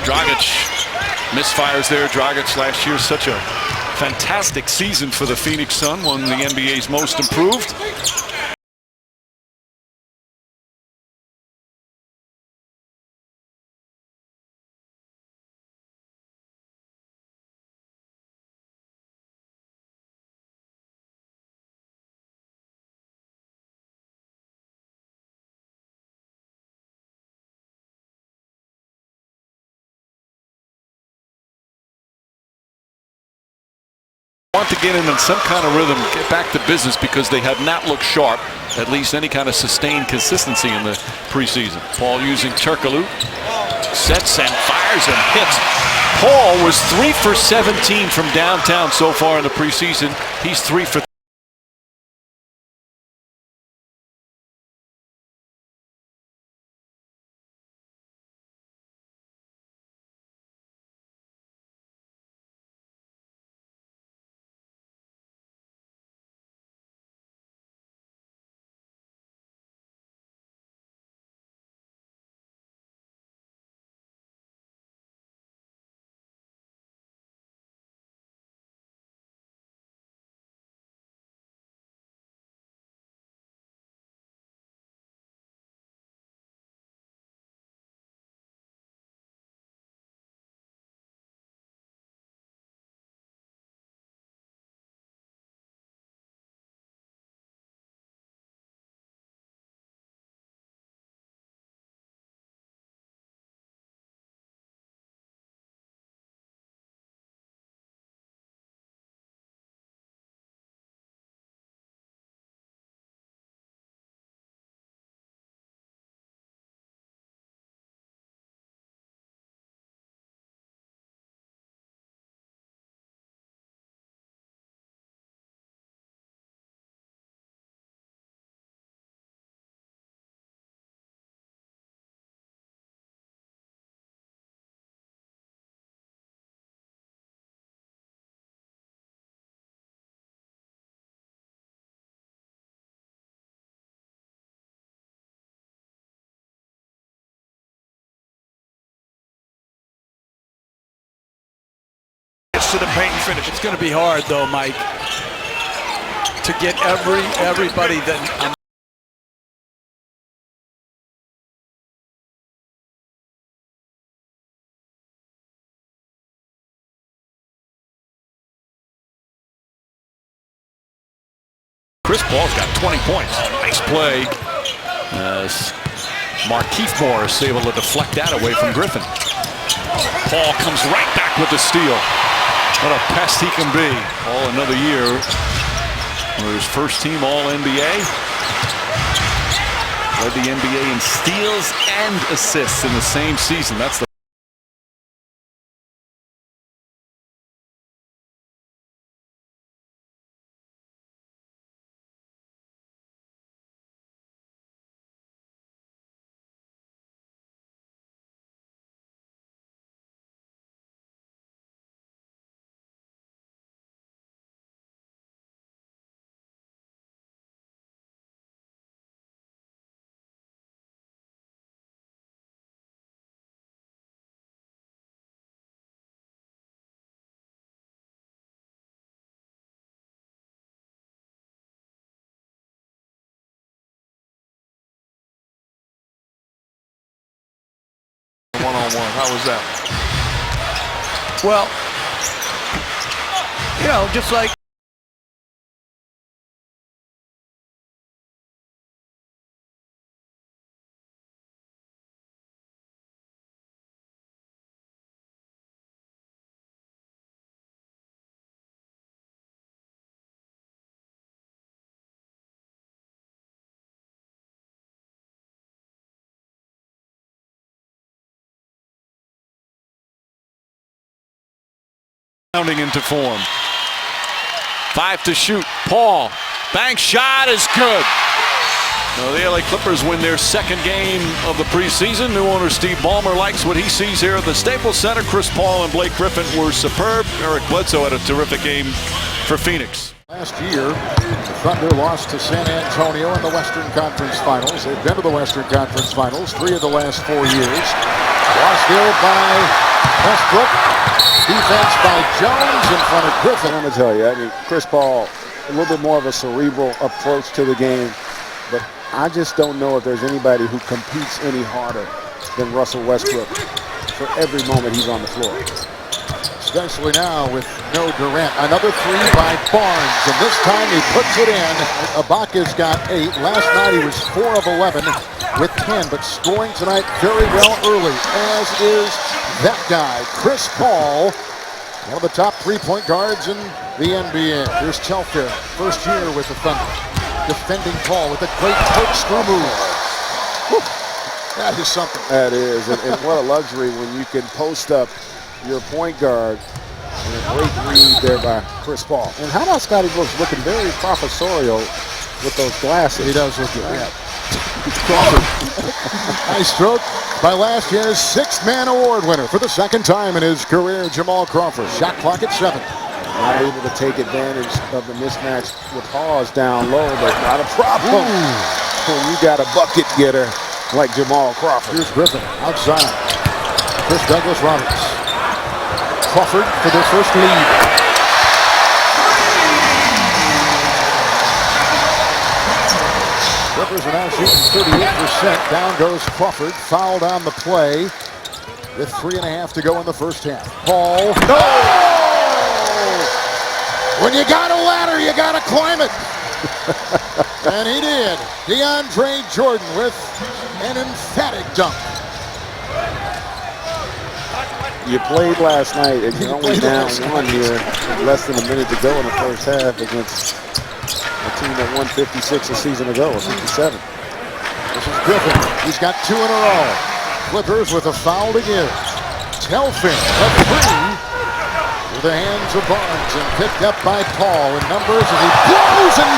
Dragic misfires there. Dragic last year, such a fantastic season for the Phoenix Sun, one of the NBA's most improved. Want to get in some kind of rhythm, get back to business, because they have not looked sharp, at least any kind of sustained consistency in the preseason. Paul using Turkoglu, sets and fires and hits. Paul was 3 for 17 from downtown so far in the preseason. He's 3 for to the paint and finish. It's going to be hard, though, Mike, to get everybody that. Chris Paul's got 20 points. Nice play. Markieff Morris able to deflect that away from Griffin. Paul comes right back with the steal. What a pest he can be. All another year with his first team All-NBA. Led the NBA in steals and assists in the same season. That's the one-on-one. How was that? Well, you know, just like into form. 5 to shoot. Paul, bank shot is good. Now the LA Clippers win their second game of the preseason. New owner Steve Ballmer likes what he sees here at the Staples Center. Chris Paul and Blake Griffin were superb. Eric Bledsoe had a terrific game for Phoenix. Last year, the Thunder lost to San Antonio in the Western Conference Finals. They've been to the Western Conference Finals 3 of the last 4 years. Lost here by Westbrook. Defense by Jones in front of Griffin. I'm going to tell you, I mean, Chris Paul, a little bit more of a cerebral approach to the game, but I just don't know if there's anybody who competes any harder than Russell Westbrook for every moment he's on the floor. Especially now with no Durant. Another three by Barnes, and this time he puts it in. Ibaka's got 8. Last night he was 4 of 11 with 10, but scoring tonight very well early, as is that guy, Chris Paul, one of the top three-point guards in the NBA. Here's Telfair, first year with the Thunder, defending Paul with a great corkscrew move. Whew. That is something. That is, and what a luxury when you can post up your point guard, and a great read there by Chris Paul. And how about Scotty Brooks looking very professorial with those glasses? He does look good. Yeah. Crawford. Nice stroke by last year's sixth-man award winner for the second time in his career, Jamal Crawford. Shot clock at 7. Not able to take advantage of the mismatch with Hawes down low, but not a problem when you got a bucket getter like Jamal Crawford. Here's Griffin outside. Chris Douglas Roberts. Crawford for their first lead. Clippers are now shooting 38%. Down goes Crawford, fouled on the play with 3.5 to go in the first half. Paul. No! When you got a ladder, you got to climb it. And he did. DeAndre Jordan with an emphatic dunk. You played last night, and you're only down 1 here with less than a minute to go in the first half against a team that won 56 a season ago, or 57. This is Griffin. He's got 2 in a row. Clippers with a foul to give. Telfair, a 3 with the hands of Barnes and picked up by Paul in numbers as he blows and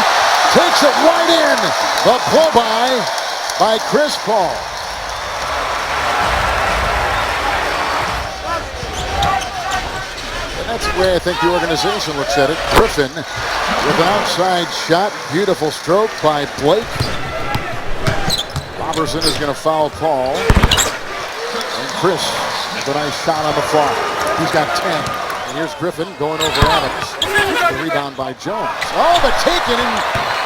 takes it right in. The blow by Chris Paul. That's the way I think the organization looks at it. Griffin with an outside shot. Beautiful stroke by Blake. Robertson is going to foul Paul. And Chris with a nice shot on the far. He's got 10. And here's Griffin going over Adams. The rebound by Jones. Oh, the taken and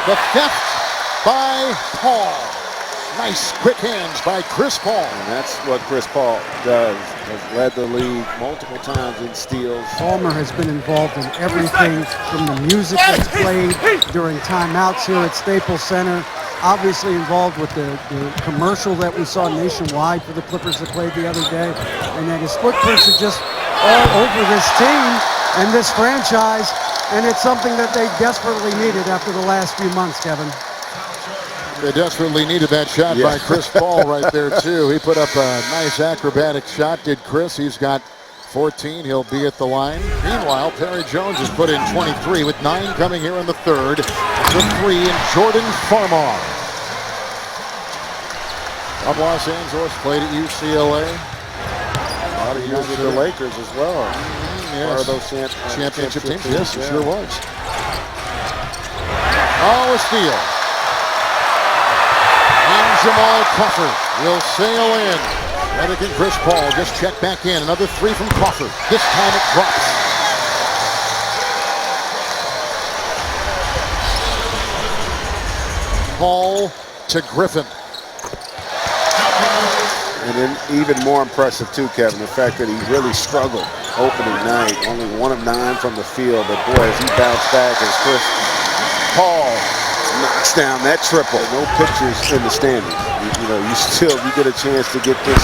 the theft by Paul. Nice quick hands by Chris Paul. And that's what Chris Paul does. Has led the league multiple times in steals. Palmer has been involved in everything from the music that's played during timeouts here at Staples Center. Obviously involved with the commercial that we saw nationwide for the Clippers that played the other day. And that his footprints are just all over this team and this franchise. And it's something that they desperately needed after the last few months, Kevin. They desperately needed that shot by Chris Paul right there, too. He put up a nice acrobatic shot, did Chris. He's got 14. He'll be at the line. Meanwhile, Perry Jones has put in 23 with 9 coming here in the third. The 3 and Jordan Farmar. From Los Angeles, played at UCLA. A lot of years with the Lakers as well. Yes. Part of those championship teams. Yes, it sure was. Oh, a steal. And Jamal Crawford will sail in. And again, Chris Paul just checked back in. Another 3 from Crawford. This time it drops. Paul to Griffin. And then even more impressive too, Kevin, the fact that he really struggled opening night. Only 1 of 9 from the field, but boy, as he bounced back as Chris Paul knocks down that triple. No pictures in the standings. You know, you get a chance to get this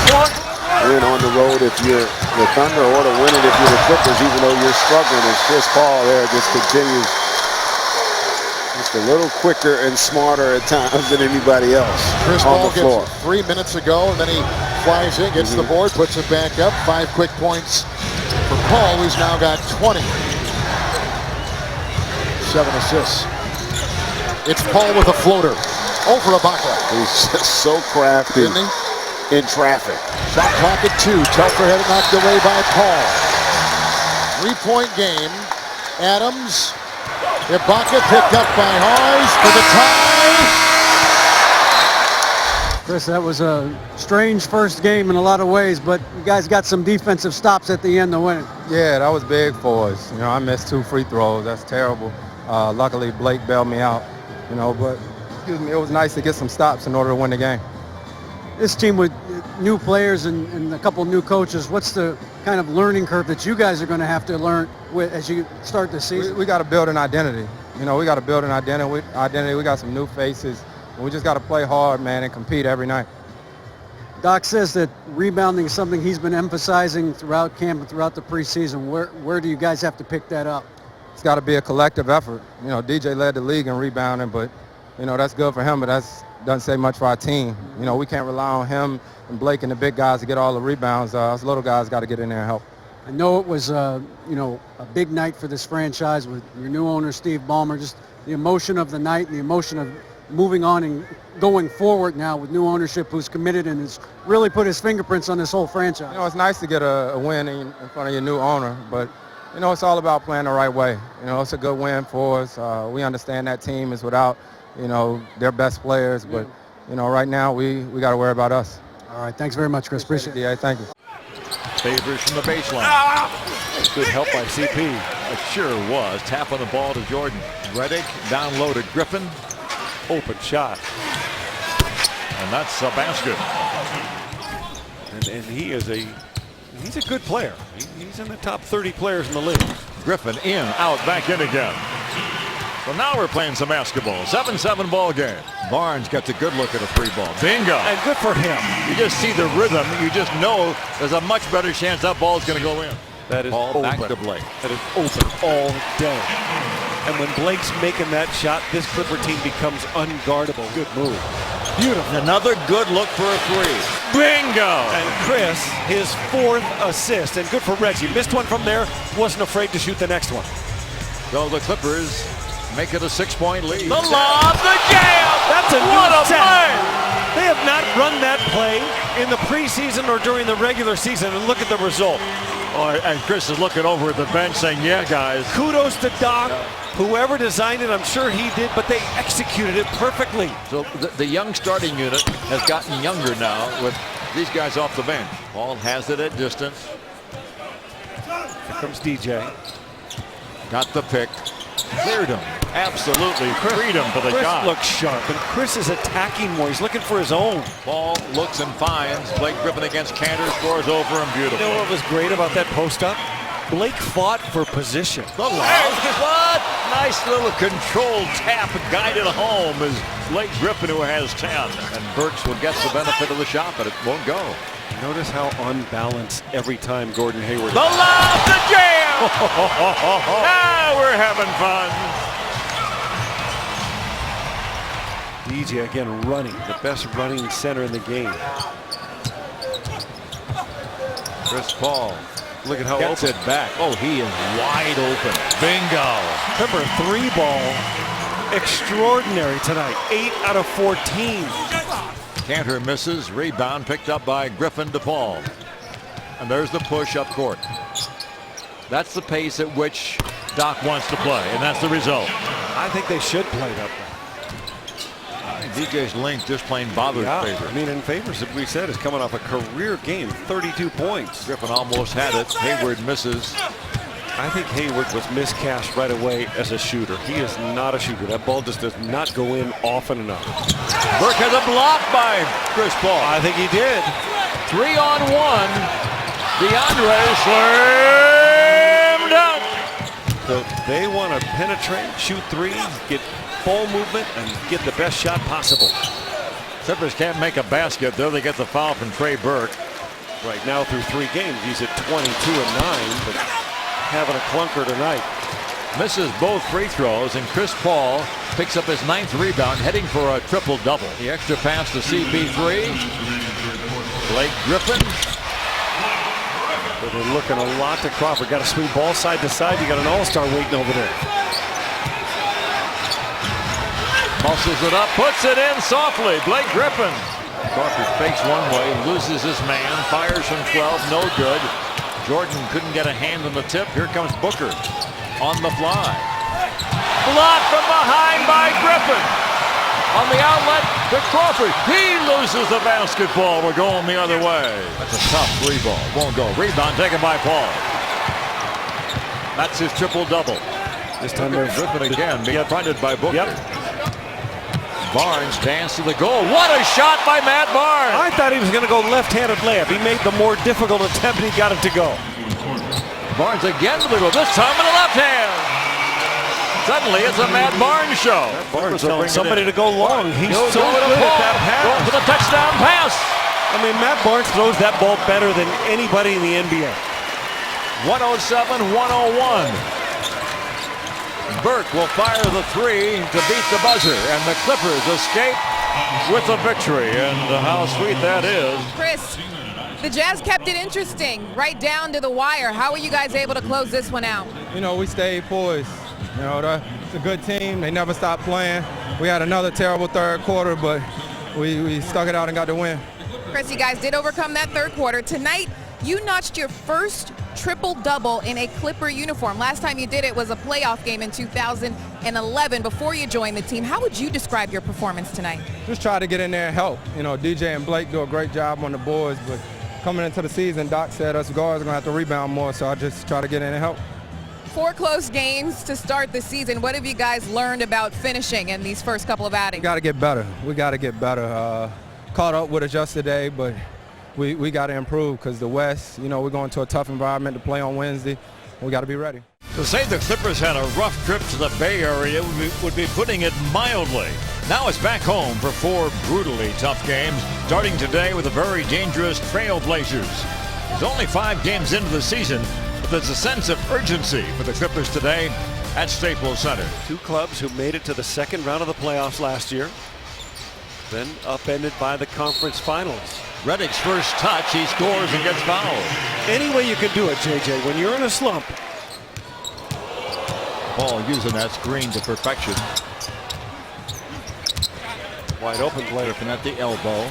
win on the road if you're the Thunder, or to win it if you're the Clippers, even though you're struggling. As Chris Paul there just continues just a little quicker and smarter at times than anybody else. Chris on Paul the floor. gets 3 minutes ago, and then he flies in, gets the board, puts it back up. 5 quick points for Paul, who's now got 20. 7 assists. It's Paul with a floater over Ibaka. He's just so crafty in traffic. Shot clock at 2. Telfair had it knocked away by Paul. 3-point game. Adams. Ibaka picked up by Hawes for the tie. Chris, that was a strange first game in a lot of ways, but you guys got some defensive stops at the end to win it. Yeah, that was big for us. You know, I missed 2 free throws. That's terrible. Luckily, Blake bailed me out. You know, but it was nice to get some stops in order to win the game. This team with new players and a couple new coaches, what's the kind of learning curve that you guys are going to have to learn with as you start the season? We got to build an identity. You know, we got to build an identity. We got some new faces. We just got to play hard, man, and compete every night. Doc says that rebounding is something he's been emphasizing throughout camp and throughout the preseason. Where do you guys have to pick that up? It's got to be a collective effort. You know, DJ led the league in rebounding, but, you know, that's good for him, but that doesn't say much for our team. You know, we can't rely on him and Blake and the big guys to get all the rebounds. Us little guys got to get in there and help. I know it was, you know, a big night for this franchise with your new owner, Steve Ballmer. Just the emotion of the night and the emotion of moving on and going forward now with new ownership who's committed and has really put his fingerprints on this whole franchise. You know, it's nice to get a win in front of your new owner, but, you know, it's all about playing the right way. You know, it's a good win for us. We understand that team is without, you know, their best players, but, you know, right now we got to worry about us. All right, thanks very much, Chris. Appreciate it. Yeah, thank you. Favors from the baseline. Good help by CP. It sure was. Tapping the ball to Jordan. Redick down low to Griffin. Open shot. And that's a basket. And he's a good player. He's in the top 30 players in the league. Griffin in, out, back in again. So now we're playing some basketball. 7-7 ball game. Barnes gets a good look at a 3-ball. Bingo. And good for him. You just see the rhythm. You just know there's a much better chance that ball's going to go in. That is ball open. Back to Blake. That is open all day. And when Blake's making that shot, this Clipper team becomes unguardable. Good move. Beautiful. Another good look for a 3. Bingo. And Chris, his 4th assist. And good for Reggie. Missed one from there. Wasn't afraid to shoot the next one. So the Clippers make it a 6-point lead. The lob, the jam! That's a what a play! They have not run that play in the preseason or during the regular season, and look at the result. Oh, and Chris is looking over at the bench saying, yeah, guys. Kudos to Doc. Whoever designed it, I'm sure he did, but they executed it perfectly. So the young starting unit has gotten younger now with these guys off the bench. Paul has it at distance. Here comes DJ. Got the pick. Cleared him. Absolutely. Freedom for the shot. Chris looks sharp, and Chris is attacking more. He's looking for his own. Ball looks and finds. Blake Griffin against Cantor, scores over him beautifully. You know what was great about that post-up? Blake fought for position. The lob. What? Nice little controlled tap guided home is Blake Griffin, who has 10. And Burks will get the benefit of the shot, but it won't go. Notice how unbalanced every time Gordon Hayward. The lob, the jam! Now we're having fun. DJ again running, the best running center in the game. Chris Paul, look at how gets open. It back. Oh, he is wide open. Bingo. Remember, 3-ball, extraordinary tonight. 8 out of 14. Cantor misses. Rebound picked up by Griffin to Paul. And there's the push up court. That's the pace at which Doc wants to play, and that's the result. I think they should play that way. DJ's length just plain bothers Favors. I mean, in Favors, as we said, is coming off a career game, 32 points. Griffin almost had it. Hayward misses. I think Hayward was miscast right away as a shooter. He is not a shooter. That ball just does not go in often enough. Burke has a block by Chris Paul. I think he did. 3-on-1. DeAndre slam dunk. So they want to penetrate, shoot threes, get ball movement, and get the best shot possible. Clippers can't make a basket, though. They get the foul from Trey Burke. Right now, through 3 games, he's at 22 and 9, but having a clunker tonight. Misses both free throws, and Chris Paul picks up his 9th rebound, heading for a triple-double. The extra pass to CP3. Blake Griffin. But they're looking a lot to Crawford. Got a sweet ball side to side. You got an all-star waiting over there. Muscles it up, puts it in softly. Blake Griffin. Crawford fakes one way, loses his man, fires from 12, no good. Jordan couldn't get a hand on the tip. Here comes Booker on the fly. Blocked from behind by Griffin. On the outlet to Crawford. He loses the basketball. We're going the other way. That's a tough three ball. Won't go. Rebound taken by Paul. That's his triple-double. This time Griffin again being fronted by Booker. Yep. Barnes stands to the goal. What a shot by Matt Barnes! I thought he was going to go left-handed layup. He made the more difficult attempt and he got it to go. Barnes again to the goal. This time with the left hand. Suddenly it's a Matt Barnes show. Barnes telling somebody to go long. He's Goes so over to good at Paul. that pass. Going for the touchdown pass. I mean, Matt Barnes throws that ball better than anybody in the NBA. 107-101. Burke will fire the three to beat the buzzer, and the Clippers escape with a victory. And how sweet that is. Chris, the Jazz kept it interesting right down to the wire. How were you guys able to close this one out? You know, we stayed poised. You know, it's a good team. They never stopped playing. We had another terrible third quarter, but we stuck it out and got the win. Chris, you guys did overcome that third quarter. Tonight, you notched your first triple-double in a Clipper uniform. Last time you did it was a playoff game in 2011 before you joined the team. How would you describe your performance tonight? Just try to get in there and help. You know, DJ and Blake do a great job on the boards, but coming into the season, Doc said us guards are going to have to rebound more, so I just try to get in and help. 4 close games to start the season. What have you guys learned about finishing in these first couple of outings? We got to get better. We got to get better. Caught up with us yesterday, but we got to improve because the West, you know, we're going to a tough environment to play on Wednesday. We got to be ready. To say the Clippers had a rough trip to the Bay Area would be putting it mildly. Now it's back home for 4 brutally tough games, starting today with the very dangerous Trailblazers. There's only 5 games into the season, but there's a sense of urgency for the Clippers today at Staples Center. 2 clubs who made it to the second round of the playoffs last year, then upended by the conference finals. Redick's first touch, he scores and gets fouled. Any way you can do it, JJ, when you're in a slump. Paul using that screen to perfection. Wide open player. Griffin at the elbow.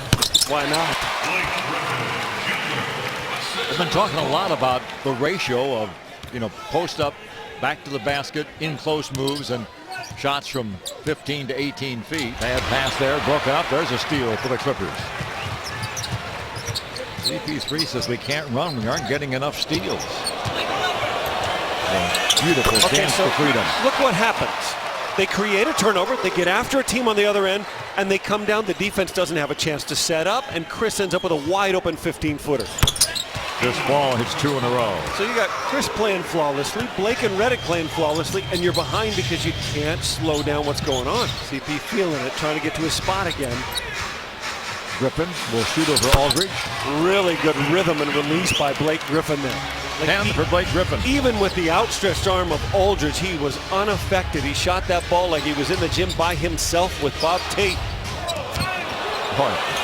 Why not? We've been talking a lot about the ratio of, you know, post up, back to the basket, in close moves, and shots from 15 to 18 feet. Bad pass there, broken up. There's a steal for the Clippers. CP3 says we can't run. We aren't getting enough steals. Beautiful chance for freedom. Look what happens. They create a turnover. They get after a team on the other end, and they come down. The defense doesn't have a chance to set up, and Chris ends up with a wide open 15-footer. This ball hits 2 in a row. So you got Chris playing flawlessly, Blake and Redick playing flawlessly, and you're behind because you can't slow down what's going on. CP feeling it, trying to get to his spot again. Griffin will shoot over Aldridge. Really good rhythm and release by Blake Griffin there. 10 for Blake Griffin. Even with the outstretched arm of Aldridge, he was unaffected. He shot that ball like he was in the gym by himself with Bob Tate.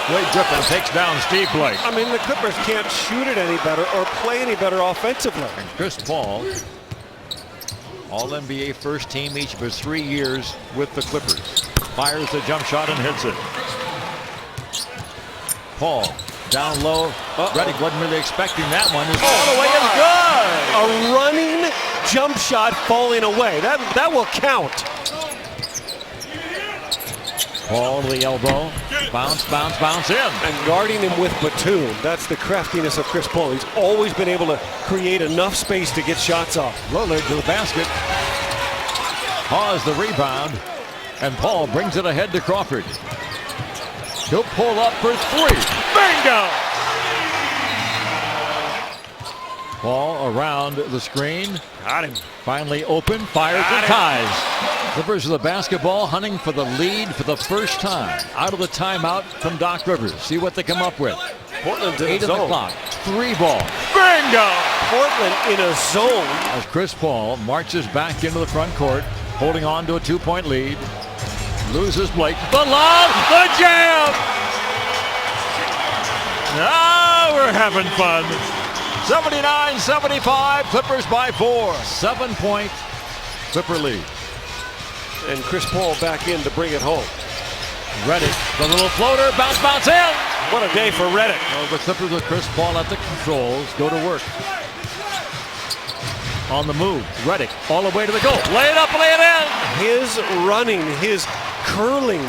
Blake Griffin takes down Steve Blake. I mean, the Clippers can't shoot it any better or play any better offensively. And Chris Paul, All-NBA first team each of his 3 years with the Clippers. Fires the jump shot and hits it. Paul down low. Redick wasn't really expecting that one. It's all the way in good. A running jump shot falling away. That will count. Paul to the elbow. Bounce, bounce, bounce in. And guarding him with Batum. That's the craftiness of Chris Paul. He's always been able to create enough space to get shots off. Lillard to the basket. Pause the rebound. And Paul brings it ahead to Crawford. He'll pull up for 3. Bingo! Paul around the screen. Got him. Finally open, fires and ties. Clippers with the basketball, hunting for the lead for the first time. Out of the timeout from Doc Rivers. See what they come up with. Portland's in 8 a of the zone. clock. 3 ball. Bingo! Portland in a zone. As Chris Paul marches back into the front court, holding on to a 2-point lead. Loses Blake. The lob, the jam! Now we're having fun. 79-75, Clippers by 4. 7-point Clipper lead. And Chris Paul back in to bring it home. Redick, the little floater, bounce, bounce in. What a day for Redick. Well, the Clippers with Chris Paul at the controls go to work. On the move, Redick all the way to the goal. Lay it up, lay it in. His running, his curling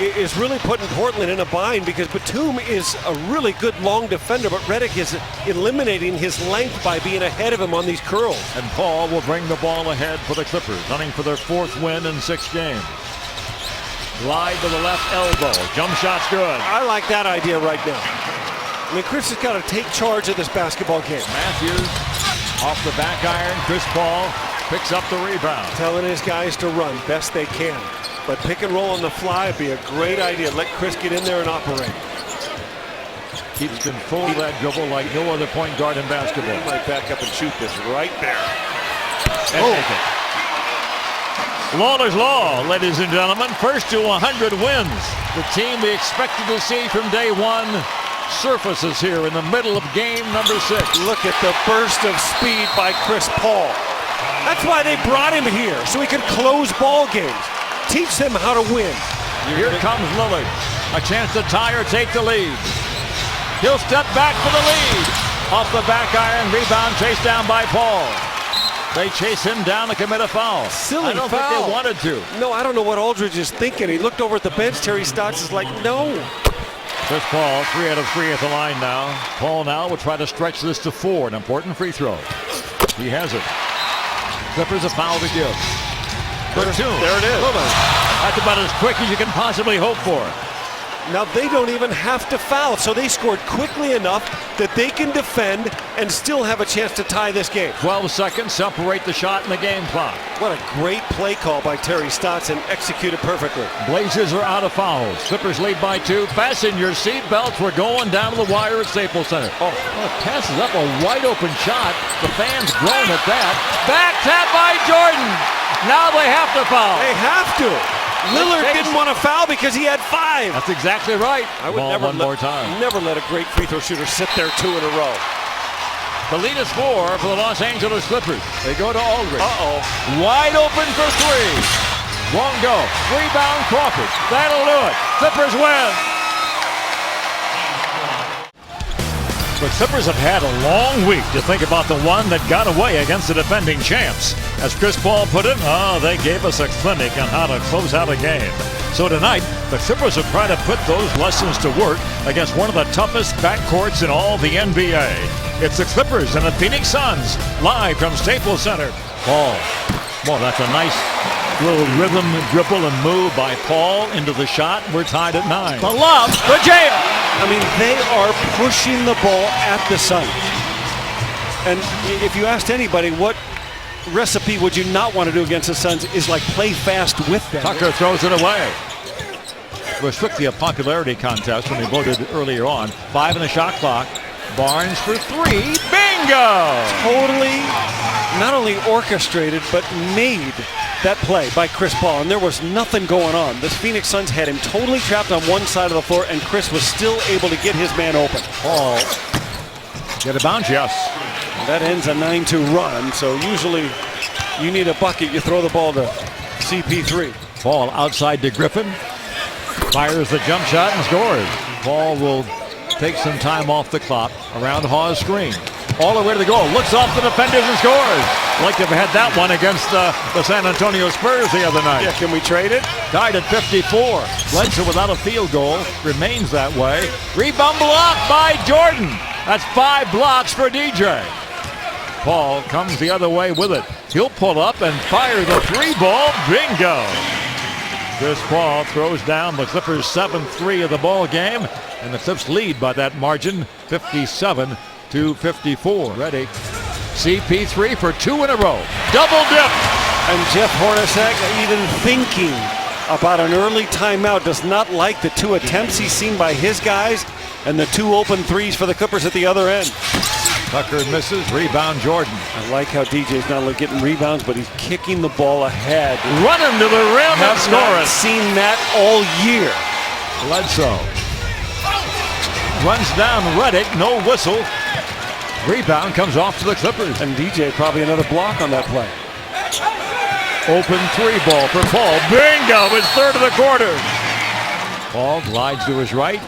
is really putting Portland in a bind because Batum is a really good long defender, but Redick is eliminating his length by being ahead of him on these curls. And Paul will bring the ball ahead for the Clippers, running for their 4th win in 6 games. Glide to the left elbow. Jump shot's good. I like that idea right now. I mean, Chris has got to take charge of this basketball game. Matthews off the back iron. Chris Paul picks up the rebound. Telling his guys to run best they can. But pick and roll on the fly would be a great idea. Let Chris get in there and operate. Keeps control of that dribble like no other point guard in basketball. He might back up and shoot this right there. And take it. Lawler's Law, ladies and gentlemen. First to 100 wins. The team we expected to see from day one surfaces here in the middle of game number 6. Look at the burst of speed by Chris Paul. That's why they brought him here, so he could close ball games. Teach them how to win. Here comes Lillard. A chance to tie or take the lead. He'll step back for the lead. Off the back iron, rebound chased down by Paul. They chase him down to commit a foul. Silly I don't foul. think they wanted to. No, I don't know what Aldridge is thinking. He looked over at the bench. Terry Stotts is like, no. Chris Paul, 3 out of 3 at the line now. Paul now will try to stretch this to 4. An important free throw. He has it. Clippers a foul to give. There it is. That's about as quick as you can possibly hope for. Now they don't even have to foul, so they scored quickly enough that they can defend and still have a chance to tie this game. 12 seconds separate the shot and the game clock. What a great play call by Terry Stotts and executed perfectly. Blazers are out of fouls. Clippers lead by 2. Fasten your seat belts. We're going down to the wire at Staples Center. Oh, passes up a wide open shot. The fans groan at that. Back tap by Jordan. Now they have to foul. They have to. Lillard didn't want to foul because he had 5. That's exactly right. I would never let a great free throw shooter sit there 2 in a row. The lead is 4 for the Los Angeles Clippers. They go to Aldridge. Wide open for 3. Won't go. Rebound Crawford. That'll do it. Clippers win. The Clippers have had a long week to think about the one that got away against the defending champs. As Chris Paul put it, they gave us a clinic on how to close out a game. So tonight, the Clippers will try to put those lessons to work against one of the toughest backcourts in all the NBA. It's the Clippers and the Phoenix Suns, live from Staples Center. Paul. Well, that's a nice little rhythm, dribble, and move by Paul into the shot. We're tied at 9. The lob for Jay. I mean, they are pushing the ball at the Suns. And if you asked anybody what recipe would you not want to do against the Suns, is like play fast with them. Tucker throws it away. It was strictly a popularity contest when we voted earlier on. 5 in the shot clock. Barnes for 3. Bingo! Totally not only orchestrated, but made that play by Chris Paul, and there was nothing going on. This Phoenix Suns had him totally trapped on one side of the floor, and Chris was still able to get his man open. Paul, get a bounce, yes. That ends a 9-2 run, so usually you need a bucket, you throw the ball to CP3. Paul outside to Griffin, fires the jump shot and scores. Paul will take some time off the clock around Hawes' screen. All the way to the goal, looks off the defenders and scores. Like to have had that one against the San Antonio Spurs the other night. Yeah, can we trade it? Tied at 54. Bledsoe without a field goal, remains that way. Rebound block by Jordan. That's 5 blocks for DJ. Paul comes the other way with it. He'll pull up and fire the 3-ball. Bingo. Chris Paul throws down the Clippers' 7th 3 of the ball game, and the Clips lead by that margin, 57-54. Ready. CP3 for 2 in a row. Double dip. And Jeff Hornacek, even thinking about an early timeout, does not like the 2 attempts he's seen by his guys and the 2 open 3s for the Clippers at the other end. Tucker misses. Rebound Jordan. I like how DJ's not only getting rebounds, but he's kicking the ball ahead. Running to the rim and score it. Seen that all year. Bledsoe runs down Redick. No whistle. Rebound comes off to the Clippers. And DJ probably another block on that play. Open 3-ball for Paul. Bingo! His 3rd of the quarter. Paul glides to his right,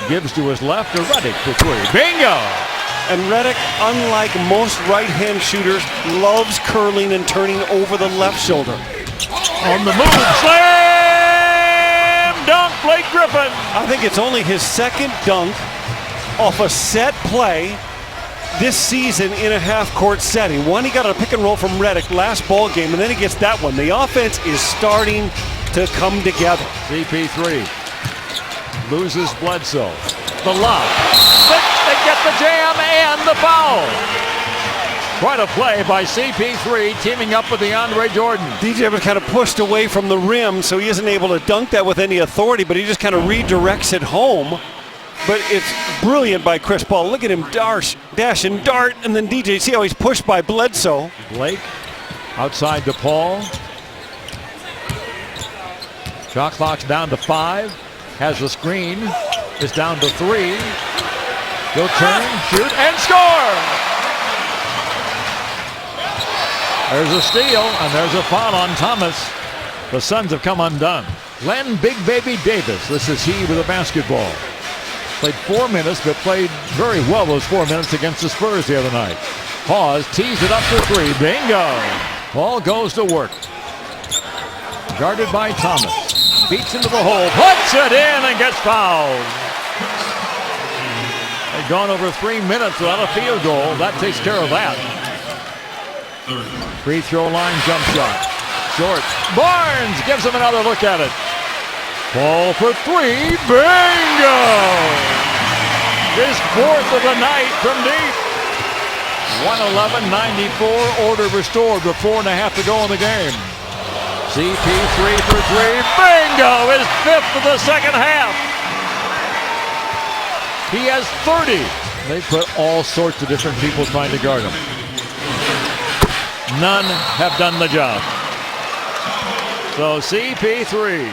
gives to his left to Redick for 3. Bingo! And Redick, unlike most right-hand shooters, loves curling and turning over the left shoulder. On the move, slam dunk! Blake Griffin. I think it's only his second dunk off a set play this season in a half-court setting. One, he got a pick and roll from Redick last ball game, and then he gets that one. The offense is starting to come together. CP3 loses Bledsoe. The lob. They get the jam and the foul. Quite a play by CP3 teaming up with DeAndre Jordan. DJ was kind of pushed away from the rim, so he isn't able to dunk that with any authority, but he just kind of redirects it home. But it's brilliant by Chris Paul. Look at him dash and dart, and then DJ, see how he's pushed by Bledsoe. Blake outside to Paul. Shot clock's down to 5. Has the screen. Is down to 3. He'll turn, shoot, and score! There's a steal, and there's a foul on Thomas. The Suns have come undone. Len Big Baby Davis, this is he with a basketball. Played 4 minutes, but played very well those 4 minutes against the Spurs the other night. Hawes tees it up for 3. Bingo! Paul goes to work. Guarded by Thomas. Beats into the hole, puts it in, and gets fouled. They've gone over 3 minutes without a field goal. That takes care of that. Free throw line jump shot. Short. Barnes gives him another look at it. Paul for 3. Bingo! His 4th of the night from deep. 111-94. Order restored with 4.5 to go in the game. CP3 for 3. Bingo! His 5th of the second half. He has 30. They put all sorts of different people trying to guard him. None have done the job. So CP3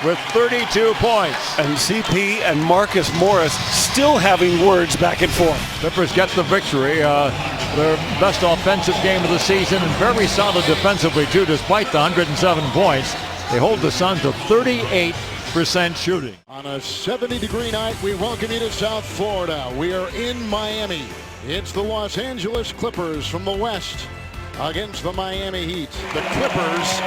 with 32 points. And CP and Marcus Morris still having words back and forth. Clippers get the victory. Their best offensive game of the season and very solid defensively too, despite the 107 points. They hold the Suns to 38% shooting. On a 70-degree night, we welcome you to South Florida. We are in Miami. It's the Los Angeles Clippers from the West against the Miami Heat. The Clippers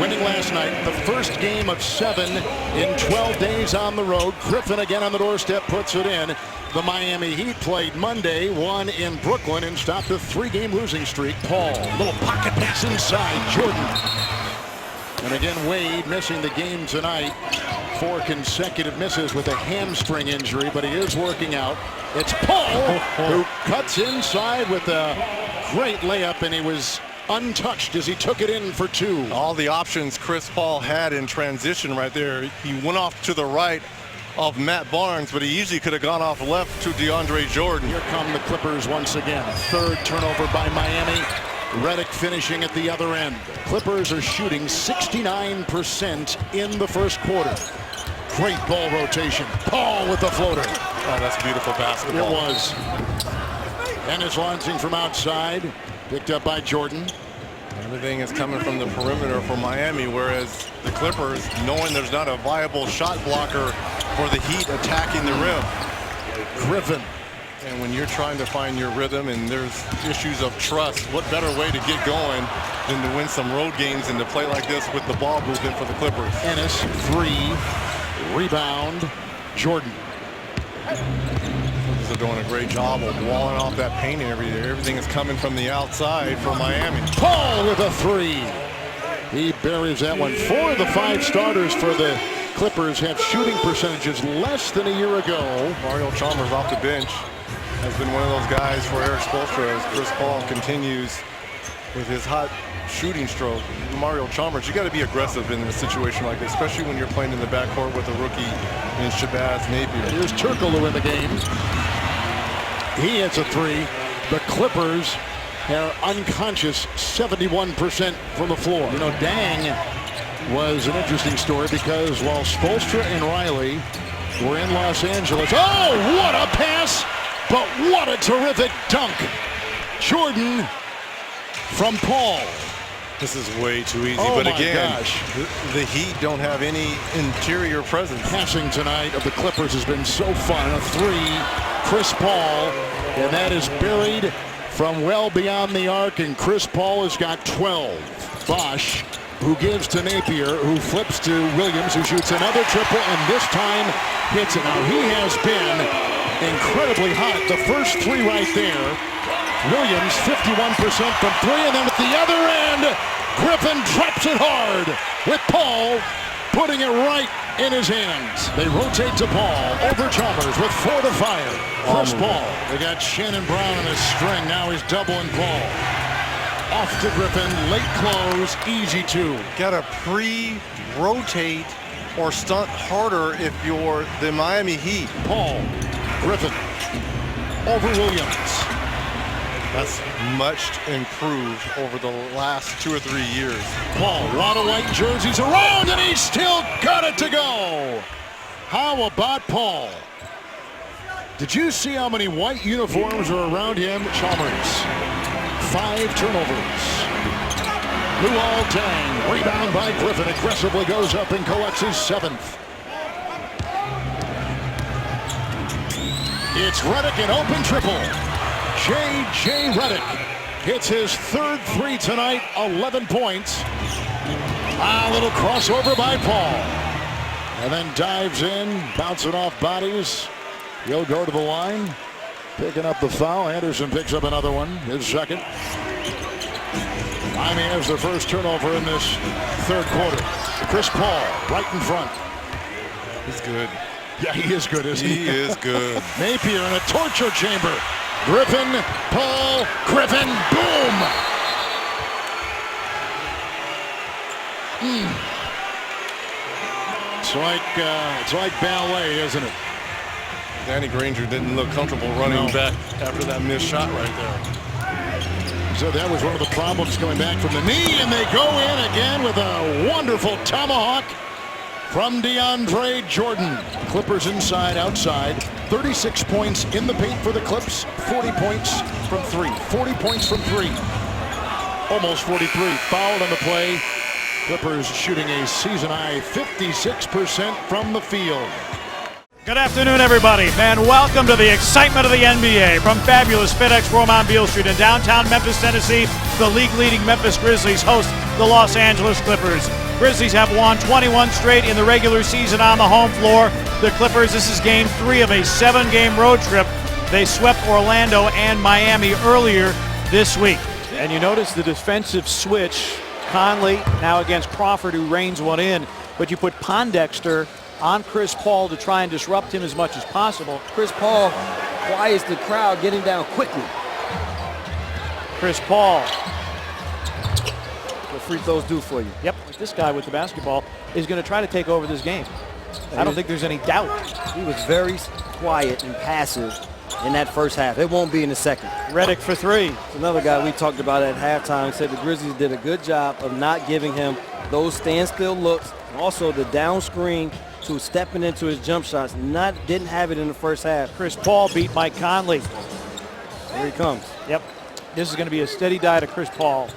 winning last night, the first game of 7 in 12 days on the road. Griffin again on the doorstep puts it in. The Miami Heat played Monday, won in Brooklyn, and stopped a 3-game losing streak. Paul, little pocket pass inside, Jordan. And again, Wade missing the game tonight. 4 consecutive misses with a hamstring injury, but he is working out. It's Paul who cuts inside with a great layup, and he was untouched as he took it in for 2. All the options Chris Paul had in transition right there. He went off to the right of Matt Barnes, but he easily could have gone off left to DeAndre Jordan. Here come the Clippers once again. 3rd turnover by Miami. Redick finishing at the other end. Clippers are shooting 69% in the first quarter. Great ball rotation. Paul with the floater. Oh, that's beautiful basketball. It was. And is launching from outside. Picked up by Jordan. Everything is coming from the perimeter for Miami, whereas the Clippers, knowing there's not a viable shot blocker for the Heat attacking the rim. Griffin. And when you're trying to find your rhythm and there's issues of trust, what better way to get going than to win some road games and to play like this with the ball movement for the Clippers. Ennis, 3. Rebound, Jordan. They're doing a great job of walling off that paint area. Everything is coming from the outside for Miami. Paul with a 3. He buries that one. 4 of the 5 starters for the Clippers have shooting percentages less than a year ago. Mario Chalmers off the bench has been one of those guys for Eric Spoelstra as Chris Paul continues with his hot shooting stroke. Mario Chalmers, you got to be aggressive in a situation like this, especially when you're playing in the backcourt with a rookie in Shabazz Napier. Here's Turkoglu in the game. He hits a 3. The Clippers are unconscious 71% from the floor. You know, Dang was an interesting story because while Spoelstra and Riley were in Los Angeles, oh, what a pass, but what a terrific dunk. Jordan from Paul. This is way too easy, but again, the Heat don't have any interior presence. Passing tonight of the Clippers has been so fun. A 3, Chris Paul, and that is buried from well beyond the arc, and Chris Paul has got 12. Bosch, who gives to Napier, who flips to Williams, who shoots another triple, and this time hits it. Now, he has been incredibly hot. The first three right there. Williams, 51% from three, and then at the other end, Griffin drops it hard with Paul putting it right in his hands. They rotate to Paul over Chalmers with 4 to fire. Chris Paul. They got Shannon Brown in a string. Now he's doubling Paul. Off to Griffin, late close, easy two. Got to pre-rotate or stunt harder if you're the Miami Heat. Paul, Griffin, over Williams. That's much improved over the last 2 or 3 years. Paul, a lot of white jerseys around, and he's still got it to go. How about Paul? Did you see how many white uniforms are around him? Chalmers, 5 turnovers. Luol Deng, rebound by Griffin, aggressively goes up and collects his 7th. It's Redick, an open triple. J.J. Redick hits his 3rd three tonight, 11 points. A little crossover by Paul. And then dives in, bouncing off bodies. He'll go to the line, picking up the foul. Anderson picks up another one, his 2nd. Miami has their first turnover in this 3rd quarter. Chris Paul, right in front. He's good. Yeah, he is good, isn't he? He is good. Napier in a torture chamber. Griffin, Paul, Griffin, boom! It's like ballet, isn't it? Danny Granger didn't look comfortable running back after that missed shot right there. So that was one of the problems coming back from the knee, and they go in again with a wonderful tomahawk from DeAndre Jordan. Clippers inside, outside. 36 points in the paint for the Clips. 40 points from 3. 40 points from 3. Almost 43. Fouled on the play. Clippers shooting a season-high 56% from the field. Good afternoon, everybody, and welcome to the excitement of the NBA. From fabulous FedEx Forum on Beale Street in downtown Memphis, Tennessee, the league-leading Memphis Grizzlies host the Los Angeles Clippers. Grizzlies have won 21 straight in the regular season on the home floor. The Clippers, this is game 3 of a 7-game road trip. They swept Orlando and Miami earlier this week. And you notice the defensive switch. Conley now against Crawford, who reins one in. But you put Pondexter on Chris Paul to try and disrupt him as much as possible. Chris Paul quiets the crowd, getting down quickly. Chris Paul. What free throws do for you? Yep, this guy with the basketball is going to try to take over this game. I don't think there's any doubt. He was very quiet and passive in that first half. It won't be in the second. Redick for 3. It's another guy we talked about at halftime. Said the Grizzlies did a good job of not giving him those standstill looks. And also the down screen to stepping into his jump shots. Didn't have it in the first half. Chris Paul beat Mike Conley. Here he comes. Yep. This is going to be a steady diet of Chris Paul.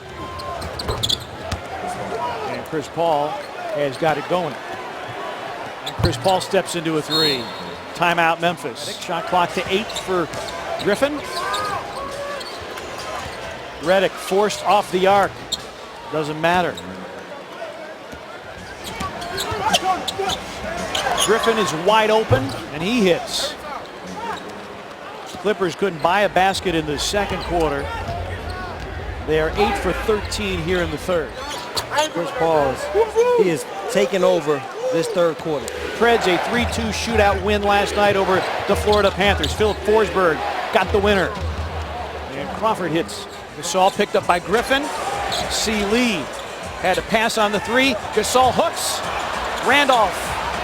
And Chris Paul has got it going. And Chris Paul steps into a 3. Timeout Memphis. Shot clock to 8 for Griffin. Redick forced off the arc. Doesn't matter. Griffin is wide open, and he hits. Clippers couldn't buy a basket in the second quarter. They are 8 for 13 here in the third. Chris Paul is taking over this third quarter. Preds a 3-2 shootout win last night over the Florida Panthers. Philip Forsberg got the winner. And Crawford hits. Gasol picked up by Griffin. C. Lee had to pass on the 3. Gasol hooks. Randolph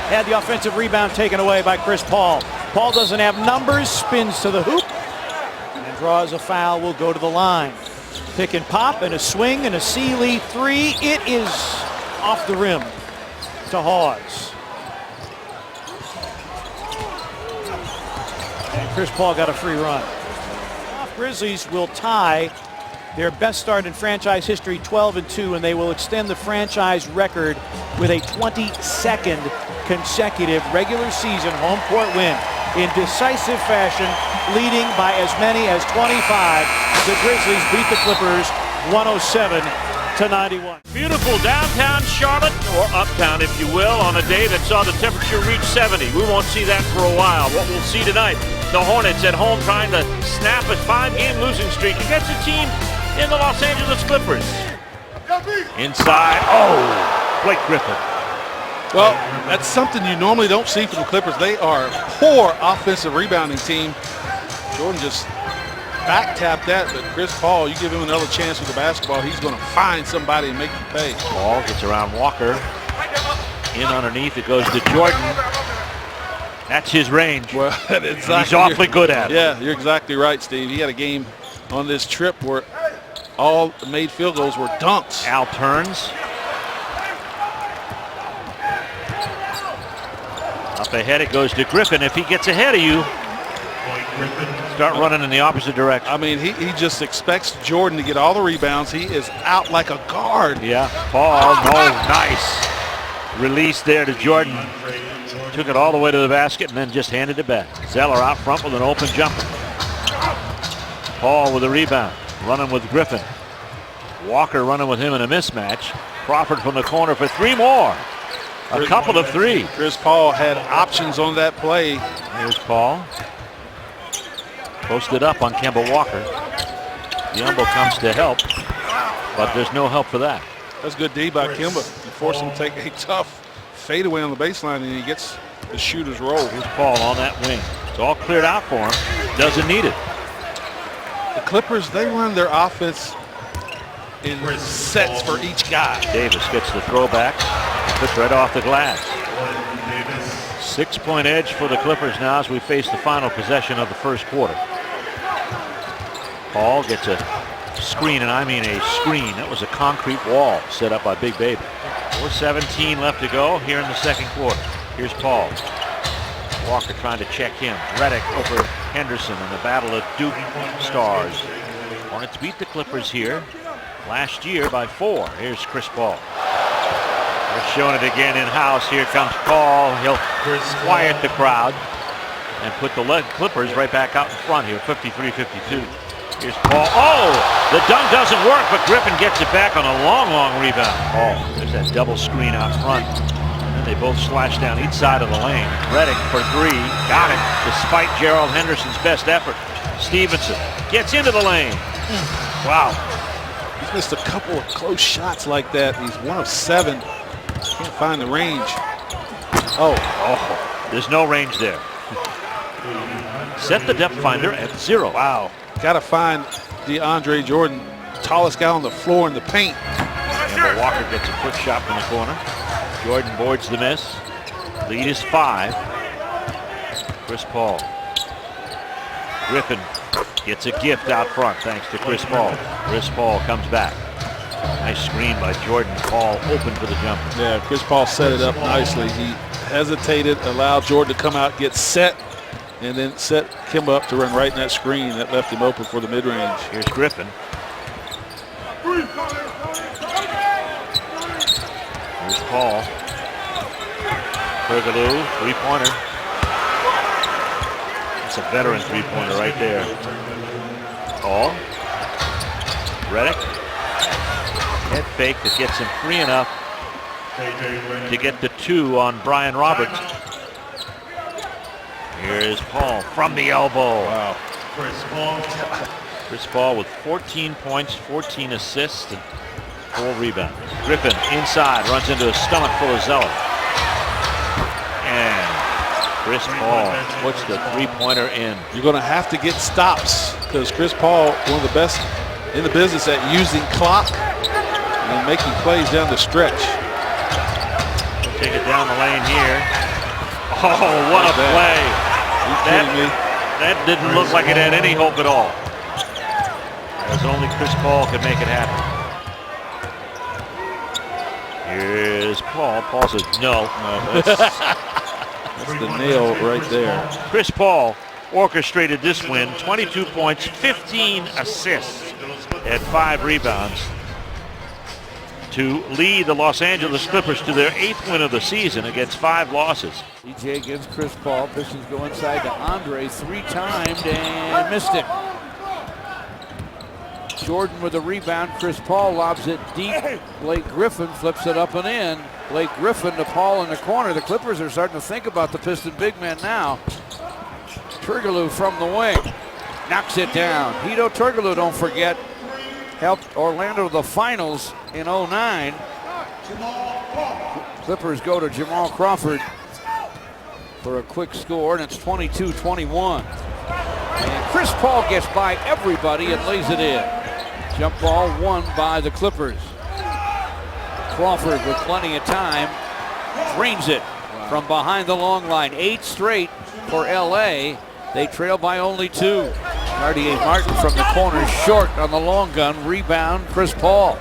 had the offensive rebound taken away by Chris Paul. Paul doesn't have numbers, spins to the hoop, and draws a foul, will go to the line. Pick and pop, and a swing, and a C. Lee 3. It is off the rim to Hawes. And Chris Paul got a free run. Grizzlies will tie their best start in franchise history, 12-2, and they will extend the franchise record with a 22nd consecutive regular season home court win in decisive fashion leading by as many as 25. The Grizzlies beat the Clippers 107-91. Beautiful downtown Charlotte, or uptown if you will, on a day that saw the temperature reach 70. We won't see that for a while. What we'll see tonight, the Hornets at home trying to snap a 5-game losing streak against a team in the Los Angeles Clippers. Inside, Blake Griffin. Well, that's something you normally don't see from the Clippers. They are a poor offensive rebounding team. Jordan just back-tapped that, but Chris Paul, you give him another chance with the basketball, he's going to find somebody and make you pay. Paul gets around Walker. In underneath, it goes to Jordan. That's his range. Well, exactly. He's awfully good at it. Yeah, you're exactly right, Steve. He had a game on this trip where all made field goals were dunks. Al turns. Up ahead it goes to Griffin. If he gets ahead of you, start running in the opposite direction. I mean, he just expects Jordan to get all the rebounds. He is out like a guard. Yeah, Paul, nice. Release there to Jordan. Took it all the way to the basket and then just handed it back. Zeller out front with an open jumper. Paul with a rebound, running with Griffin. Walker running with him in a mismatch. Crawford from the corner for 3 more. A couple of 3. Chris Paul had options on that play. Here's Paul. Posted up on Kemba Walker. Diumbo comes to help, but there's no help for that. That's good D by Kemba. You force him to take a tough fadeaway on the baseline, and he gets the shooter's roll. Here's Paul on that wing. It's all cleared out for him. Doesn't need it. The Clippers, they run their offense in sets for each guy. Davis gets the throwback. Puts right off the glass. 6-point edge for the Clippers now as we face the final possession of the first quarter. Paul gets a screen, and I mean a screen. That was a concrete wall set up by Big Baby. 4:17 left to go here in the second quarter. Here's Paul. Walker trying to check him. Redick over Henderson in the battle of Duke stars. Hornets beat the Clippers here last year by 4. Here's Chris Paul. They're showing it again in-house. Here comes Paul. He'll quiet the crowd and put the Clippers right back out in front here, 53-52. Here's Paul. The dunk doesn't work, but Griffin gets it back on a long rebound. There's that double screen out front. And they both slash down each side of the lane. Redick for 3. Got it, despite Gerald Henderson's best effort. Stevenson gets into the lane. Wow. He's missed a couple of close shots like that. He's 1 of 7. Can't find the range. There's no range there. Set the depth finder at 0. Wow. Got to find DeAndre Jordan, tallest guy on the floor in the paint. Kemba Walker gets a quick shot from the corner. Jordan boards the miss. Lead is 5. Chris Paul. Griffin gets a gift out front thanks to Chris Paul. Chris Paul comes back. Nice screen by Jordan. Paul open for the jumper. Yeah, Chris Paul set it up nicely. He hesitated, allowed Jordan to come out, get set, and then set Kemba up to run right in that screen that left him open for the mid-range. Here's Griffin. Here's Paul. Pergaloo, 3-pointer. That's a veteran 3-pointer right there. Paul. Redick. Head fake that gets him free enough to get the 2 on Brian Roberts. Here's Paul from the elbow. Wow. Chris Paul with 14 points, 14 assists, and 4 rebounds. Griffin inside, runs into a stomach full of Zeller. And Chris Paul puts the 3-pointer in. You're going to have to get stops because Chris Paul, one of the best in the business at using clock and making plays down the stretch. Take it down the lane here. What a play. That didn't look like it had any hope at all. As only Chris Paul could make it happen. Here's Paul. Paul says no. That's the nail right there. Chris Paul orchestrated this win. 22 points, 15 assists, and 5 rebounds. to lead the Los Angeles Clippers to their 8th win of the season against 5 losses. DJ gives Chris Paul. Pistons go inside to Andre, 3-timed and missed it. Jordan with a rebound. Chris Paul lobs it deep. Blake Griffin flips it up and in. Blake Griffin to Paul in the corner. The Clippers are starting to think about the Piston big man now. Turkoglu from the wing. Knocks it down. Hedo Turkoglu, don't forget, helped Orlando to the finals in 09. Clippers go to Jamal Crawford for a quick score, and it's 22-21. And Chris Paul gets by everybody and lays it in. Jump ball won by the Clippers. Crawford with plenty of time drains it from behind the long line. 8 straight for LA. They trail by only 2. Cartier-Martin from the corner, short on the long gun. Rebound, Chris Paul.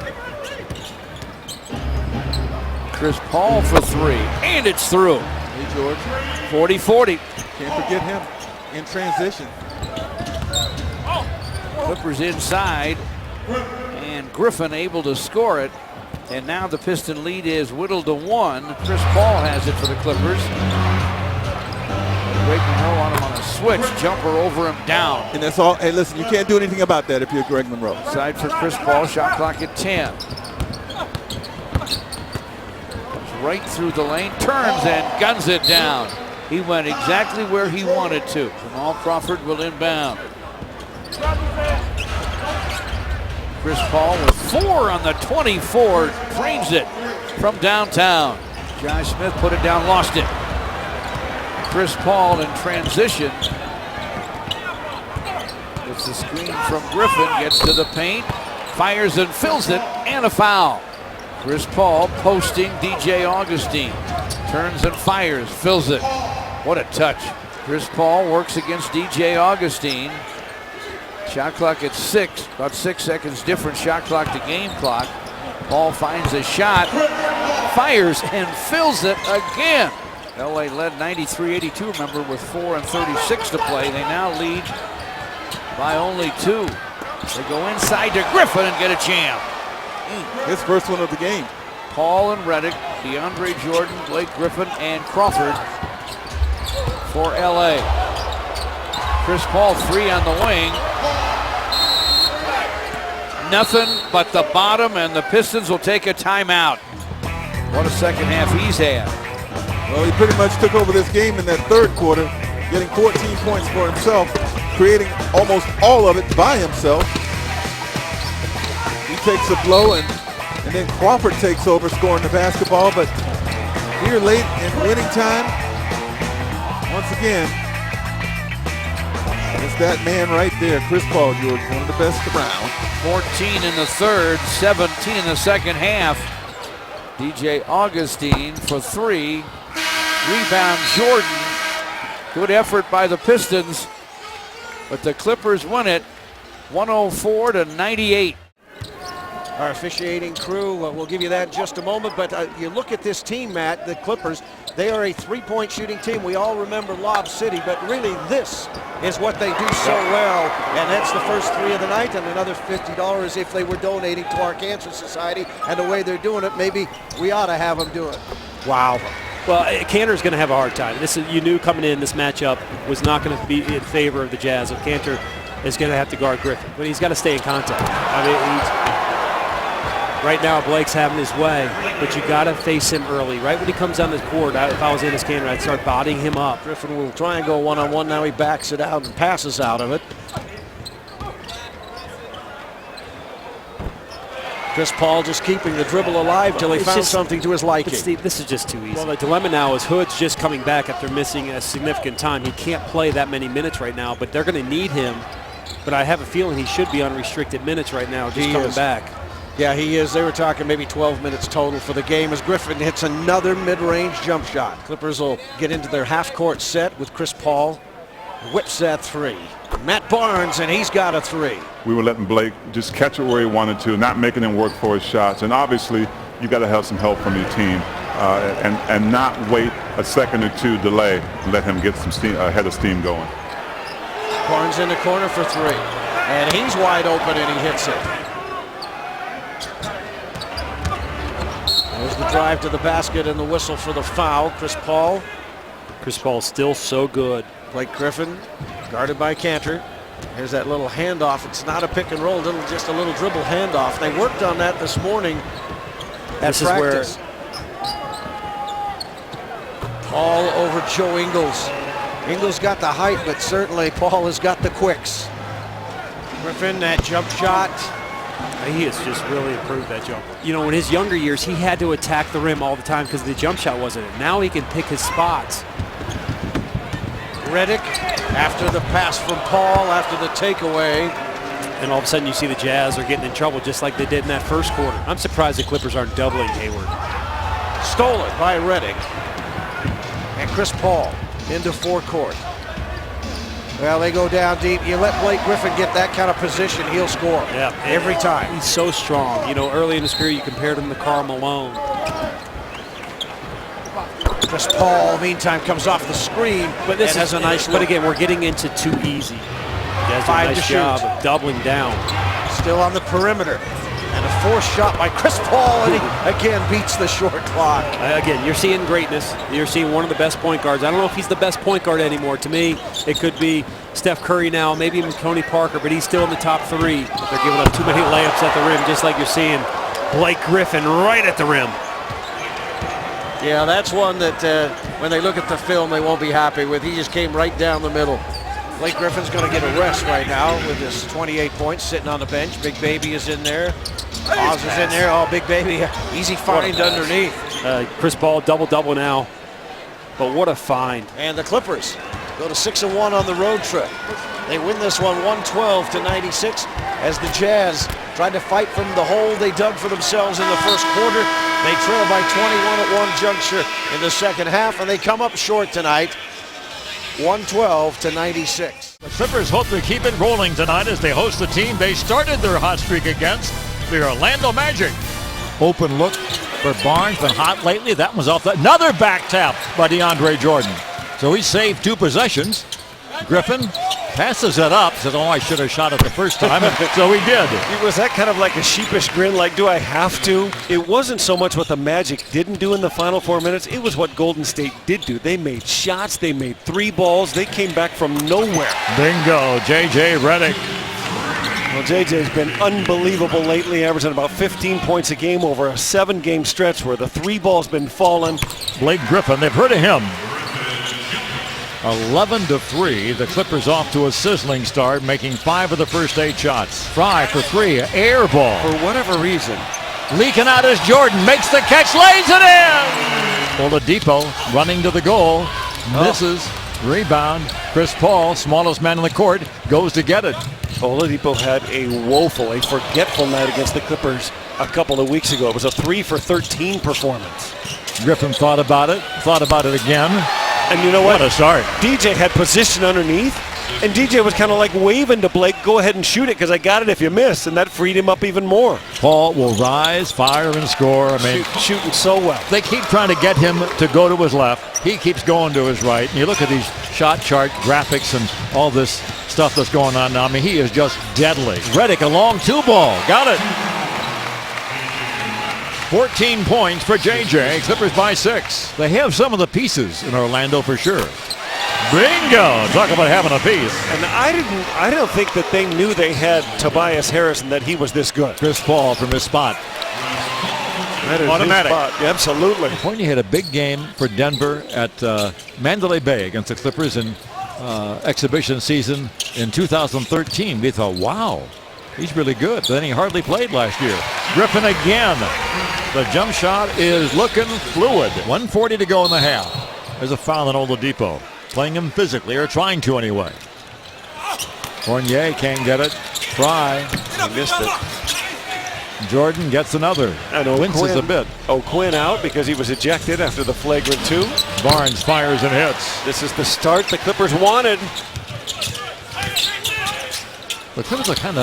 Chris Paul for 3, and it's through. Hey, George. 40-40. Can't forget him in transition. Clippers inside, and Griffin able to score it. And now the Piston lead is whittled to 1. Chris Paul has it for the Clippers. Greg Monroe on him on a switch. Jumper over him, down. And that's all. Hey, listen, you can't do anything about that if you're Greg Monroe. Side for Chris Paul. Shot clock at 10. Right through the lane. Turns and guns it down. He went exactly where he wanted to. Jamal Crawford will inbound. Chris Paul with 4 on the 24. Drains it from downtown. Josh Smith put it down, lost it. Chris Paul in transition. Gets the screen from Griffin, gets to the paint, fires and fills it, and a foul. Chris Paul posting DJ Augustine. Turns and fires, fills it. What a touch. Chris Paul works against DJ Augustine. Shot clock at 6, about 6 seconds different shot clock to game clock. Paul finds a shot, fires and fills it again. LA led 93-82, remember, with 4 and 36 to play. They now lead by only 2. They go inside to Griffin and get a jam. His first one of the game. Paul and Reddick, DeAndre Jordan, Blake Griffin, and Crawford for LA. Chris Paul 3 on the wing. Nothing but the bottom, and the Pistons will take a timeout. What a second half he's had. Well, he pretty much took over this game in that third quarter, getting 14 points for himself, creating almost all of it by himself. He takes a blow, and then Crawford takes over scoring the basketball, but here late in winning time, once again, it's that man right there, Chris Paul, George, one of the best around. 14 in the third, 17 in the second half. DJ Augustine for 3. Rebound Jordan. Good effort by the Pistons, but the Clippers win it 104-98. Our officiating crew, we'll give you that in just a moment, but you look at this team, Matt, the Clippers, they are a 3-point shooting team. We all remember Lob City, but really this is what they do so well, and that's the first 3 of the night, and another $50 if they were donating to our Cancer Society, and the way they're doing it, maybe we ought to have them do it. Wow. Well, Kanter's going to have a hard time. You knew coming in, this matchup was not going to be in favor of the Jazz. So Kanter is going to have to guard Griffin, but he's got to stay in contact. I mean, right now Blake's having his way, but you got to face him early. Right when he comes on the court, if I was in as Kanter, I'd start bodying him up. Griffin will try and go one-on-one. Now he backs it out and passes out of it. Chris Paul just keeping the dribble alive till he found something to his liking. But Steve, this is just too easy. Well, the dilemma now is Hood's just coming back after missing a significant time. He can't play that many minutes right now, but they're going to need him. But I have a feeling he should be on restricted minutes right now, just coming back. Yeah, he is. They were talking maybe 12 minutes total for the game as Griffin hits another mid-range jump shot. Clippers will get into their half-court set with Chris Paul. Whips that 3. Matt Barnes, and he's got a 3. We were letting Blake just catch it where he wanted to, not making him work for his shots. And obviously, you got to have some help from your team and not wait a second or 2 delay and let him get some steam, head of steam going. Barnes in the corner for 3. And he's wide open, and he hits it. drive to the basket and the whistle for the foul. Chris Paul. Chris Paul's still so good. Blake Griffin, guarded by Cantor. Here's that little handoff. It's not a pick and roll, just a little dribble handoff. They worked on that this morning at practice. Paul over Joe Ingles. Ingles got the height, but certainly Paul has got the quicks. Griffin, that jump shot. He has just really improved that jump. You know, in his younger years, he had to attack the rim all the time because the jump shot wasn't it. Now he can pick his spots. Redick, after the pass from Paul, after the takeaway. And all of a sudden you see the Jazz are getting in trouble just like they did in that first quarter. I'm surprised the Clippers aren't doubling Hayward. Stolen by Redick. And Chris Paul into forecourt. Well, they go down deep. You let Blake Griffin get that kind of position, he'll score. Yeah, every time. He's so strong. You know, early in his career, you compared him to Karl Malone. Chris Paul, meantime, comes off the screen, but this has a nice look. But again, we're getting into too easy. Guys do a nice job of doubling down. Still on the perimeter. And a forced shot by Chris Paul, and he again beats the short clock. Again, you're seeing greatness. You're seeing one of the best point guards. I don't know if he's the best point guard anymore. To me, it could be Steph Curry now, maybe even Tony Parker, but he's still in the top three. But they're giving up too many layups at the rim, just like you're seeing Blake Griffin right at the rim. Yeah, that's one that when they look at the film, they won't be happy with. He just came right down the middle. Blake Griffin's going to get a rest right now with his 28 points sitting on the bench. Big Baby is in there. Oz is in there. Oh, Big Baby, easy find underneath. Chris Paul double-double now. But what a find. And the Clippers go to 6-1 on the road trip. They win this one 112-96 as the Jazz tried to fight from the hole they dug for themselves in the first quarter. They trail by 21 at one juncture in the second half, and they come up short tonight, 112-96. The Clippers hope to keep it rolling tonight as they host the team they started their hot streak against, the Orlando Magic. Open look for Barnes, been hot lately. That one's off. Another back tap by DeAndre Jordan. So he saved two possessions. Griffin passes it up, says, oh, I should have shot it the first time. So he did. Was that kind of like a sheepish grin, like, do I have to? It wasn't so much what the Magic didn't do in the final 4 minutes. It was what Golden State did do. They made shots. They made three balls. They came back from nowhere. Bingo, J.J. Redick. Well, J.J.'s been unbelievable lately, averaging about 15 points a game over a 7-game stretch where the three ball's been falling. Blake Griffin, they've heard of him. 11-3, the Clippers off to a sizzling start, making 5 of the first 8 shots. Fry for 3, air ball. For whatever reason. Leaking out as Jordan makes the catch, lays it in! Oladipo running to the goal, misses, rebound. Chris Paul, smallest man on the court, goes to get it. Oladipo had a forgetful night against the Clippers a couple of weeks ago. It was a 3 for 13 performance. Griffin thought about it again. And you know what? What a start. DJ had position underneath, and DJ was kind of like waving to Blake, go ahead and shoot it because I got it if you miss, and that freed him up even more. Paul will rise, fire, and score. I mean, shooting so well. They keep trying to get him to go to his left. He keeps going to his right. And you look at these shot chart graphics and all this stuff that's going on now. I mean, he is just deadly. Redick, a long 2-ball. Got it. 14 points for JJ. Clippers by 6. They have some of the pieces in Orlando for sure. Bingo! Talk about having a piece. And I don't think that they knew they had Tobias Harris and that he was this good. Chris Paul from his spot. That is automatic. His spot. Absolutely. Fournier had a big game for Denver at Mandalay Bay against the Clippers in exhibition season in 2013. We thought, wow, he's really good. But then he hardly played last year. Griffin again. The jump shot is looking fluid. 1:40 to go in the half. There's a foul on Oladipo. Playing him physically, or trying to anyway. Fournier can't get it. Fry. He missed it. Jordan gets another. And winces a bit. Quinn out because he was ejected after the flagrant 2. Barnes fires and hits. This is the start the Clippers wanted. The Clippers are kind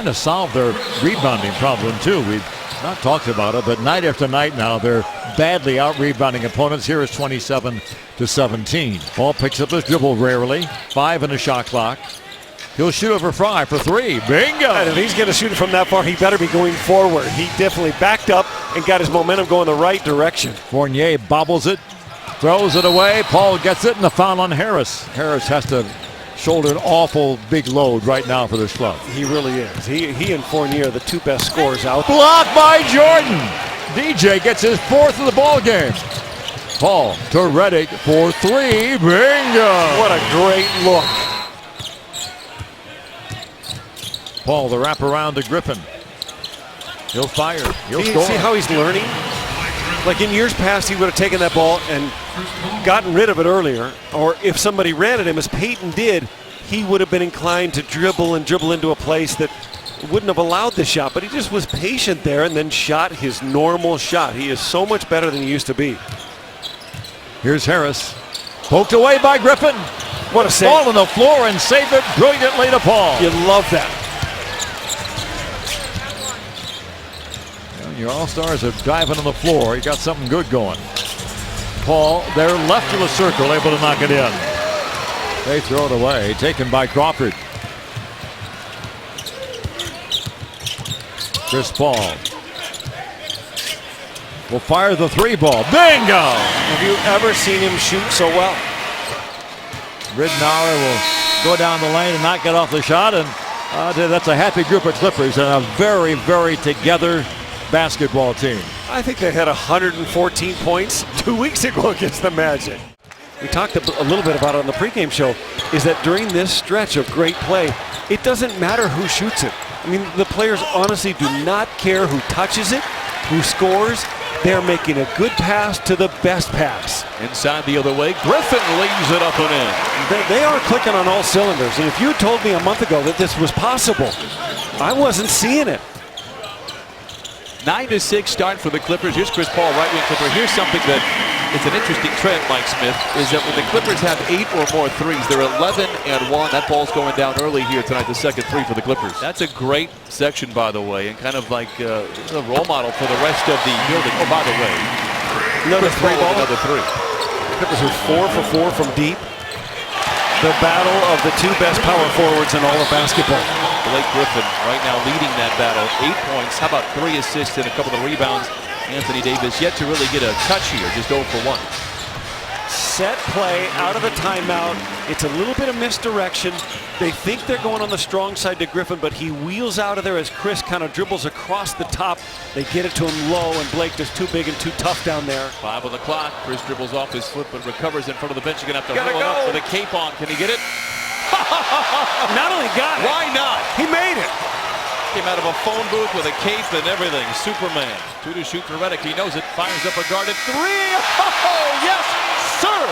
of solved their rebounding problem too. We've not talked about it, but night after night now they're badly out-rebounding opponents. Here is 27-17. Paul picks up his dribble rarely. 5 in the shot clock. He'll shoot over Fry for 3. Bingo! And if he's going to shoot it from that far, he better be going forward. He definitely backed up, and got his momentum going the right direction. Fournier bobbles it, throws it away. Paul gets it, and the foul on Harris. Harris has to shoulder an awful big load right now for this club. He really is. He and Fournier are the two best scorers out there. Blocked by Jordan. DJ gets his 4th of the ball game. Paul to Redick for 3. Bingo! What a great look. Paul, the wraparound to Griffin. He'll fire. He'll See score. how he's learning? Like in years past, he would have taken that ball and gotten rid of it earlier. Or if somebody ran at him, as Peyton did, he would have been inclined to dribble into a place that wouldn't have allowed the shot. But he just was patient there and then shot his normal shot. He is so much better than he used to be. Here's Harris. Poked away by Griffin. What a save. Ball on the floor and save it brilliantly to Paul. You love that. Your All-Stars are diving on the floor. You got something good going. Paul, they're left of the circle, able to knock it in. They throw it away, taken by Crawford. Chris Paul will fire the 3 ball. Bingo! Have you ever seen him shoot so well? Ridnour will go down the lane and not get off the shot. And that's a happy group of Clippers and a very, very together basketball team. I think they had 114 points 2 weeks ago against the Magic. We talked a little bit about it on the pregame show, is that during this stretch of great play, it doesn't matter who shoots it. I mean, the players honestly do not care who touches it, who scores. They're making a good pass to the best pass. Inside the other way, Griffin leaves it up and in. They are clicking on all cylinders, and if you told me a month ago that this was possible, I wasn't seeing it. 9-6 start for the Clippers. Here's Chris Paul, right wing Clipper. Here's something that it's an interesting trend, Mike Smith, is that when the Clippers have 8 or more threes, they're 11-1. That ball's going down early here tonight, the second 3 for the Clippers. That's a great section, by the way, and kind of like a role model for the rest of the building. Oh, by the way, another 3 ball. Another 3. Clippers are 4 for 4 from deep. The battle of the 2 best power forwards in all of basketball. Blake Griffin right now leading that battle. 8 points. How about 3 assists and a couple of rebounds? Anthony Davis yet to really get a touch here. Just 0 for 1. Set play out of the timeout. It's a little bit of misdirection. They think they're going on the strong side to Griffin, but he wheels out of there as Chris kind of dribbles across the top. They get it to him low, and Blake just too big and too tough down there. 5 on the clock. Chris dribbles off his foot, but recovers in front of the bench. You're going to have to roll up with a cape on. Can he get it? Not only got it. Why not? He made it. Came out of a phone booth with a cape and everything. Superman. 2 to shoot for Redick. He knows it. Fires up a guarded 3. Oh, yes, sir.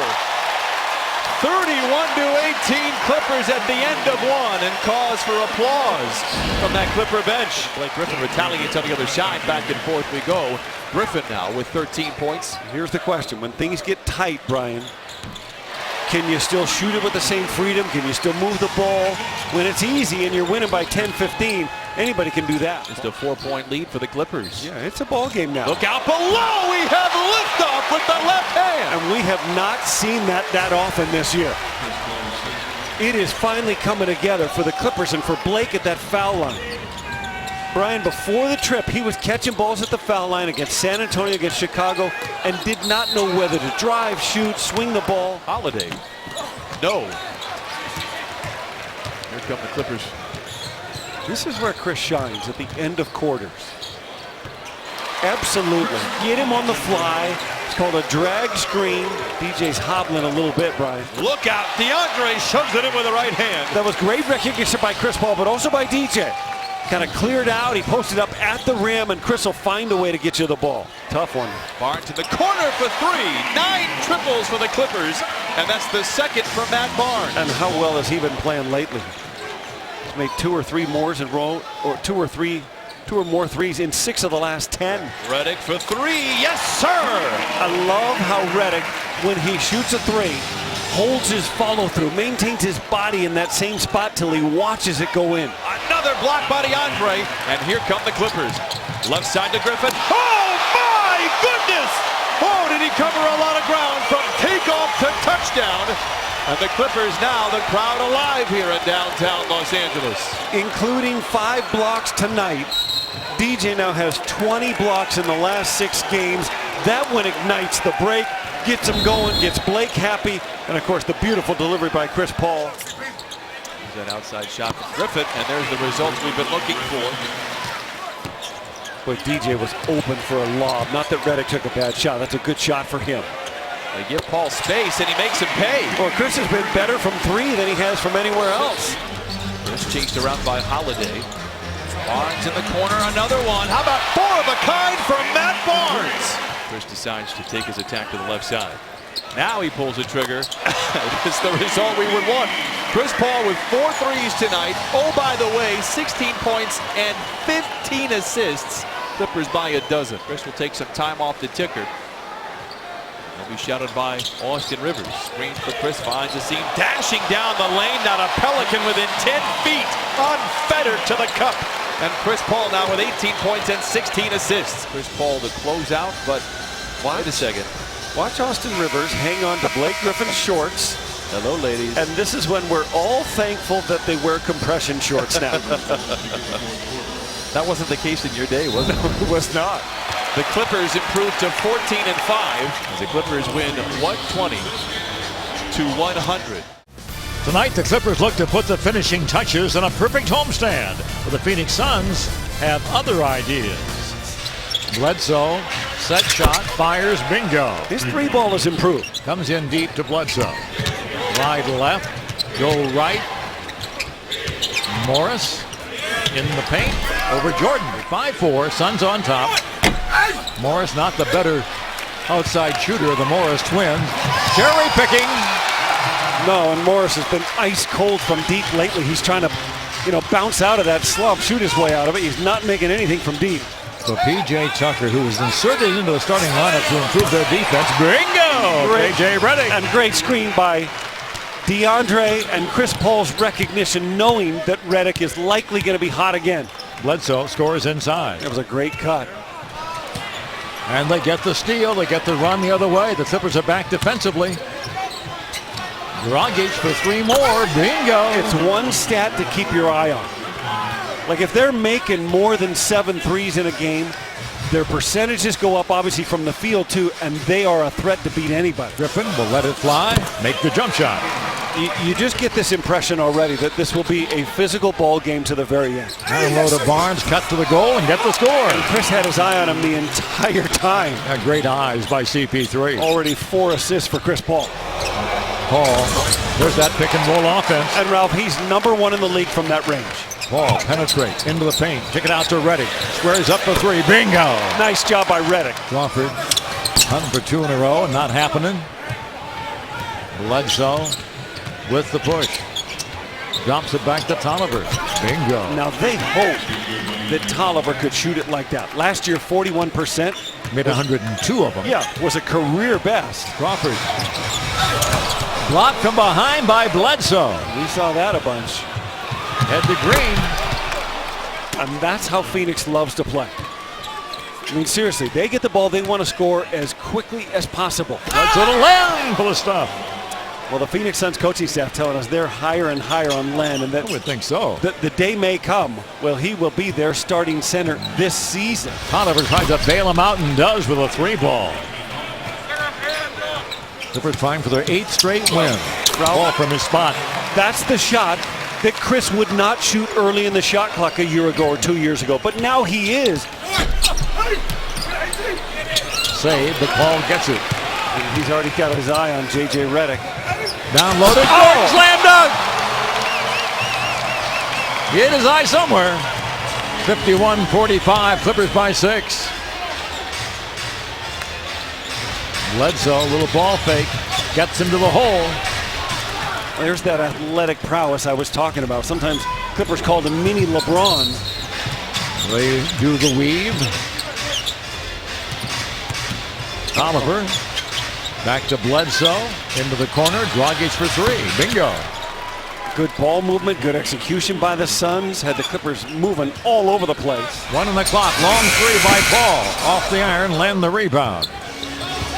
31-18 Clippers at the end of 1, and cause for applause from that Clipper bench. Blake Griffin retaliates on the other side. Back and forth we go. Griffin now with 13 points. Here's the question. When things get tight, Brian, can you still shoot it with the same freedom? Can you still move the ball? When it's easy and you're winning by 10-15, anybody can do that. Just a 4-point lead for the Clippers. Yeah, it's a ball game now. Look out below. We have liftoff with the left hand. And we have not seen that often this year. It is finally coming together for the Clippers and for Blake at that foul line. Brian, before the trip, he was catching balls at the foul line against San Antonio, against Chicago, and did not know whether to drive, shoot, swing the ball. Holiday. No. Here come the Clippers. This is where Chris shines, at the end of quarters. Absolutely. Get him on the fly. It's called a drag screen. DJ's hobbling a little bit, Brian. Look out. DeAndre shoves it in with the right hand. That was great recognition by Chris Paul, but also by DJ. Kind of cleared out. He posted up at the rim, and Chris will find a way to get you the ball. Tough one. Barnes in the corner for 3. 9 triples for the Clippers, and that's the second from Matt Barnes. And how well has he been playing lately? He's made 2 or 3 more in row, or 2 or more threes in 6 of the last 10. Redick for 3. Yes, sir. I love how Redick, when he shoots a 3, holds his follow-through, maintains his body in that same spot till he watches it go in. Another block by DeAndre, and here come the Clippers. Left side to Griffin. Oh, my goodness! Oh, did he cover a lot of ground from takeoff to touchdown? And the Clippers now, the crowd alive here in downtown Los Angeles. Including 5 blocks tonight DJ now has 20 blocks in the last 6 games. That one ignites the break, gets him going, gets Blake happy, and of course the beautiful delivery by Chris Paul. That outside shot from Griffin, and there's the results we've been looking for. But DJ was open for a lob. Not that Redick took a bad shot. That's a good shot for him. They give Paul space, and he makes him pay. Well, Chris has been better from 3 than he has from anywhere else. Chris chased around by Holiday. Barnes in the corner, another one. How about 4 of a kind from Matt Barnes? Chris decides to take his attack to the left side. Now he pulls the trigger. It's the result we would want. Chris Paul with 4 threes tonight. Oh, by the way, 16 points and 15 assists. Clippers by a dozen. Chris will take some time off the ticker. He'll be shouted by Austin Rivers. Screen for Chris, finds the seam, dashing down the lane. Not a Pelican within 10 feet. Unfettered to the cup. And Chris Paul now with 18 points and 16 assists. Chris Paul to close out, but wait a second. Watch Austin Rivers hang on to Blake Griffin's shorts. Hello, ladies. And this is when we're all thankful that they wear compression shorts now. That wasn't the case in your day, was it? It was not. The Clippers improved to 14-5 as the Clippers win 120 to 100. Tonight, the Clippers look to put the finishing touches on a perfect homestand, but the Phoenix Suns have other ideas. Bledsoe, set shot, fires, bingo. His 3-ball has improved. Comes in deep to Bledsoe. Wide left, go right. Morris in the paint over Jordan. 5-4, Suns on top. Morris not the better outside shooter of the Morris twins. Cherry picking. No, and Morris has been ice cold from deep lately. He's trying to, bounce out of that slump, shoot his way out of it. He's not making anything from deep. So P.J. Tucker, who was inserted into the starting lineup to improve their defense. Bingo! J.J. Redick. And great screen by DeAndre, and Chris Paul's recognition, knowing that Redick is likely going to be hot again. Bledsoe scores inside. That was a great cut. And they get the steal. They get the run the other way. The Clippers are back defensively. Dragic for 3 more. Bingo. It's one stat to keep your eye on. Like if they're making more than 7 threes in a game, their percentages go up obviously from the field too, and they are a threat to beat anybody. Griffin will let it fly, make the jump shot. You just get this impression already that this will be a physical ball game to the very end. Down low to Barnes, cut to the goal and get the score. And Chris had his eye on him the entire time. Great eyes by CP3. Already 4 assists for Chris Paul. Paul, there's that pick and roll offense. And Ralph, he's #1 in the league from that range. Paul penetrates into the paint. Kick it out to Redick. Squares up for 3. Bingo. Nice job by Redick. Crawford hunting for 2 in a row. Not happening. Bledsoe with the push. Drops it back to Tolliver. Bingo. Now they hope that Tolliver could shoot it like that. Last year, 41%. Made 102 of them. Yeah, was a career best. Crawford. Blocked from behind by Bledsoe. We saw that a bunch. Head to Green. And that's how Phoenix loves to play. I mean, seriously, they get the ball, they want to score as quickly as possible. Bledsoe to Len, full of stuff. Well, the Phoenix Suns coaching staff telling us they're higher and higher on Len, and that I would think so. The day may come. Well, he will be their starting center this season. Tolliver tries to bail him out and does with a 3-ball. Clippers trying for their 8th straight win. Ball from his spot. That's the shot that Chris would not shoot early in the shot clock a year ago or 2 years ago, but now he is. Save, but Paul gets it. He's already got his eye on J.J. Redick. Downloaded. Oh, slam dunk! He hit his eye somewhere. 51-45, Clippers by 6. Bledsoe, little ball fake, gets him to the hole. There's that athletic prowess I was talking about. Sometimes Clippers called him mini LeBron. They do the weave. Tolliver back to Bledsoe into the corner. Dragic for 3. Bingo. Good ball movement, good execution by the Suns. Had the Clippers moving all over the place. 1 on the clock. Long 3 by Paul. Off the iron, land the rebound.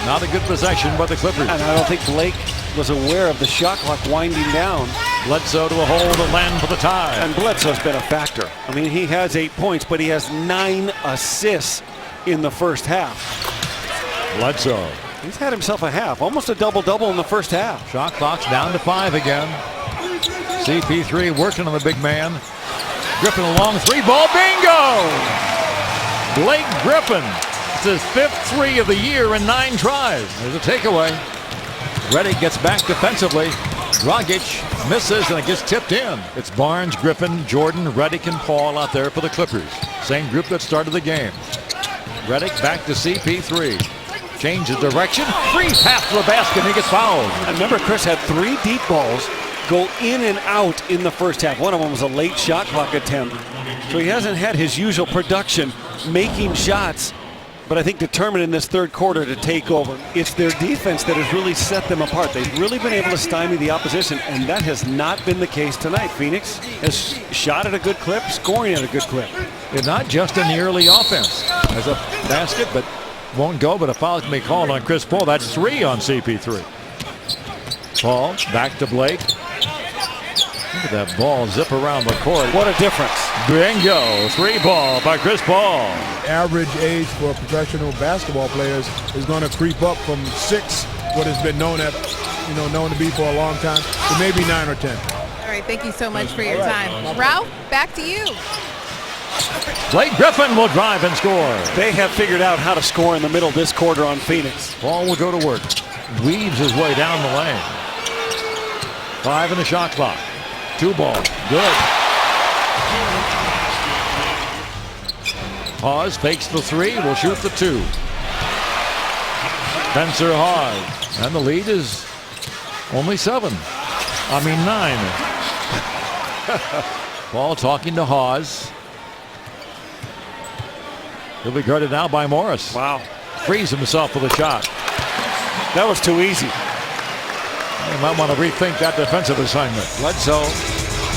Not a good possession by the Clippers. And I don't think Blake was aware of the shot clock winding down. Bledsoe to a hole to land for the tie. And Bledsoe's been a factor. I mean, he has 8 points, but he has 9 assists in the first half. Bledsoe. He's had himself a half, almost a double-double in the first half. Shot clock's down to 5 again. CP3 working on the big man. Griffin a long 3-ball, bingo! Blake Griffin. It's his 5th 3 of the year in 9 tries. There's a takeaway. Redick gets back defensively. Dragic misses and it gets tipped in. It's Barnes, Griffin, Jordan, Redick, and Paul out there for the Clippers. Same group that started the game. Redick back to CP3. Changes direction. Free pass to the basket and he gets fouled. I remember Chris had 3 deep balls go in and out in the first half. One of them was a late shot clock attempt. So he hasn't had his usual production making shots, but I think determined in this third quarter to take over. It's their defense that has really set them apart. They've really been able to stymie the opposition, and that has not been the case tonight. Phoenix has shot at a good clip, scoring at a good clip. And not just in the early offense. There's a basket, but won't go, but a foul can be called on Chris Paul. That's 3 on CP3. Paul back to Blake. Look at that ball zip around the court. What a difference. Bingo. 3-ball by Chris Paul. Average age for professional basketball players is going to creep up from 6, what has been known to be for a long time, to maybe 9 or 10. All right, thank you so much for your time. Ralph, back to you. Blake Griffin will drive and score. They have figured out how to score in the middle this quarter on Phoenix. Paul will go to work. Weaves his way down the lane. 5 in the shot clock. 2-ball. Good. Hawes fakes the 3. Will shoot the 2. Spencer Hawes. And the lead is only 7. 9. Paul talking to Hawes. He'll be guarded now by Morris. Wow. Frees himself with a shot. That was too easy. You might want to rethink that defensive assignment. Bledsoe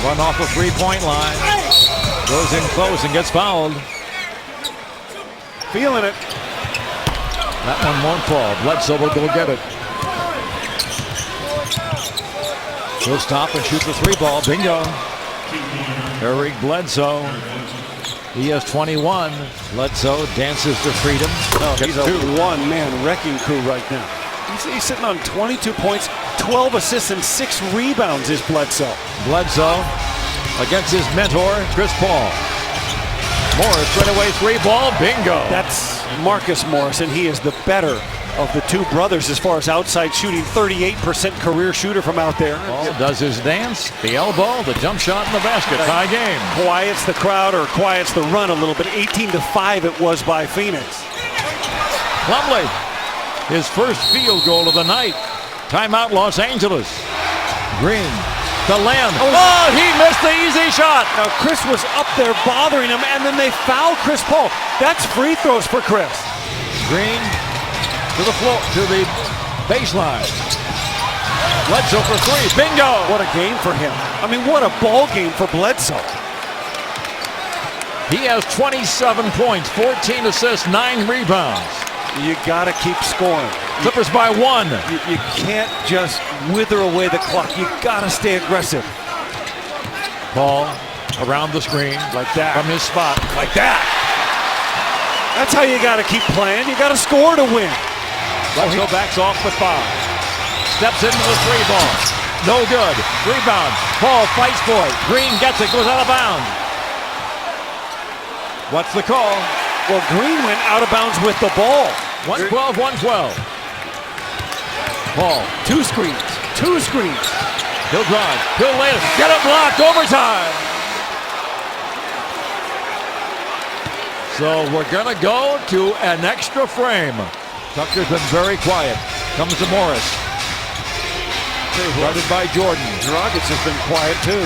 run off a 3-point line. Goes in close and gets fouled. Feeling it. That one won't fall. Bledsoe will go get it. He'll stop and shoot the 3-ball. Bingo. Eric Bledsoe. He has 21. Bledsoe dances to freedom. He's a one-man wrecking crew right now. He's sitting on 22 points, 12 assists, and 6 rebounds is Bledsoe. Bledsoe against his mentor, Chris Paul. Morris straight away 3-ball, bingo. That's Marcus Morris, and he is the better of the 2 brothers as far as outside shooting. 38% career shooter from out there. Paul does his dance, the elbow, the jump shot in the basket. Tie game. Quiets the crowd or quiets the run a little bit. 18-5 it was by Phoenix. Plumlee. His first field goal of the night. Timeout Los Angeles. Green to land. Oh, he missed the easy shot. Now Chris was up there bothering him, and then they fouled Chris Paul. That's free throws for Chris. Green to the floor, to the baseline. Bledsoe for 3. Bingo. What a game for him. I mean, what a ball game for Bledsoe. He has 27 points, 14 assists, 9 rebounds. You got to keep scoring. Clippers by 1. You can't just wither away the clock. You got to stay aggressive. Paul around the screen. Like that. From his spot. Like that. That's how you got to keep playing. You got to score to win. Bledsoe backs off with 5. Steps into the 3-ball. No good. Rebound. Paul fights for it. Green gets it. Goes out of bounds. What's the call? Well, Green went out of bounds with the ball. 112, 112. Paul. 2 screens. 2 screens. He'll drive. He'll lay it. Get it blocked. Overtime. So we're going to go to an extra frame. Tucker's been very quiet. Comes to Morris. Guarded by Jordan. Dragic has been quiet too.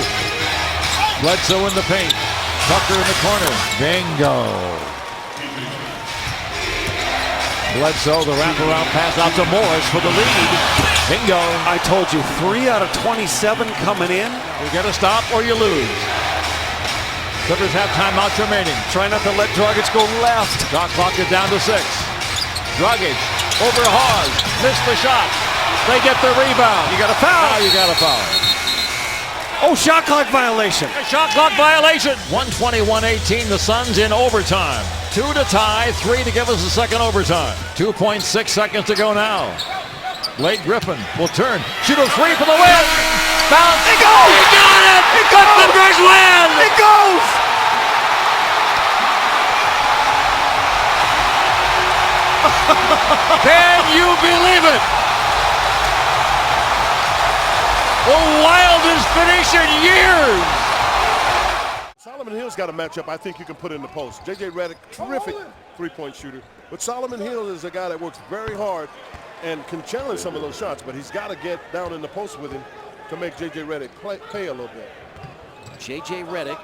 Bledsoe in the paint. Tucker in the corner. Bingo. Bledsoe, the wraparound pass out to Morris for the lead. Bingo. I told you, 3 out of 27 coming in. You get a stop or you lose. Clippers have timeouts remaining. Try not to let Dragic go left. Shot clock is down to 6. Dragic over Hawes. Missed the shot. They get the rebound. You got a foul. Now you got a foul. Oh, shot clock violation. A shot clock violation. 121-18, the Suns in overtime. 2 to tie, 3 to give us a second overtime. 2.6 seconds to go now. Blake Griffin will turn. Shoot a three for the win. Bounce. It goes. He got it. It goes. Clippers win. It goes. Can you believe it? The wildest finish in years. Solomon Hill's got a matchup I think you can put in the post. J.J. Redick, terrific three-point shooter. But Solomon Hill is a guy that works very hard and can challenge some of those shots, but he's got to get down in the post with him to make J.J. Redick pay a little bit. J.J. Redick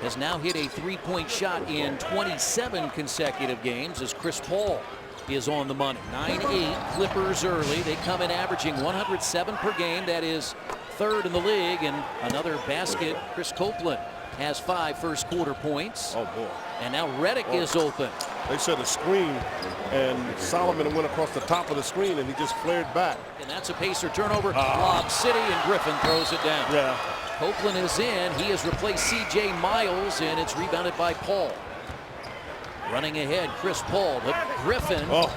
has now hit a three-point shot in 27 consecutive games as Chris Paul is on the money. 9-8 Clippers early. They come in averaging 107 per game. That is third in the league. And another basket. Chris Copeland has 5 first quarter points. Oh boy. And now Redick is open. They set a screen and Solomon went across the top of the screen and he just flared back. And that's a Pacer turnover. Lob City and Griffin throws it down. Yeah. Copeland is in. He has replaced C.J. Miles and it's rebounded by Paul. Running ahead, Chris Paul, but Griffin. Oh,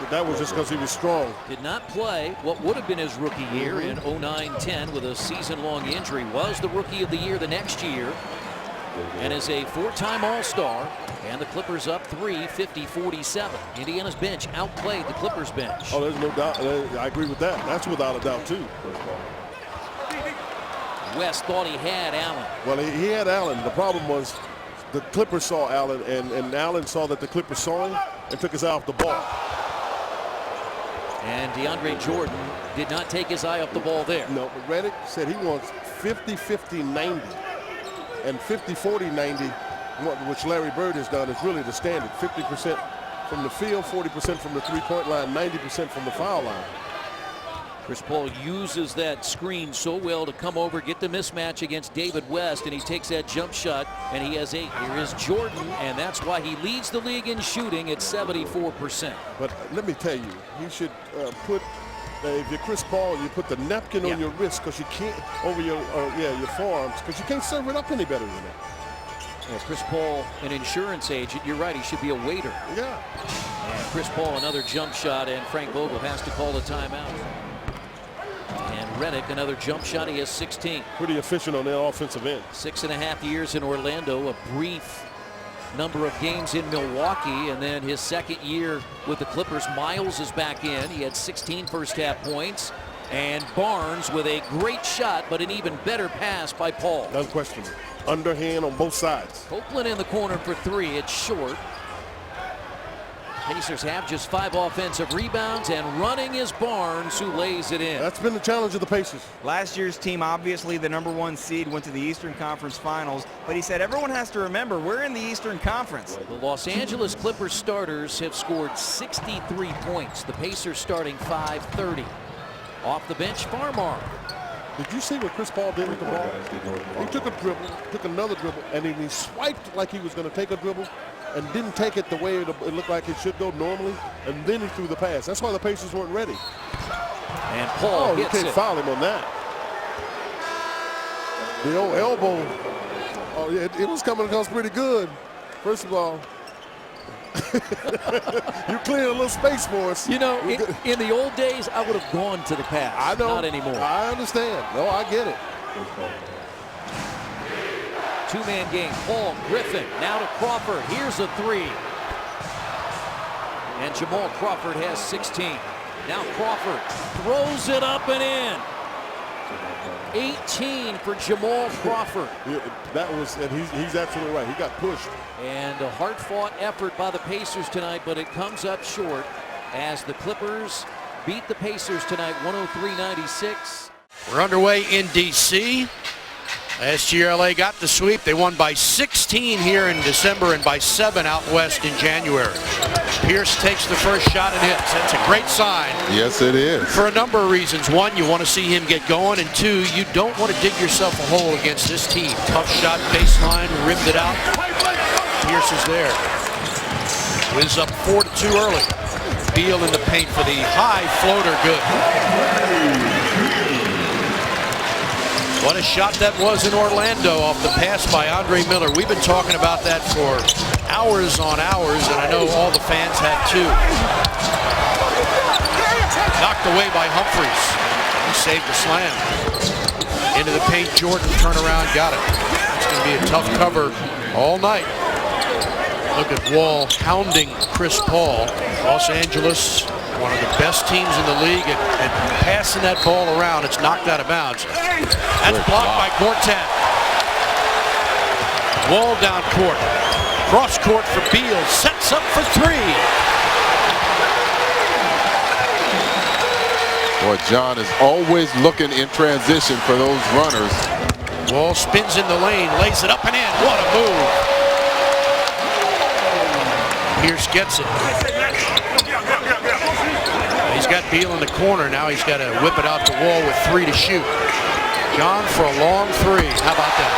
that was just because he was strong. Did not play what would have been his rookie year in 09-10 with a season-long injury. Was the rookie of the year the next year and is a 4-time All-Star. And the Clippers up 3, 50-47. Indiana's bench outplayed the Clippers bench. Oh, there's no doubt. I agree with that. That's without a doubt, too. West thought he had Allen. Well, he had Allen. The problem was the Clippers saw Allen, and Allen saw that the Clippers saw him and took his eye off the ball. And DeAndre Jordan did not take his eye off the ball there. No, but Redick said he wants 50-50-90 and 50-40-90, which Larry Bird has done, is really the standard. 50% from the field, 40% from the three-point line, 90% from the foul line. Chris Paul uses that screen so well to come over, get the mismatch against David West, and he takes that jump shot, and he has 8. Here is Jordan, and that's why he leads the league in shooting at 74%. But let me tell you, you should put, if you're Chris Paul, you put the napkin on your wrist because you can't, over your forearms, because you can't serve it up any better than that. Yeah, Chris Paul, an insurance agent, you're right, he should be a waiter. Yeah. And Chris Paul, another jump shot, and Frank Vogel has to call the timeout. And Redick, another jump shot. He has 16. Pretty efficient on their offensive end. 6.5 years in Orlando, a brief number of games in Milwaukee, and then his second year with the Clippers. Miles is back in. He had 16 first half points. And Barnes with a great shot, but an even better pass by Paul. Unquestionable. Underhand on both sides. Copeland in the corner for 3. It's short. Pacers have just 5 offensive rebounds, and running is Barnes, who lays it in. That's been the challenge of the Pacers. Last year's team, obviously the #1 seed, went to the Eastern Conference Finals, but he said everyone has to remember we're in the Eastern Conference. The Los Angeles Clippers starters have scored 63 points. The Pacers starting 530. Off the bench, Farmar. Did you see what Chris Paul did with the ball? He took a dribble, took another dribble, and then he swiped like he was going to take a dribble and didn't take it the way it looked like it should go normally, and then he threw the pass. That's why the Pacers weren't ready. And Paul you can't foul him on that. The old elbow, it was coming across pretty good. First of all, you cleared a little space for us. You know, in the old days, I would have gone to the pass. I know. Not anymore. I understand. No, I get it. Two-man game. Paul, Griffin, now to Crawford. Here's a 3. And Jamal Crawford has 16. Now Crawford throws it up and in. 18 for Jamal Crawford. And he's absolutely right. He got pushed. And a hard-fought effort by the Pacers tonight, but it comes up short as the Clippers beat the Pacers tonight 103-96. We're underway in D.C. SGLA got the sweep. They won by 16 here in December and by 7 out west in January. Pierce takes the first shot and hits. That's a great sign. Yes, it is. For a number of reasons. 1, you want to see him get going, and 2, you don't want to dig yourself a hole against this team. Tough shot, baseline, ripped it out. Pierce is there. Whiz up 4-2 early. Beal in the paint for the high floater, good. What a shot that was in Orlando off the pass by Andre Miller. We've been talking about that for hours on hours, and I know all the fans have too. Knocked away by Humphries. He saved the slam. Into the paint, Jordan, turnaround, got it. It's going to be a tough cover all night. Look at Wall hounding Chris Paul. Los Angeles, one of the best teams in the league at passing that ball around. It's knocked out of bounds. That's blocked by Gortat. Wall down court. Cross court for Beal. Sets up for three. Boy, John is always looking in transition for those runners. Wall spins in the lane, lays it up and in. What a move. Pierce gets it. He's got Beal in the corner. Now he's got to whip it out to Wall with 3 to shoot. John for a long 3. How about that?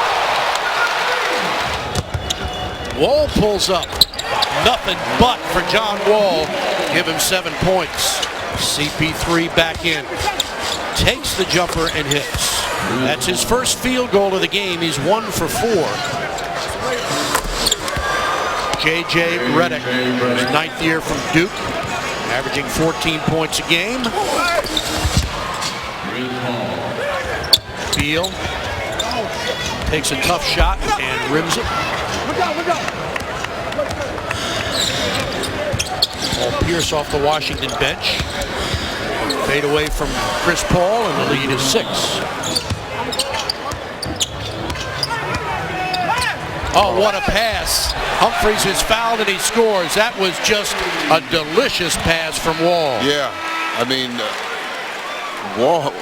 Wall pulls up. Nothing but for John Wall. Give him 7 points. CP3 back in. Takes the jumper and hits. That's his first field goal of the game. He's 1 for 4. J.J. Redick, his 9th year from Duke, averaging 14 points a game. Beal takes a tough shot and rims it. Paul Pierce off the Washington bench. Fade away from Chris Paul, and the lead is 6. Oh, what a pass. Humphries is fouled and he scores. That was just a delicious pass from Wall. Yeah, I mean, Wall,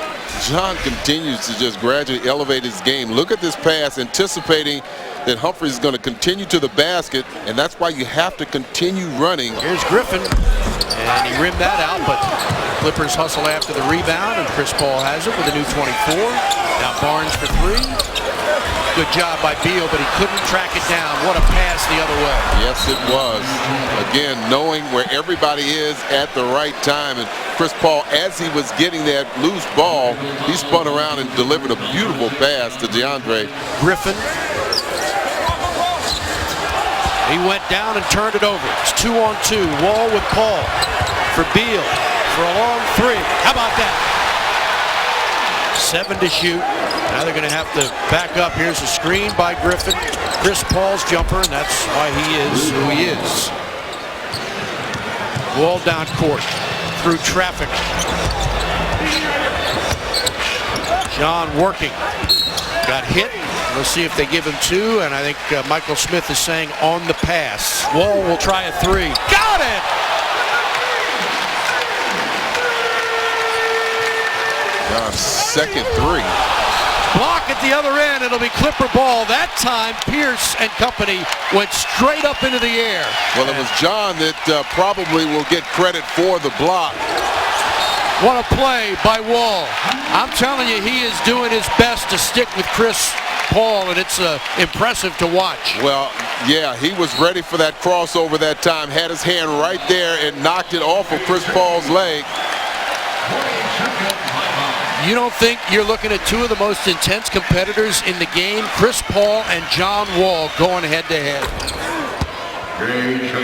John continues to just gradually elevate his game. Look at this pass, anticipating that Humphries is going to continue to the basket, and that's why you have to continue running. Here's Griffin, and he rimmed that out, but Clippers hustle after the rebound, and Chris Paul has it with a new 24. Now Barnes for 3. Good job by Beal, but he couldn't track it down. What a pass the other way. Yes, it was. Again, knowing where everybody is at the right time. And Chris Paul, as he was getting that loose ball, he spun around and delivered a beautiful pass to DeAndre. Griffin. He went down and turned it over. It's 2-on-2. Wall with Paul for Beal for a long 3. How about that? 7 to shoot. Now they're going to have to back up. Here's a screen by Griffin. Chris Paul's jumper, and that's why he is who he is. Wall down court through traffic. John working. Got hit. Let's see if they give him 2, and I think Michael Smith is saying on the pass. Wall will try a 3. Got it! John's second 3. Block at the other end. It'll be Clipper ball. That time, Pierce and company went straight up into the air. Well, it was John that probably will get credit for the block. What a play by Wall. I'm telling you, he is doing his best to stick with Chris Paul, and it's impressive to watch. Well, yeah, he was ready for that crossover that time. Had his hand right there and knocked it off of Chris Paul's leg. You don't think you're looking at 2 of the most intense competitors in the game, Chris Paul and John Wall, going head-to-head.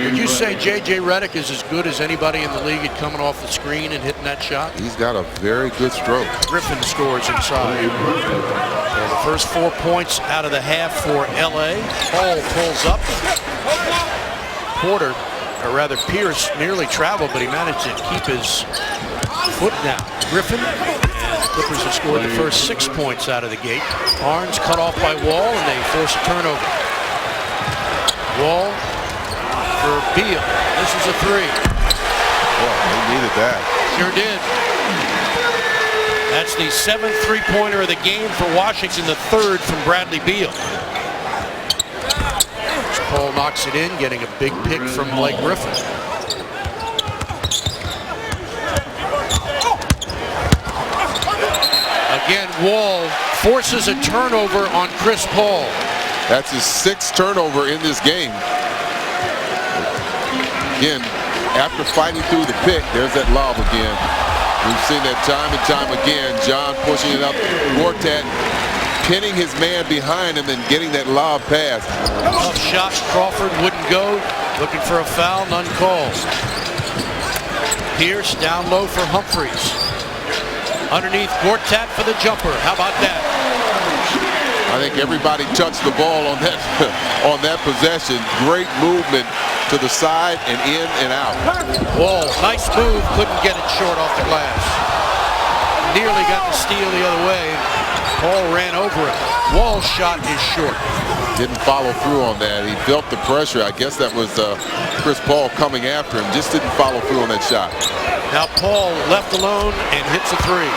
Would you say J.J. Redick is as good as anybody in the league at coming off the screen and hitting that shot? He's got a very good stroke. Griffin scores inside. So the first 4 points out of the half for L.A. Paul pulls up. Porter, or rather Pierce, nearly traveled, but he managed to keep his foot down. Griffin. Clippers have scored the first 6 points out of the gate. Barnes cut off by Wall, and they force a turnover. Wall for Beal. This is a 3. Boy, they needed that. Sure did. That's the 7th three-pointer of the game for Washington, the 3rd from Bradley Beal. Paul knocks it in, getting a big pick from Blake Griffin. Again, Wall forces a turnover on Chris Paul. That's his 6th turnover in this game. Again, after fighting through the pick, there's that lob again. We've seen that time and time again. John pushing it up. Gortat pinning his man behind him and getting that lob pass. Tough shot. Crawford wouldn't go. Looking for a foul. None called. Pierce down low for Humphries. Underneath Gortat for the jumper. How about that? I think everybody touched the ball on that on that possession. Great movement to the side and in and out. Wall, nice move. Couldn't get it short off the glass. Nearly got the steal the other way. Paul ran over it. Wall's shot is short. Didn't follow through on that. He felt the pressure. I guess that was Chris Paul coming after him. Just didn't follow through on that shot. Now Paul left alone and hits a three.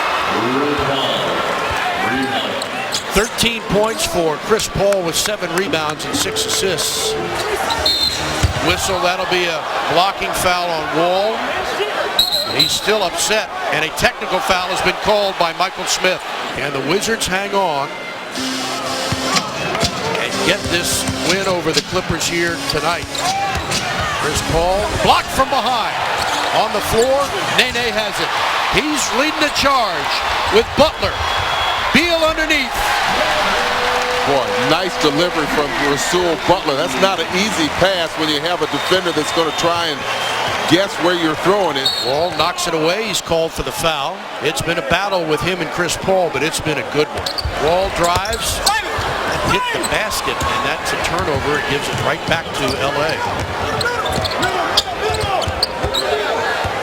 13 points for Chris Paul with 7 rebounds and 6 assists. Whistle, that'll be a blocking foul on Wall. He's still upset, and a technical foul has been called by Michael Smith. And the Wizards hang on and get this win over the Clippers here tonight. Chris Paul blocked from behind. On the floor, Nene has it. He's leading the charge with Butler. Beal underneath. Boy, nice delivery from Rasul Butler. That's not an easy pass when you have a defender that's going to try and guess where you're throwing it. Wall knocks it away. He's called for the foul. It's been a battle with him and Chris Paul, but it's been a good one. Wall drives, hit the basket, and that's a turnover. It gives it right back to L.A.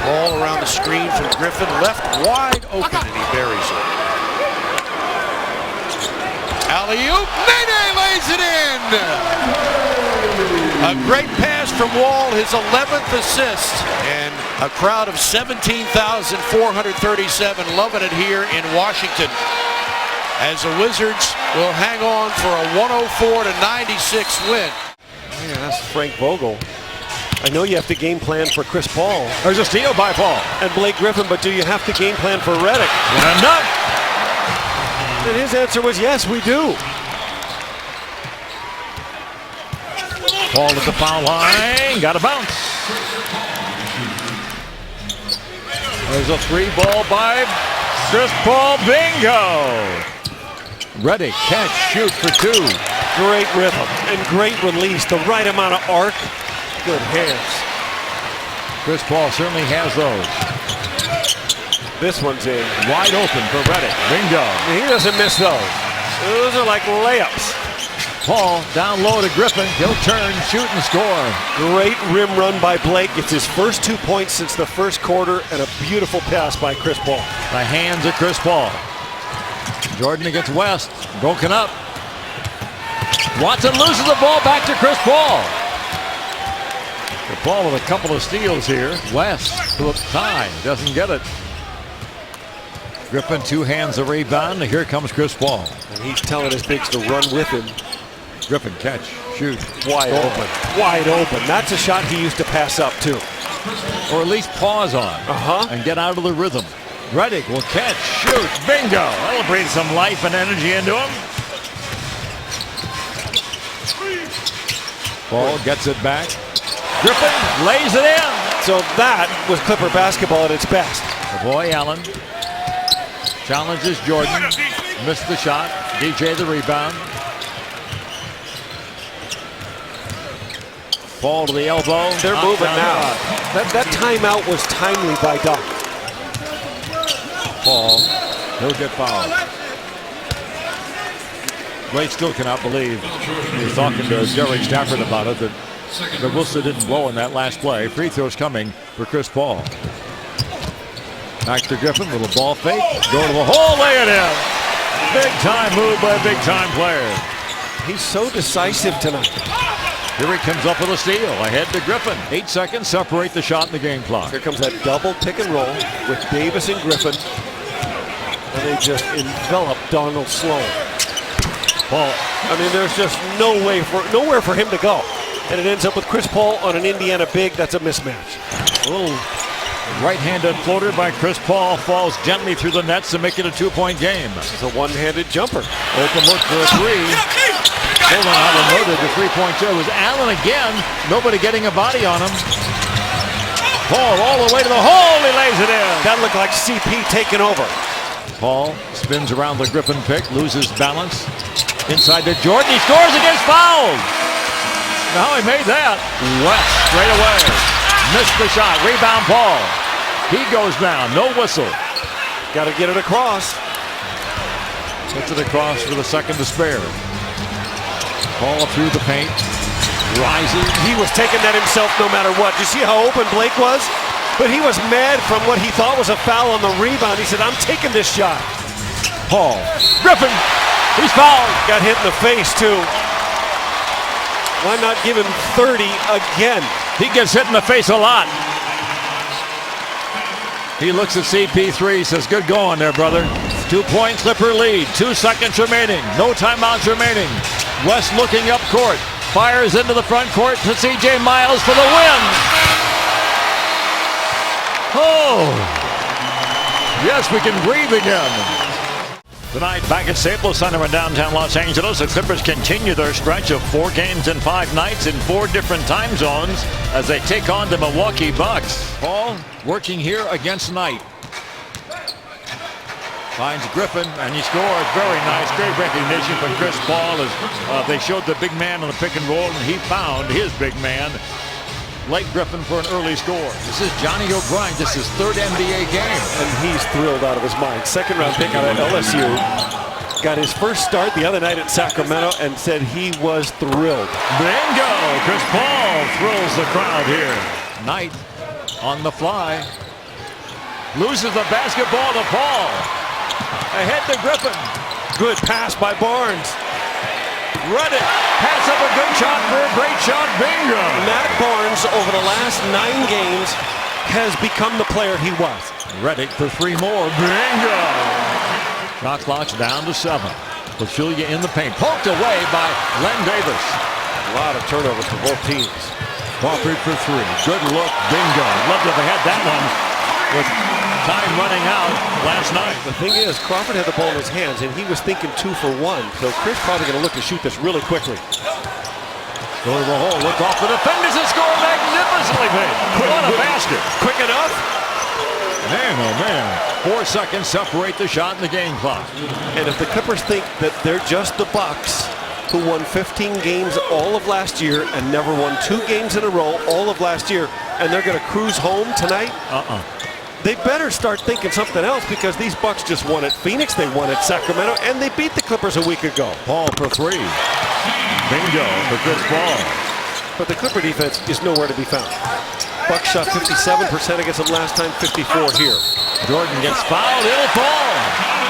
Ball around the screen from Griffin, left wide open, and he buries it. Alley-oop, Nene lays it in! A great pass from Wall, his 11th assist, and a crowd of 17,437 loving it here in Washington as the Wizards will hang on for a 104-96 win. Yeah, that's Frank Vogel. I know you have to game plan for Chris Paul. There's a steal by Paul. And Blake Griffin, but do you have to game plan for Redick? Enough. And his answer was yes, we do. Paul at the foul line. Got a bounce. There's a 3-ball by Chris Paul. Bingo. Redick, catch, shoot for 2. Great rhythm and great release. The right amount of arc. Good hands. Chris Paul certainly has those. This one's in. Wide open for Redick. Bingo. He doesn't miss those. Those are like layups. Paul down low to Griffin. He'll turn, shoot, and score. Great rim run by Blake. Gets his first 2 points since the first quarter, and a beautiful pass by Chris Paul. The hands of Chris Paul. Jordan against West. Broken up. Watson loses the ball back to Chris Paul. The Paul with a couple of steals here. West, who time, doesn't get it. Griffin 2 hands the rebound. Here comes Chris Paul. And he's telling his bigs to run with him. Griffin catch, shoot. Wide open. Wide open. That's a shot he used to pass up too. Or at least pause on. And get out of the rhythm. Redick will catch, shoot, bingo. That'll bring some life and energy into him. Paul gets it back. Griffin lays it in. So that was Clipper basketball at its best. The boy Allen challenges Jordan. Missed the shot. DJ the rebound. Paul to the elbow. They're moving now. That timeout was timely by Doc. Paul, he'll get fouled. Blake still cannot believe. He was talking to Jerry Stafford about it, that Wilson didn't blow in that last play. Free throws coming for Chris Paul. Back to Griffin, little ball fake. Go to the hole, lay it in. Big time move by a big time player. He's so decisive tonight. Here he comes up with a steal. Ahead to Griffin. 8 seconds separate the shot in the game clock. Here comes that double pick and roll with Davis and Griffin. And they just envelop Donald Sloan. Paul. I mean, there's just nowhere for him to go. And it ends up with Chris Paul on an Indiana big. That's a mismatch. A little right-handed floater by Chris Paul falls gently through the nets to make it a 2-point game. It's a one-handed jumper. Open look for a 3. Hold on, how they noted the 3-point shot. It was Allen again. Nobody getting a body on him. Paul all the way to the hole. He lays it in. That looked like CP taking over. Paul spins around the Griffin pick, loses balance. Inside to Jordan, he scores and gets fouled. Now he made that. West straight away. Missed the shot. Rebound Paul. He goes down. No whistle. Got to get it across. Gets it across with a second to spare. Paul through the paint. Rises. He was taking that himself no matter what. You see how open Blake was? But he was mad from what he thought was a foul on the rebound. He said, I'm taking this shot. Paul. Griffin. He's fouled. Got hit in the face, too. Why not give him 30 again? He gets hit in the face a lot. He looks at CP3, says, good going there, brother. 2-point Clipper lead. 2 seconds remaining. No timeouts remaining. West looking up court. Fires into the front court to C.J. Miles for the win. Oh, yes, we can breathe again. Tonight, back at Staples Center in downtown Los Angeles, the Clippers continue their stretch of 4 games in 5 nights in 4 different time zones as they take on the Milwaukee Bucks. Paul working here against Knight. Finds Griffin, and he scores. Very nice. Great recognition from Chris Paul as they showed the big man on the pick and roll, and he found his big man, Blake Griffin, for an early score. This is Johnny O'Brien. This is 3rd NBA game. And he's thrilled out of his mind. 2nd-round pick out of LSU. Got his first start the other night at Sacramento and said he was thrilled. Bingo! Chris Paul thrills the crowd here. Knight on the fly. Loses the basketball to Paul. Ahead to Griffin. Good pass by Barnes. Run it. Pass up a good shot for a great shot. Bingo. Matt Barnes over the last 9 games has become the player he was. Reddick for 3 more. Bingo. Shot clock's down to 7. Pachulia in the paint. Poked away by Len Davis. A lot of turnovers for both teams. Crawford for 3. Good look. Bingo. Love to have had that one with time running out last night. The thing is, Crawford had the ball in his hands, and he was thinking 2 for 1. So Chris probably going to look to shoot this really quickly. Go to the hole. Look off the defenders and score magnificently. What a basket. Quick enough. Man, oh man. 4 seconds separate the shot in the game clock. And if the Clippers think that they're just the Bucks, who won 15 games all of last year and never won 2 games in a row all of last year, and they're going to cruise home tonight, they better start thinking something else, because these Bucks just won at Phoenix, they won at Sacramento, and they beat the Clippers a week ago. Paul for 3. Bingo for Chris Paul. But the Clipper defense is nowhere to be found. Bucks shot 57% against them last time, 54 here. Jordan gets fouled, it'll fall,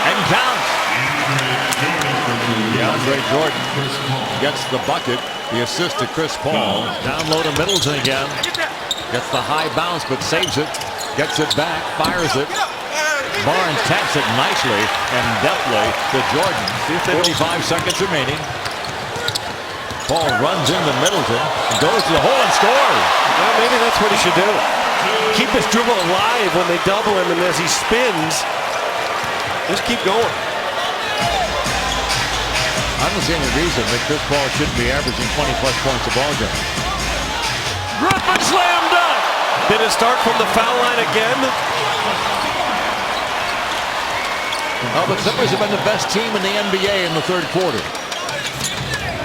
and counts. DeAndre Jordan gets the bucket, the assist to Chris Paul. Down low to Middleton again. Gets the high bounce, but saves it. Gets it back, fires it. Barnes taps it nicely and deftly to Jordan. 45 seconds remaining. Paul runs into Middleton, goes to the hole and scores. Well, maybe that's what he should do. Keep his dribble alive when they double him, and as he spins, just keep going. I don't see any reason that Chris Paul shouldn't be averaging 20-plus points a ball game. Griffin slam dunk. Did it start from the foul line again? Well, the Clippers have been the best team in the NBA in the 3rd quarter.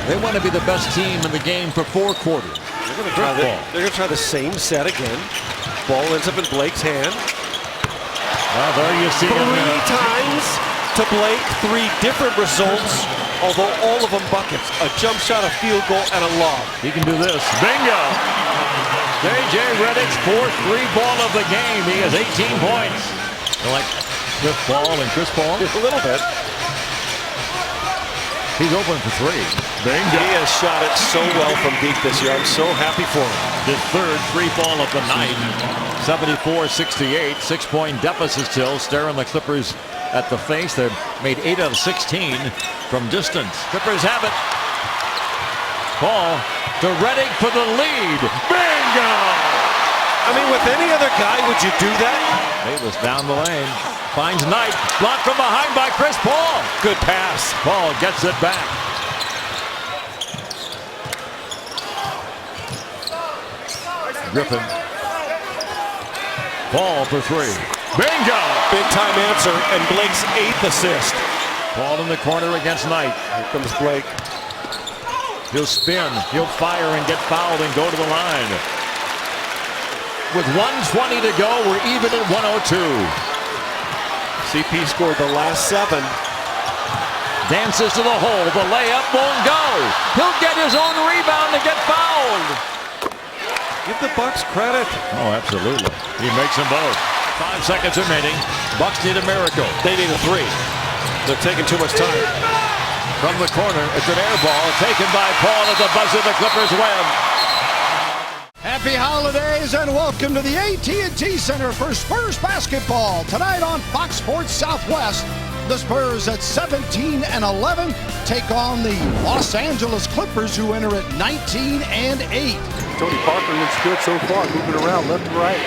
They want to be the best team in the game for 4 quarters. They're going to try the same set again. Ball ends up in Blake's hand. Well, there you see 3 times to Blake, 3 different results, although all of them buckets. A jump shot, a field goal, and a lob. He can do this. Bingo! J.J. Redick's 4th 3-ball of the game. He has 18 points. They're like Chris Paul and Chris Paul? Just a little bit. He's open for 3. Bingo. He has shot it so well from deep this year. I'm so happy for him. His 3rd 3-ball of the night. 74-68. 6-point deficit still. Staring the Clippers at the face. They've made 8 out of 16 from distance. Clippers have it. Paul to Redick for the lead. Bingo! I mean, with any other guy, would you do that? Davis down the lane. Finds Knight. Blocked from behind by Chris Paul. Good pass. Paul gets it back. Griffin Paul for three. Bingo! Big time answer and Blake's 8th assist. Paul in the corner against Knight. Here comes Blake. He'll spin, he'll fire and get fouled and go to the line. With 1:20 to go, we're even at 102. CP scored the last 7. Dances to the hole, the layup won't go. He'll get his own rebound to get fouled. Give the Bucks credit. Oh, absolutely. He makes them both. 5 seconds remaining. Bucks need a miracle. They need a 3. They're taking too much time. From the corner, it's an air ball taken by Paul at the buzzer. The Clippers win. Happy holidays and welcome to the AT&T Center for Spurs basketball. Tonight on Fox Sports Southwest, the Spurs at 17-11 take on the Los Angeles Clippers, who enter at 19-8. Tony Parker looks good so far, moving around left to right,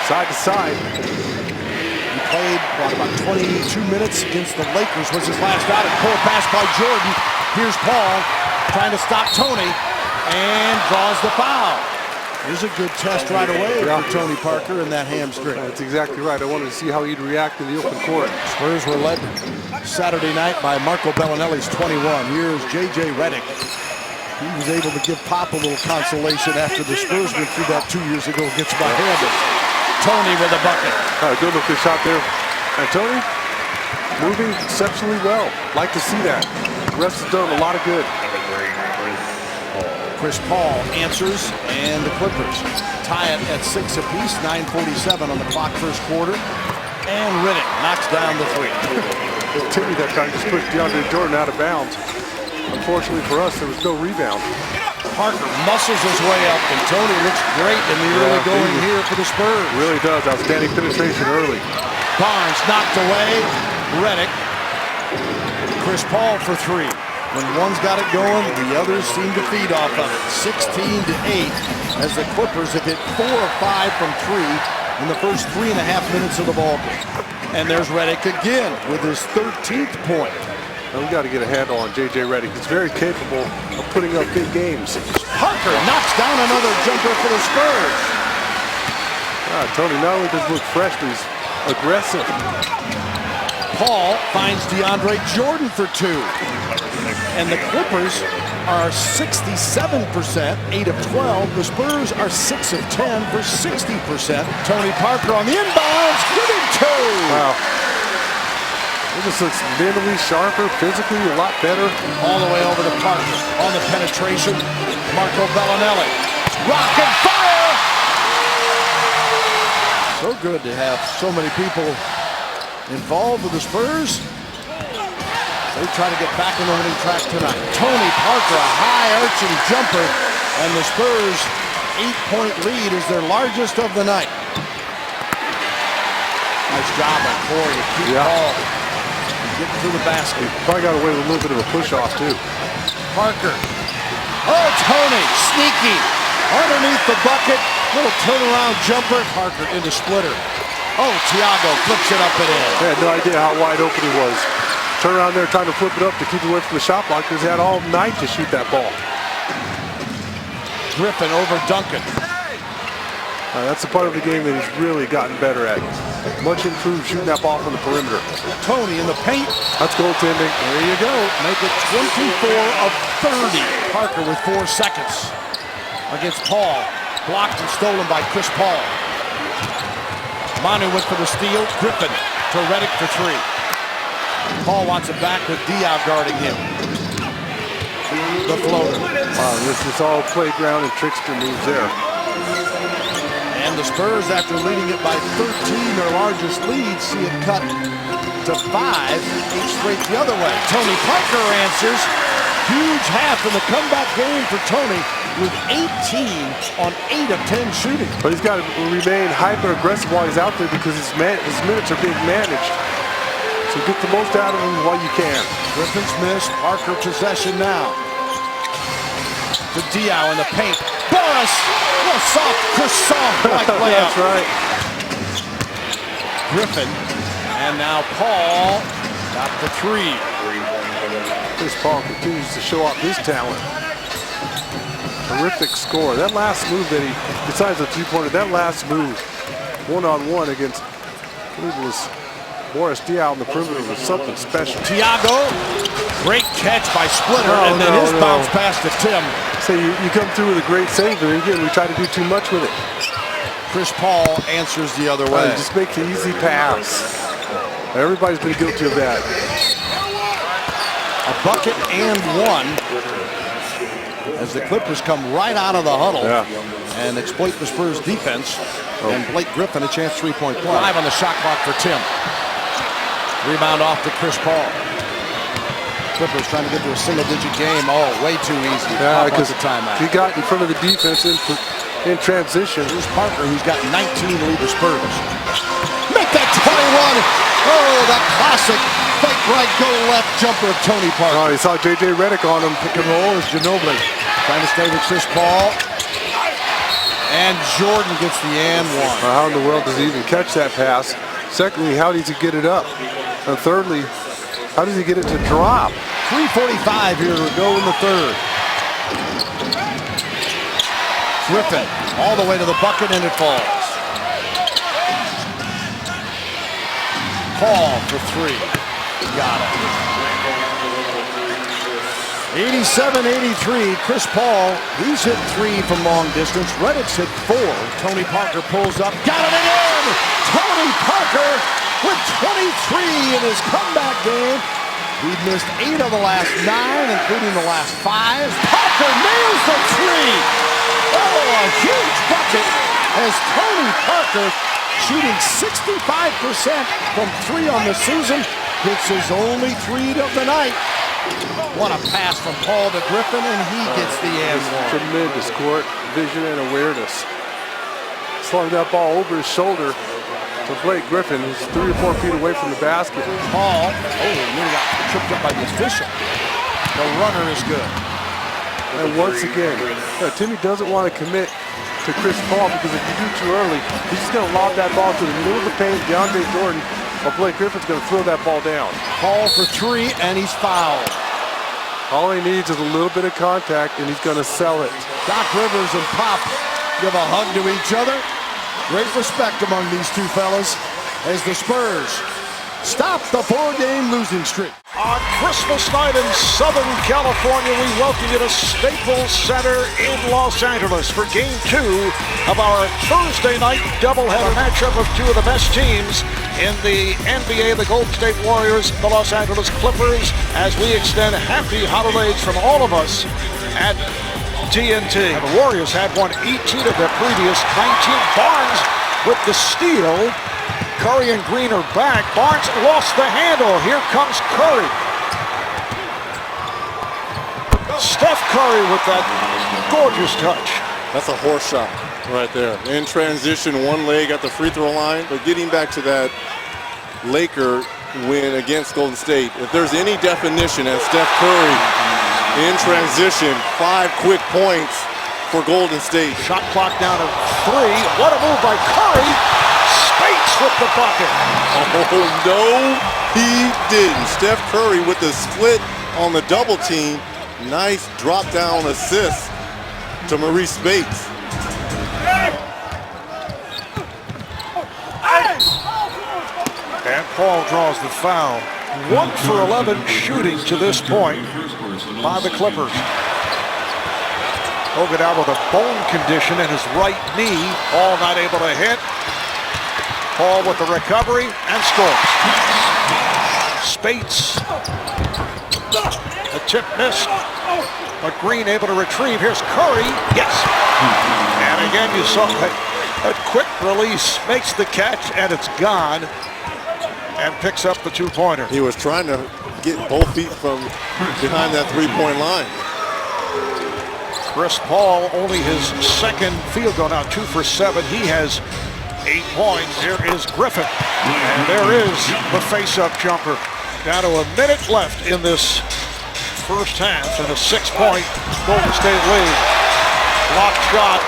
side to side. He played about 22 minutes against the Lakers, was his last out. A poor pass by Jordan. Here's Paul trying to stop Tony and draws the foul. Here's a good test right away for Tony Parker and that hamstring. That's exactly right. I wanted to see how he'd react in the open court. Spurs were led Saturday night by Marco Bellinelli's 21. Here's J.J. Redick. He was able to give Pop a little consolation after the Spurs went through that 2 years ago against Miami. Tony with a bucket. Good looking shot there. And Tony moving exceptionally well. Like to see that. The rest has done a lot of good. Chris Paul answers, and the Clippers tie it at 6 apiece. 9:47 on the clock, first quarter. And Riddick knocks down the 3. Timmy that time just pushed DeAndre Jordan out of bounds. Unfortunately for us, there was no rebound. Parker muscles his way up, and Tony looks great in the early going here for the Spurs. Really does. Outstanding penetration early. Barnes knocked away. Riddick. Chris Paul for 3. When one's got it going, the others seem to feed off of it. 16-8 as the Clippers have hit 4 of 5 from 3 in the first 3.5 minutes of the ballgame. And there's Redick again with his 13th point. Now we got to get a handle on J.J. Redick. He's very capable of putting up big games. Parker knocks down another jumper for the Spurs. Tony not only does he look fresh, but he's aggressive. Paul finds DeAndre Jordan for 2. And the Clippers are 67%, 8 of 12. The Spurs are 6 of 10 for 60%. Tony Parker on the inbounds, getting 2. Wow. He just looks mentally sharper, physically a lot better. All the way over to Parker on the penetration. Marco Bellinelli. Rocket fire! So good to have so many people involved with the Spurs. They try to get back on the winning track tonight. Tony Parker, a high-arching jumper, and the Spurs' 8-point lead is their largest of the night. Nice job by Corey to keep Paul getting through the basket. Probably got away with a little bit of a push-off, too. Parker. Oh, Tony, sneaky. Underneath the bucket, little turnaround jumper. Parker into splitter. Oh, Thiago flips it up and in. I had no idea how wide open he was. Turn around there trying to flip it up to keep it away from the shot block because he had all night to shoot that ball. Griffin over Duncan. That's the part of the game that he's really gotten better at. Much improved shooting that ball from the perimeter. Tony in the paint. That's goaltending. There you go. Make it 24 of 30. Parker with 4 seconds against Paul. Blocked and stolen by Chris Paul. Manu went for the steal. Griffin to Redick for 3. Paul wants it back with Diaw guarding him. The floater. Wow, this is all playground and trickster moves there. And the Spurs, after leading it by 13, their largest lead, see it cut to 5, 8 straight the other way. Tony Parker answers. Huge half in the comeback game for Tony with 18 on 8 of 10 shooting. But he's got to remain hyper-aggressive while he's out there because his minutes are being managed. So get the most out of him while you can. Griffin's missed. Parker possession now. To Diaw in the paint. Boris! What a soft, croissant-like layup. That's right. Griffin. And now Paul got the 3. Chris Paul continues to show off his talent. Terrific score. That last move that he, besides the 3-pointer, that last move one-on-one against, I believe it was Boris Diaw on the perimeter, was something special. Tiago, great catch by Splitter, and then his bounce pass to Tim. So you come through with a great save, and again, we try to do too much with it. Chris Paul answers the other way. Just make the easy pass. Everybody's been guilty of that. A bucket and one as the Clippers come right out of the huddle and exploit the Spurs defense. And Blake Griffin a chance three-point play. 5 on the shot clock for Tim. Rebound off to Chris Paul. Clippers trying to get to a single-digit game. Oh, way too easy. Yeah, because the timeout. He got in front of the defense in transition. Here's Parker, who's got 19 to lead the Spurs. Make that 21. Oh, that classic fake right, go left jumper of Tony Parker. Oh, he saw J.J. Redick on him. Pick and roll is Ginobili. Trying to stay with Chris Paul. And Jordan gets the and one. How in the world does he even catch that pass? Secondly, how does he get it up? And thirdly, how does he get it to drop? 3:45 here to go in the third. Griffin all the way to the bucket and it falls. Paul for three. Got it. 87-83. Chris Paul, he's hit 3 from long distance. Redick's hit 4. Tony Parker pulls up. Got it again! Tony Parker with 23 in his comeback game. He'd missed 8 of the last 9, including the last 5. Parker nails the 3. Oh, a huge bucket as Tony Parker, shooting 65% from 3 on the season, hits his only 3 of the night. What a pass from Paul to Griffin, and he gets the and one. Tremendous court vision and awareness. Slung that ball over his shoulder to Blake Griffin, who's 3 or 4 feet away from the basket. Paul, nearly got tripped up by the official. The runner is good. And once again, Timmy doesn't want to commit to Chris Paul because if you do too early, he's just going to lob that ball to the middle of the paint. DeAndre Jordan or Blake Griffin's going to throw that ball down. Paul for 3, and he's fouled. All he needs is a little bit of contact, and he's going to sell it. Doc Rivers and Pop give a hug to each other. Great respect among these two fellas as the Spurs stop the 4-game losing streak. On Christmas night in Southern California, we welcome you to Staples Center in Los Angeles for Game 2 of our Thursday night doubleheader matchup of 2 of the best teams in the NBA, the Golden State Warriors, the Los Angeles Clippers, as we extend happy holidays from all of us at TNT. And the Warriors had won 18 of their previous 19. Barnes with the steal. Curry and Green are back. Barnes lost the handle. Here comes Curry. Steph Curry with that gorgeous touch. That's a horse shot right there. In transition, one leg at the free throw line. But getting back to that Laker win against Golden State, if there's any definition as Steph Curry in transition, 5 quick points for Golden State. Shot clock down to 3. What a move by Curry. Spates with the bucket. Oh, no, he didn't. Steph Curry with the split on the double team. Nice drop down assist to Maurice Spates. And Paul draws the foul. 1 for 11 shooting to this point by the Clippers. Iguodala with a bone condition in his right knee. Paul not able to hit. Paul with the recovery and scores. Spates. The tip missed. But Green able to retrieve. Here's Curry. Yes. And again you saw a quick release. Makes the catch and it's gone. And picks up the 2-pointer. He was trying to get both feet from behind that 3-point line. Chris Paul, only his second field goal now, 2 for 7. He has 8 points. Here is Griffin. And there is the face-up jumper. Down to a minute left in this first half and a 6-point Golden State lead. Block shot.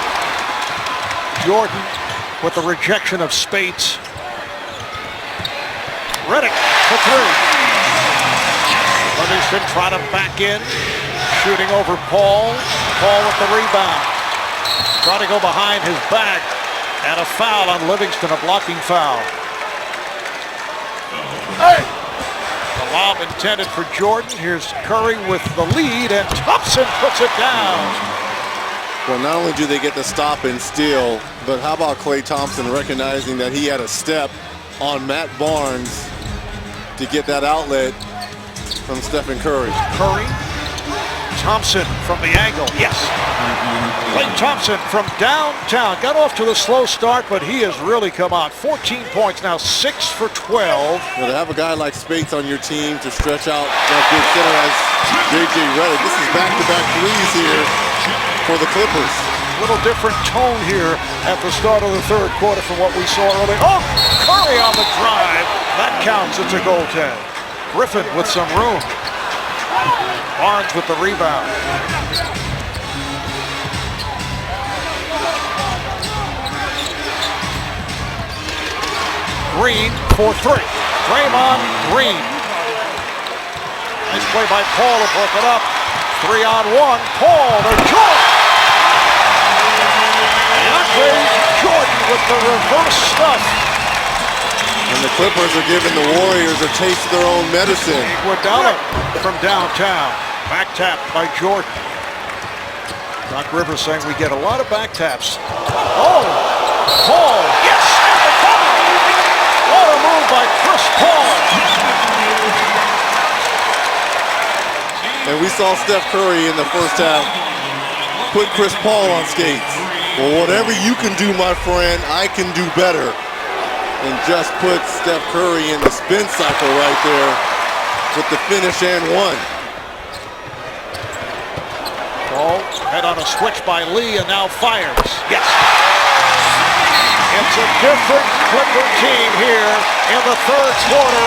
Jordan with the rejection of Spates. Redick for 3. Livingston trying to back in. Shooting over Paul. Paul with the rebound. Trying to go behind his back. And a foul on Livingston, a blocking foul. Hey! The lob intended for Jordan. Here's Curry with the lead, and Thompson puts it down. Well, not only do they get the stop and steal, but how about Klay Thompson recognizing that he had a step on Matt Barnes to get that outlet from Stephen Curry. Curry, Thompson from the angle, yes. Klay Thompson from downtown, got off to a slow start, but he has really come out. 14 points now, 6 for 12. Well, to have a guy like Spates on your team to stretch out that good center as J.J. Redick, this is back-to-back threes here for the Clippers. A little different tone here at the start of the third quarter from what we saw earlier. Oh, Curry on the drive. That counts, it's a goaltend. Griffin with some room. Barnes with the rebound. Green for three. Draymond Green. Nice play by Paul to broke it up. 3-on-1. Paul to Jordan. Jordan with the reverse stuff. And the Clippers are giving the Warriors a taste of their own medicine. Iguodala from downtown. Back tap by Jordan. Doc Rivers saying we get a lot of back taps. Oh! Paul! Yes! And the foul! What a move by Chris Paul! And we saw Steph Curry in the first half put Chris Paul on skates. Well, whatever you can do, my friend, I can do better. And just put Steph Curry in the spin cycle right there with the finish and one. Paul head on a switch by Lee and now fires. Yes. It's a different Clipper team here in the third quarter.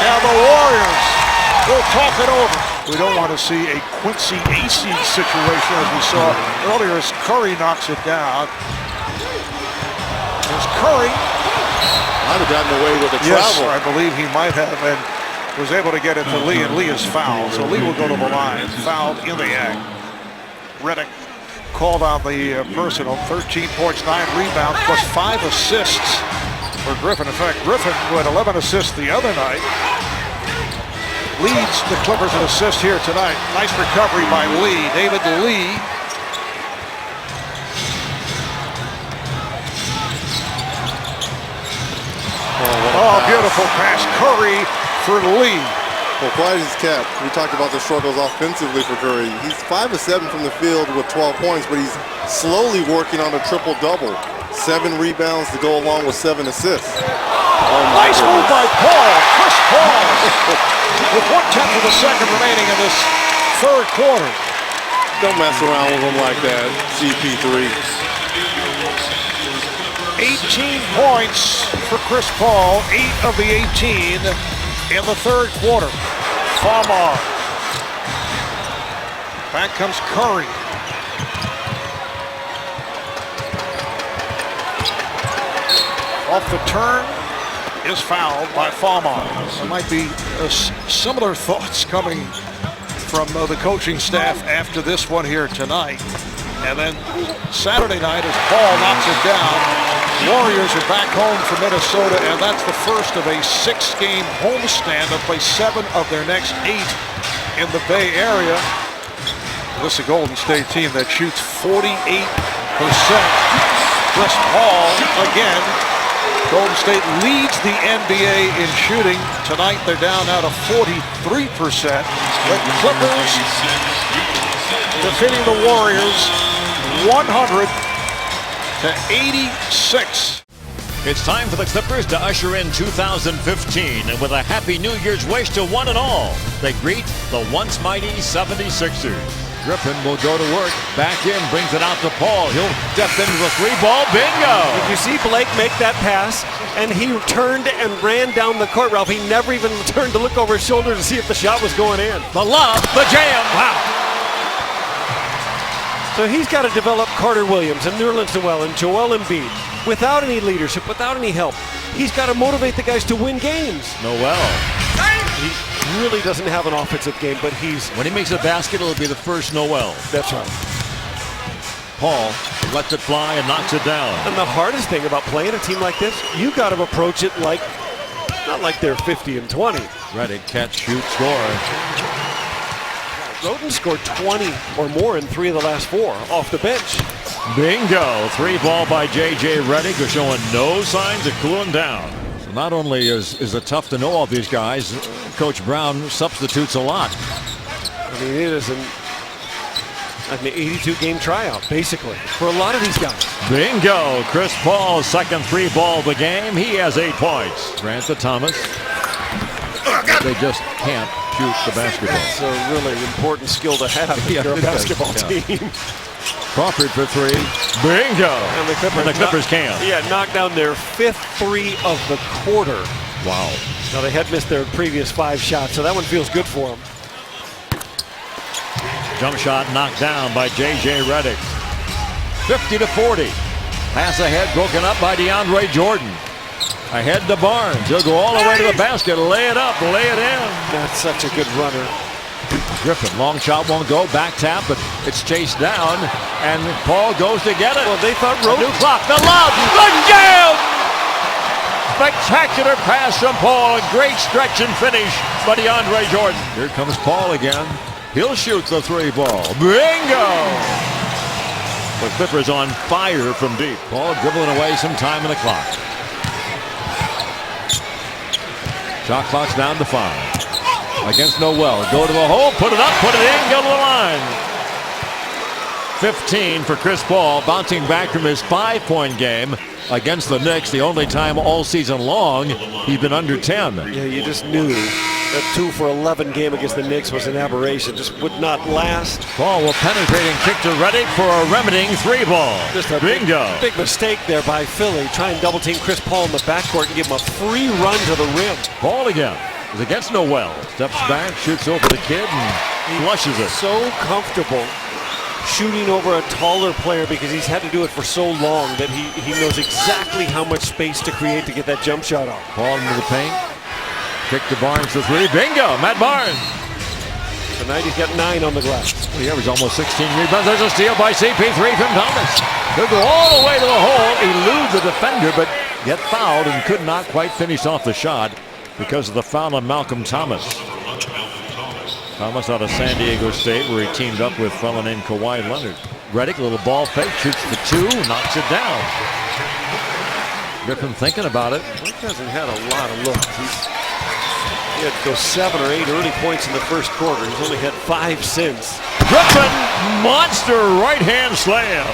Now the Warriors will talk it over. We don't want to see a Quincy Acey situation as we saw earlier as Curry knocks it down. There's Curry. Might have gotten away with a Yes, travel. I believe he might have, and was able to get it to Lee, and Lee is fouled. So Lee will go to the line, fouled in the act. Redick called on the personal, 13 points, 9 rebounds, plus 5 assists for Griffin. In fact, Griffin, who had 11 assists the other night, leads the Clippers in assists here tonight. Nice recovery by Lee. David Lee. Oh, beautiful pass. Curry for Lee. Well, quiet as kept. We talked about the struggles offensively for Curry. He's 5 of 7 from the field with 12 points, but he's slowly working on a triple-double. 7 rebounds to go along with 7 assists. Nice move by Paul. Chris Paul with 1/10 of a second remaining in this third quarter. Don't mess around with him like that, CP3. 18 points for Chris Paul, 8 of the 18 in the third quarter. Farmar. Back comes Curry. Off the turn is fouled by Farmar. There might be similar thoughts coming from the coaching staff after this one here tonight. And then Saturday night as Paul knocks it down, Warriors are back home for Minnesota, and that's the first of a 6-game homestand. They'll play 7 of their next 8 in the Bay Area. This is a Golden State team that shoots 48%. Chris Paul again. Golden State leads the NBA in shooting. Tonight they're down now to 43%. The Clippers defeating the Warriors 100-86. It's time for the Clippers to usher in 2015, and with a Happy New Year's wish to one and all, they greet the once mighty 76ers. Griffin will go to work, back in, brings it out to Paul. He'll step into the 3-ball, bingo! Did you see Blake make that pass? And he turned and ran down the court, Ralph. He never even turned to look over his shoulder to see if the shot was going in. The lob, the jam, wow! So he's got to develop Carter Williams and Nerlens Noel and Joel Embiid without any leadership, without any help. He's got to motivate the guys to win games. Noel. He really doesn't have an offensive game, but he's... When he makes a basket, it'll be the first Noel. That's right. Paul lets it fly and knocks it down. And the hardest thing about playing a team like this, you got to approach it like, not like they're 50 and 20. Redick catch, shoot, score. Roden scored 20 or more in 3 of the last 4 off the bench. Bingo! 3 ball by J.J. Redick, who's showing no signs of cooling down. So not only is it tough to know all these guys, Coach Brown substitutes a lot. I mean, it is an 82-game tryout, basically, for a lot of these guys. Bingo! Chris Paul's second 3 ball of the game. He has 8 points. Grant to Thomas. They just can't shoot the basketball. It's a really important skill to have if you're a basketball team. Crawford for 3. Bingo! And the Clippers can't. Yeah, knocked down their 5th 3 of the quarter. Wow. Now, they had missed their previous 5 shots, so that one feels good for them. Jump shot knocked down by J.J. Redick. 50-40. Pass ahead broken up by DeAndre Jordan. Ahead to Barnes. He'll go all the way to the basket. Lay it up. Lay it in. That's such a good runner. Griffin. Long shot won't go. Back tap, but it's chased down. And Paul goes to get it. Well, they thought Roden. New clock. The lob. The jam! Spectacular pass from Paul. A great stretch and finish by DeAndre Jordan. Here comes Paul again. He'll shoot the 3 ball. Bingo! The Clippers on fire from deep. Paul dribbling away some time in the clock. Shot clock's down to 5. Against Noel. Go to the hole, put it up, put it in, go to the line. 15 for Chris Paul, bouncing back from his 5-point game against the Knicks. The only time all season long he's been under 10. Yeah, you just knew that 2 for 11 game against the Knicks was an aberration. Just would not last. Paul will penetrate and kick to Redick for a remedying 3 ball. Just a bingo. Big mistake there by Philly. Try and double team Chris Paul in the backcourt and give him a free run to the rim. Paul again. Is against Noel. Steps back, shoots over the kid, and flushes it. So comfortable shooting over a taller player because he's had to do it for so long that he knows exactly how much space to create to get that jump shot off. Paul into the paint. Kick to Barnes for 3. Bingo! Matt Barnes. Tonight he's got 9 on the glass. Well, he averaged almost 16 rebounds. There's a steal by CP3 from Thomas. He'll go all the way to the hole, elude the defender, but get fouled and could not quite finish off the shot because of the foul on Malcolm Thomas. Thomas out of San Diego State, where he teamed up with a fellow named Kawhi Leonard. Redick, a little ball fake, shoots for 2, knocks it down. Griffin thinking about it. He hasn't had a lot of looks. He had to go 7 or 8 early points in the first quarter. He's only had 5 since. Griffin, monster right-hand slam.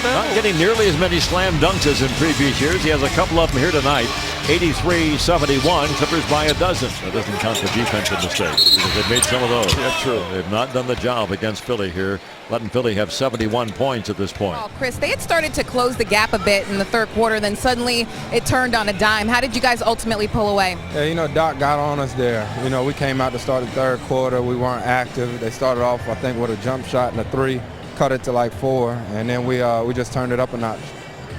Not getting nearly as many slam dunks as in previous years. He has a couple of them here tonight. 83-71, Clippers by a dozen. That doesn't count the defensive mistakes because they've made some of those. Yeah, true. They've not done the job against Philly here, letting Philly have 71 points at this point. Oh, Chris, they had started to close the gap a bit in the third quarter, then suddenly it turned on a dime. How did you guys ultimately pull away? Yeah, you know, Doc got on us there. You know, we came out to start the third quarter. We weren't active. They started off, I think, with a jump shot and a 3. Cut it to like 4, and then we just turned it up a notch.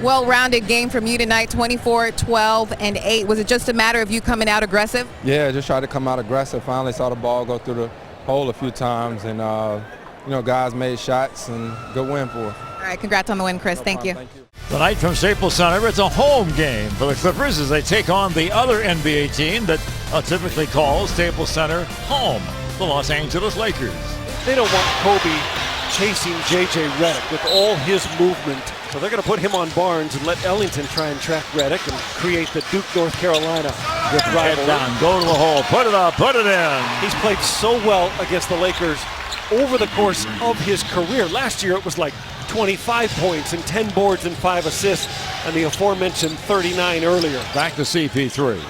Well-rounded game from you tonight, 24, 12, and 8. Was it just a matter of you coming out aggressive? Yeah, just tried to come out aggressive. Finally saw the ball go through the hole a few times, and you know, guys made shots, and good win for us. All right, congrats on the win, Chris. Thank you. Tonight from Staples Center, it's a home game for the Clippers as they take on the other NBA team that typically calls Staples Center home, the Los Angeles Lakers. They don't want Kobe chasing J.J. Redick with all his movement. So they're going to put him on Barnes and let Ellington try and track Redick and create the Duke, North Carolina rivalry. Down, go to the hole, put it up, put it in. He's played so well against the Lakers over the course of his career. Last year it was like 25 points and 10 boards and 5 assists, and the aforementioned 39 earlier. Back to CP3.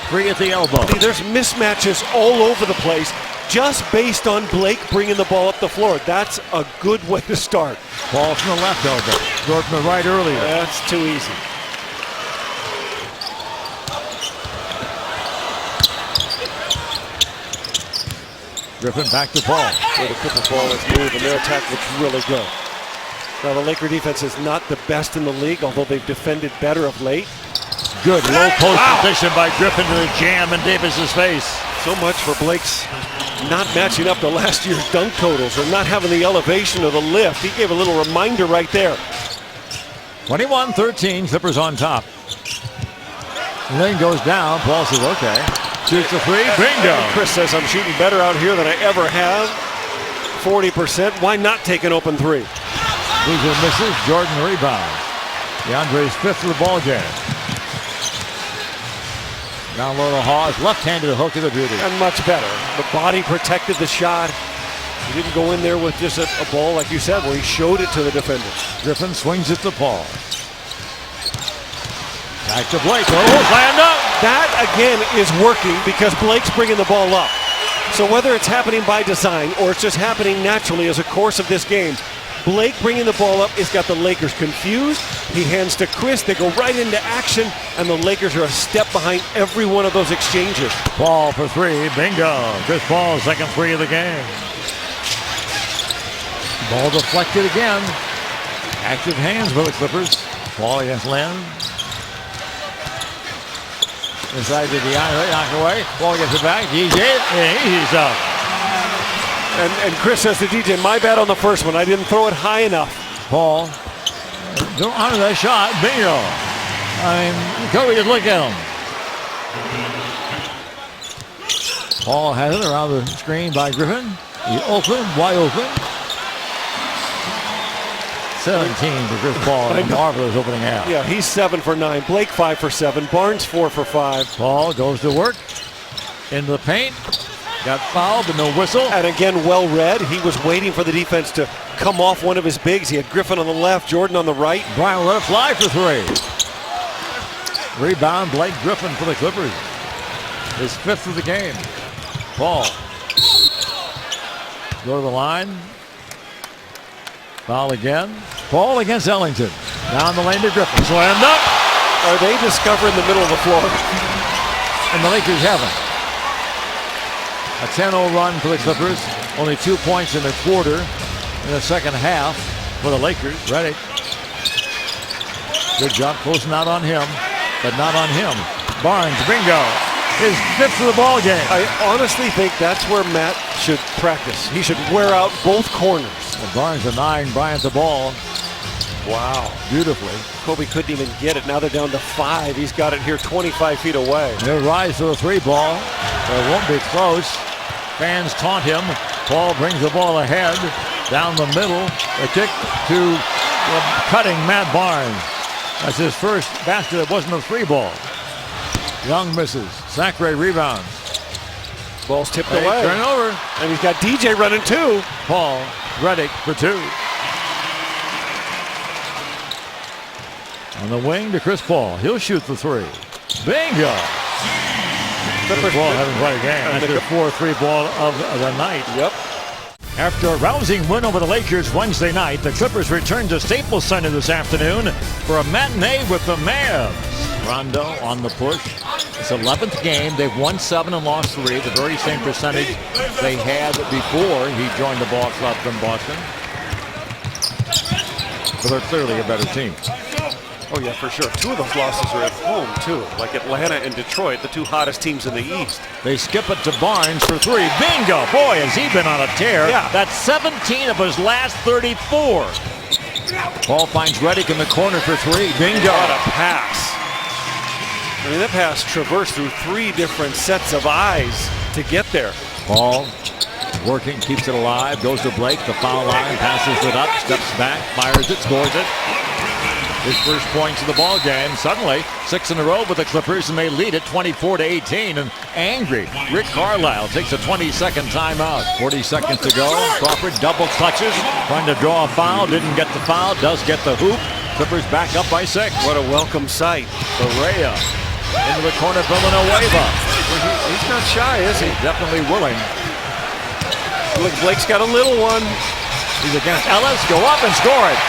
3 at the elbow. See, there's mismatches all over the place, just based on Blake bringing the ball up the floor. That's a good way to start. Ball from the left elbow. Throw from the right earlier. That's too easy. Griffin back to Paul. So the Clippers ball is moved, and their attack looks really good. Now, the Laker defense is not the best in the league, although they've defended better of late. Good low post position by Griffin to the jam in Davis's face. So much for Blake's not matching up to last year's dunk totals or not having the elevation or the lift. He gave a little reminder right there. 21-13, Clippers on top. Lane goes down. Paul says, okay. Shoots the three. Bingo. Chris says, I'm shooting better out here than I ever have. 40%. Why not take an open three? Loser misses. Jordan rebounds. DeAndre's fifth of the ball game. Down low to Hawes. Left-handed hook to the beauty. And much better. The body protected the shot. He didn't go in there with just a ball, like you said, where he showed it to the defender. Griffin swings it to Paul. Back to Blake. Oh, slammed up. That, again, is working because Blake's bringing the ball up. So whether it's happening by design or it's just happening naturally as a course of this game, Blake bringing the ball up has got the Lakers confused. He hands to Chris. They go right into action, and the Lakers are a step behind every one of those exchanges. Paul for three. Bingo. Chris Paul's second three of the game. Ball deflected again. Active hands for the Clippers. Paul against Len. Inside to DeAndre, knocked away. Ball gets it back. DJ, he's up. And Chris says to DJ, my bad on the first one. I didn't throw it high enough. Paul, don't honor that shot. Bingo. I mean, Kobe, just look at him. Paul has it around the screen by Griffin. He's open, wide open. 17 for Chris Paul. A marvelous opening half. Yeah, he's 7 for 9. Blake 5 for 7. Barnes 4 for 5. Paul goes to work. Into the paint. Got fouled, but no whistle. And again, well read. He was waiting for the defense to come off one of his bigs. He had Griffin on the left, Jordan on the right. Bryant let it fly for three. Rebound, Blake Griffin for the Clippers. His fifth of the game. Paul. Go to the line. Foul again. Paul against Ellington. Down the lane to Griffin. Slammed up. Are they discovering the middle of the floor? And the Lakers haven't. A 10-0 run for the Clippers. Only 2 points in the quarter in the second half for the Lakers. Ready. Good job closing out on him, but not on him. Barnes, bingo. His fifth of the ball game. I honestly think that's where Matt should practice. He should wear out both corners. Well, Barnes denying Bryant the ball. Wow. Beautifully. Kobe couldn't even get it. Now they're down to 5. He's got it here 25 feet away. He'll rise to the three ball. It won't be close. Fans taunt him. Paul brings the ball ahead. Down the middle. A kick to cutting Matt Barnes. That's his first basket that wasn't a three ball. Young misses. Sacre rebounds. Ball's tipped away. Turnover. And he's got DJ running too. Paul Reddick for 2. On the wing to Chris Paul. He'll shoot the three. Bingo. Chris Paul having quite a game. That's their 4-3 ball of the night. Yep. After a rousing win over the Lakers Wednesday night, the Clippers return to Staples Center this afternoon for a matinee with the Mavs. Rondo on the push. It's 11th game. They've won 7 and lost 3. The very same percentage they had before he joined the ball club from Boston. But they're clearly a better team. Oh, yeah, for sure. 2 of those losses are at home, too. Like Atlanta and Detroit, the 2 hottest teams in the East. They skip it to Barnes for 3. Bingo! Boy, has he been on a tear. Yeah. That's 17 of his last 34. Paul finds Reddick in the corner for 3. Bingo! What a pass. I mean, that pass traversed through 3 different sets of eyes to get there. Paul working, keeps it alive, goes to Blake, the foul line, passes it up, steps back, fires it, scores it. His first points of the ball game. Suddenly, 6 in a row with the Clippers, and they lead it 24-18. And angry, Rick Carlisle takes a 20-second timeout. 40 seconds to go. Crawford double clutches, trying to draw a foul. Didn't get the foul. Does get the hoop. Clippers back up by 6. What a welcome sight. Barea into the corner, Villanueva. He's not shy, is he? Definitely willing. Look, Blake's got a little one. He's against Ellis. Go up and score it.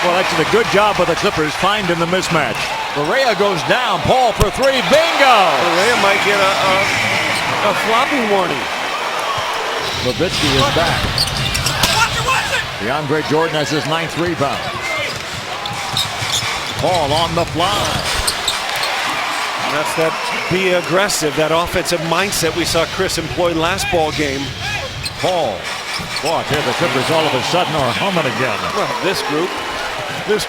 Well, actually, a good job by the Clippers finding the mismatch. Barea goes down. Paul for 3. Bingo! Barea might get a flopping warning. Levitsky is back. DeAndre Jordan has his 9th rebound. Paul on the fly. And that's that be aggressive, that offensive mindset we saw Chris employ last ball game. Paul. Boy, I tell you, the Clippers all of a sudden are humming again. Well, this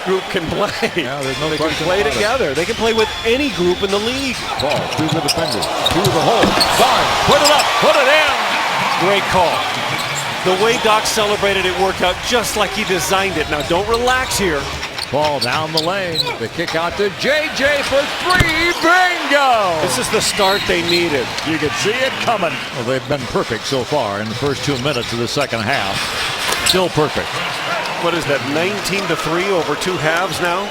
group can play. Yeah, there's no they can question play about it. together. They can play with any group in the league. Ball through the defenders, through the hole. Barnes, put it up, put it in. Great call. The way Doc celebrated it worked out just like he designed it. Now don't relax here. Ball down the lane. The kick out to JJ for three. Bingo! This is the start they needed. You could see it coming. Well, they've been perfect so far in the first 2 minutes of the second half. Still perfect. What is that, 19-3 over 2 halves now?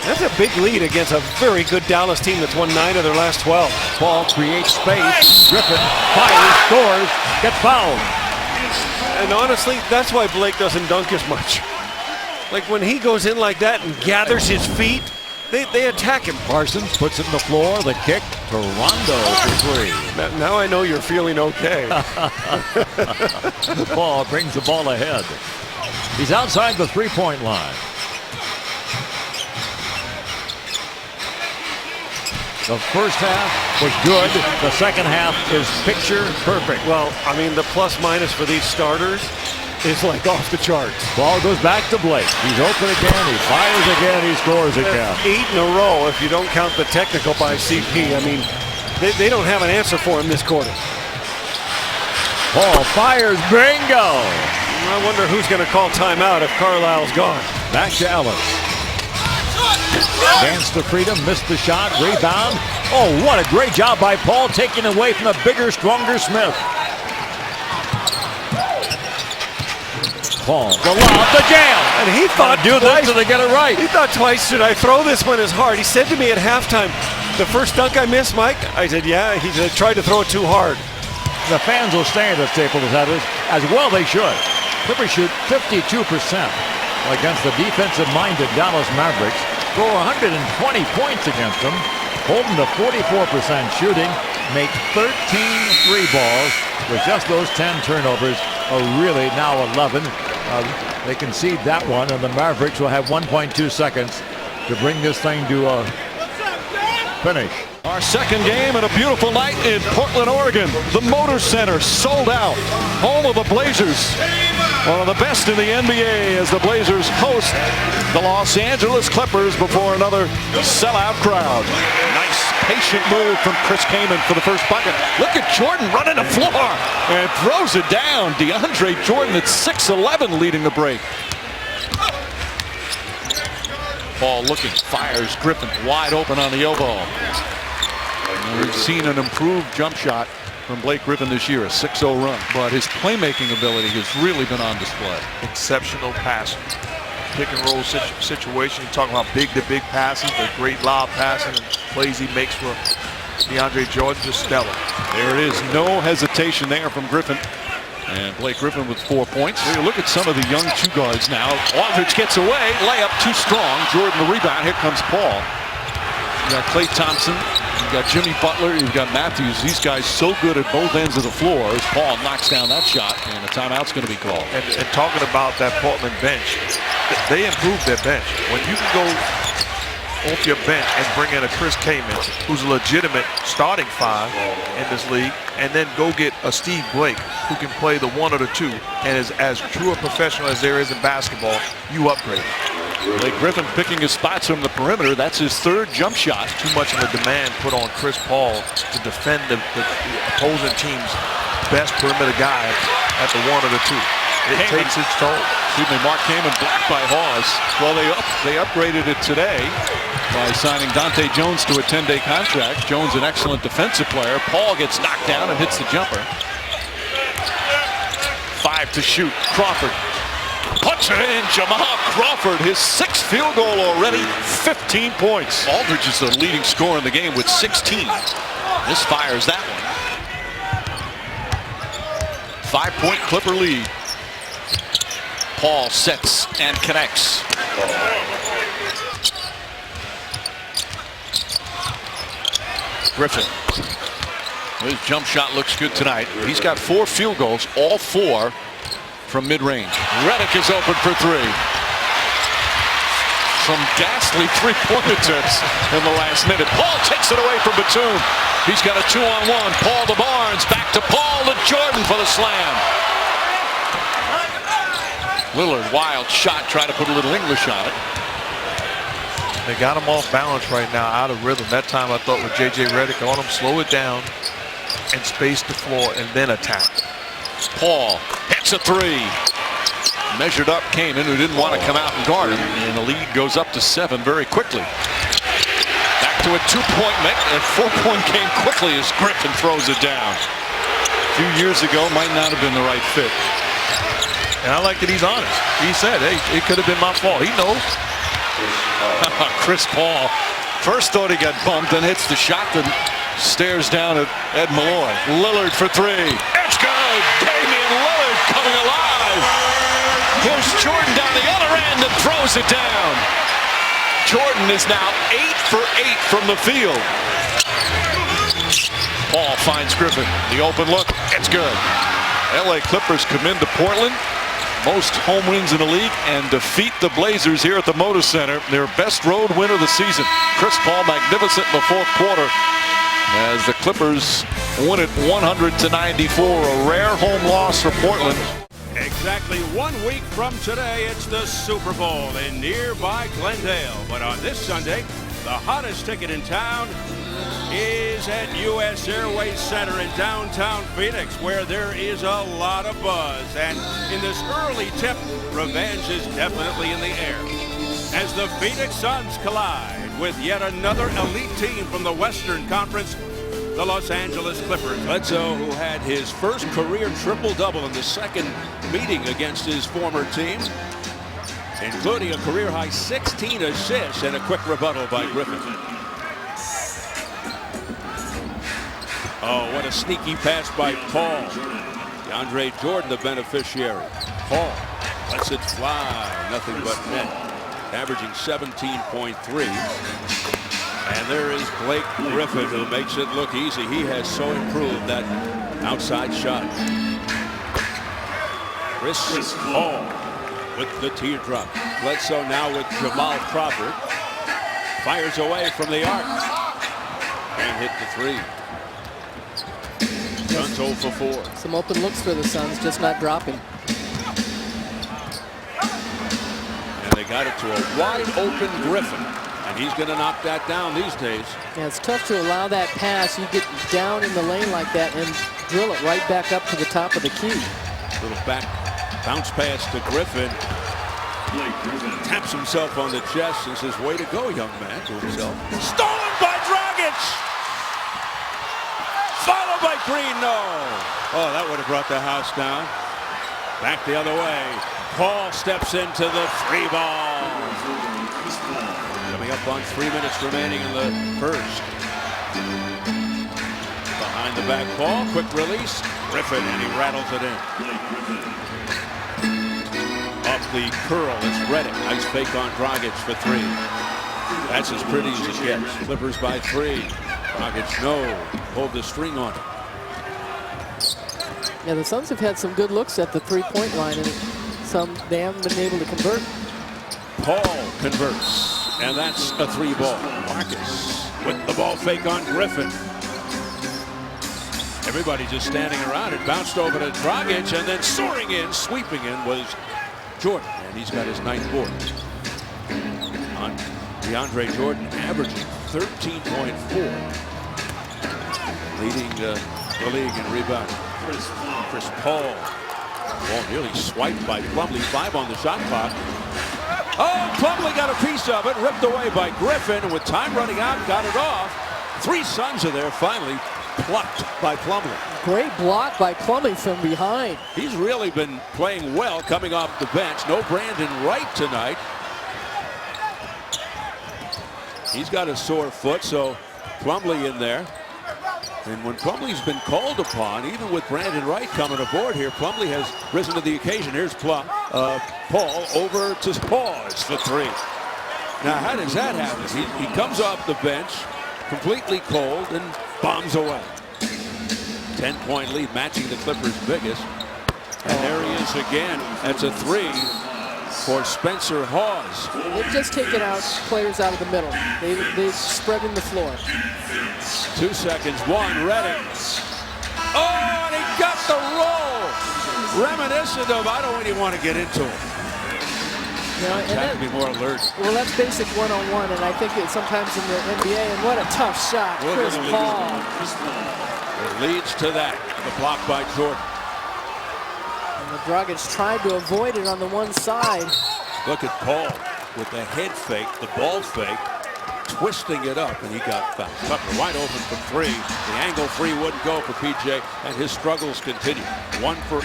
That's a big lead against a very good Dallas team that's won 9 of their last 12. Ball creates space. Griffin fires, scores, gets fouled. And honestly, that's why Blake doesn't dunk as much. Like when he goes in like that and gathers his feet, they attack him. Parsons puts it in the floor. The kick to Rondo for three. Now I know you're feeling okay. Paul brings the ball ahead. He's outside the three-point line. The first half was good. The second half is picture perfect. Well, I mean, the plus-minus for these starters is like off the charts. Ball goes back to Blake. He's open again. He fires again. He scores again. 8 in a row if you don't count the technical by CP. I mean, they don't have an answer for him this quarter. Paul fires. Bingo! I wonder who's going to call timeout if Carlisle's gone. Back to Ellis. Dance to freedom, missed the shot, rebound. Oh, what a great job by Paul, taking away from the bigger, stronger Smith. Paul, the lob, the jam. And he thought do this so they get it right. He thought twice, should I throw this one as hard? He said to me at halftime, the first dunk I missed, Mike? I said, yeah. He said, tried to throw it too hard. The fans will stay at the Staples as well they should. Clippers shoot 52% against the defensive-minded Dallas Mavericks. Score 120 points against them. Hold them to 44% shooting. Make 13 three balls with just those 10 turnovers. Really now 11. They concede that one, and the Mavericks will have 1.2 seconds to bring this thing to a finish. Our second game and a beautiful night in Portland, Oregon. The Motor Center sold out. Home of the Blazers. One of the best in the NBA as the Blazers host the Los Angeles Clippers before another sellout crowd. Nice patient move from Chris Kaman for the first bucket. Look at Jordan running the floor and throws it down. DeAndre Jordan at 6'11", leading the break. Paul looking, fires Griffin wide open on the elbow. And we've seen an improved jump shot from Blake Griffin this year, a 6-0 run. But his playmaking ability has really been on display. Exceptional passing. Pick and roll situation. You're talking about big-to-big passes, the great lob passing and plays he makes for DeAndre Jordan, just stellar. There it is, no hesitation there from Griffin. And Blake Griffin with 4 points. We look at some of the young two guards now. Aldridge gets away, layup too strong. Jordan the rebound, here comes Paul. You got Klay Thompson, you got Jimmy Butler, you've got Matthews. These guys so good at both ends of the floor as Paul knocks down that shot, and a timeout's going to be called. And talking about that Portland bench, they improved their bench. When you can go off your bench and bring in a Chris Kaman, who's a legitimate starting five in this league, and then go get a Steve Blake, who can play the one or the two, and is as true a professional as there is in basketball, you upgrade. Blake Griffin picking his spots from the perimeter. That's his third jump shot. Too much of a demand put on Chris Paul to defend the opposing team's best perimeter guy at the one or the two. It takes its toll. Excuse me, Mark Kaman blocked by Hawes. Well, they upgraded it today by signing Dante Jones to a 10-day contract. Jones, an excellent defensive player. Paul gets knocked down and hits the jumper. 5 to shoot. Crawford puts it in. Jamal Crawford, his 6th field goal already, 15 points. Aldridge is the leading scorer in the game with 16. This fires that one. 5-point Clipper lead. Paul sets and connects. Griffin. His jump shot looks good tonight. He's got 4 field goals, all 4 from mid-range. Redick is open for 3. some ghastly three-point attempts in the last minute. Paul takes it away from Batum. He's got a 2-on-1. Paul to Barnes. Back to Paul to Jordan for the slam. Lillard, wild shot. Try to put a little English on it. They got him off balance right now, out of rhythm. That time I thought with J.J. Redick on him, slow it down and space the floor and then attack. Paul hits a three. Measured up Kaman, who didn't want to come out and guard him, and the lead goes up to 7 very quickly. Back to a 2-point and 4-point game quickly as Griffin throws it down. A few years ago, might not have been the right fit. And I like that he's honest. He said, hey, it could have been my fault. He knows. Chris Paul first thought he got bumped, then hits the shot, then stares down at Ed Malloy. Lillard for 3. It's good. Damian Lillard coming alive. Here's Jordan down the other end and throws it down. Jordan is now 8 for 8 from the field. Paul finds Griffin. The open look. It's good. LA Clippers come into Portland. Most home wins in the league and defeat the Blazers here at the Moda Center. Their best road win of the season. Chris Paul magnificent in the fourth quarter as the Clippers win it 100-94. A rare home loss for Portland. Exactly 1 week from today, it's the Super Bowl in nearby Glendale. But on this Sunday, the hottest ticket in town is at U.S. Airways Center in downtown Phoenix, where there is a lot of buzz. And in this early tip, revenge is definitely in the air as the Phoenix Suns collide with yet another elite team from the Western Conference, the Los Angeles Clippers. Bledsoe, who had his first career triple-double in the second meeting against his former team, including a career-high 16 assists and a quick rebuttal by Griffin. Oh, what a sneaky pass by Paul. DeAndre Jordan, the beneficiary. Paul lets it fly. Nothing but net. Averaging 17.3. And there is Blake Griffin, who makes it look easy. He has so improved that outside shot. Chris Paul with the teardrop. Bledsoe now with Jamal Crawford. Fires away from the arc. And hit the 3. Suns 0 for 4. Some open looks for the Suns, just not dropping. And they got it to a wide open Griffin. And he's going to knock that down these days. Yeah, it's tough to allow that pass. You get down in the lane like that and drill it right back up to the top of the key. Little back bounce pass to Griffin. Taps himself on the chest and says, way to go, young man, to himself. Stolen by Dragic! Followed by Green, no. Oh, that would have brought the house down. Back the other way. Paul steps into the 3 ball. Coming up on 3 minutes remaining in the first. Behind the back ball, quick release. Griffin, and he rattles it in. Up the curl, it's Redick. Nice fake on Dragic for 3. That's as pretty as it gets. Clippers by 3. Dragic, no. Hold the string on it. Yeah, the Suns have had some good looks at the 3-point line, and they haven't been able to convert. Paul converts, and that's a 3 ball. Marcus with the ball fake on Griffin. Everybody just standing around. It bounced over to Dragic, and then soaring in, sweeping in was Jordan, and he's got his 9th board. On DeAndre Jordan averaging 13.4. Leading the league in rebounding. Chris Paul. Ball nearly swiped by Plumlee. 5 on the shot clock. Oh, Plumlee got a piece of it. Ripped away by Griffin. And with time running out, got it off. 3 Suns are there finally. Plucked by Plumlee. Great block by Plumlee from behind. He's really been playing well coming off the bench. No Brandon Wright tonight. He's got a sore foot, so Plumlee in there. And when Plumlee's been called upon, even with Brandon Wright coming aboard here, Plumlee has risen to the occasion. Here's Paul over to Pause for 3. Now, how does that happen? He comes off the bench, completely cold, and bombs away. 10-point lead, matching the Clippers' biggest. And there he is again. That's a 3. for Spencer Hawes. They've just taken out players out of the middle. They've spread in the floor. 2 seconds, one, Redick. Oh, and he got the roll. Reminiscent of, I don't really want to get into it. Have to be more alert. Well, that's basic one-on-one, and I think that sometimes in the NBA, and what a tough shot, Chris Paul. It leads to that, the block by Jordan. And the Dragic tried to avoid it on the one side. Look at Paul with the head fake, the ball fake, twisting it up, and he got fouled. Tucker wide open from three. The angle three wouldn't go for PJ, and his struggles continue. 1 for 8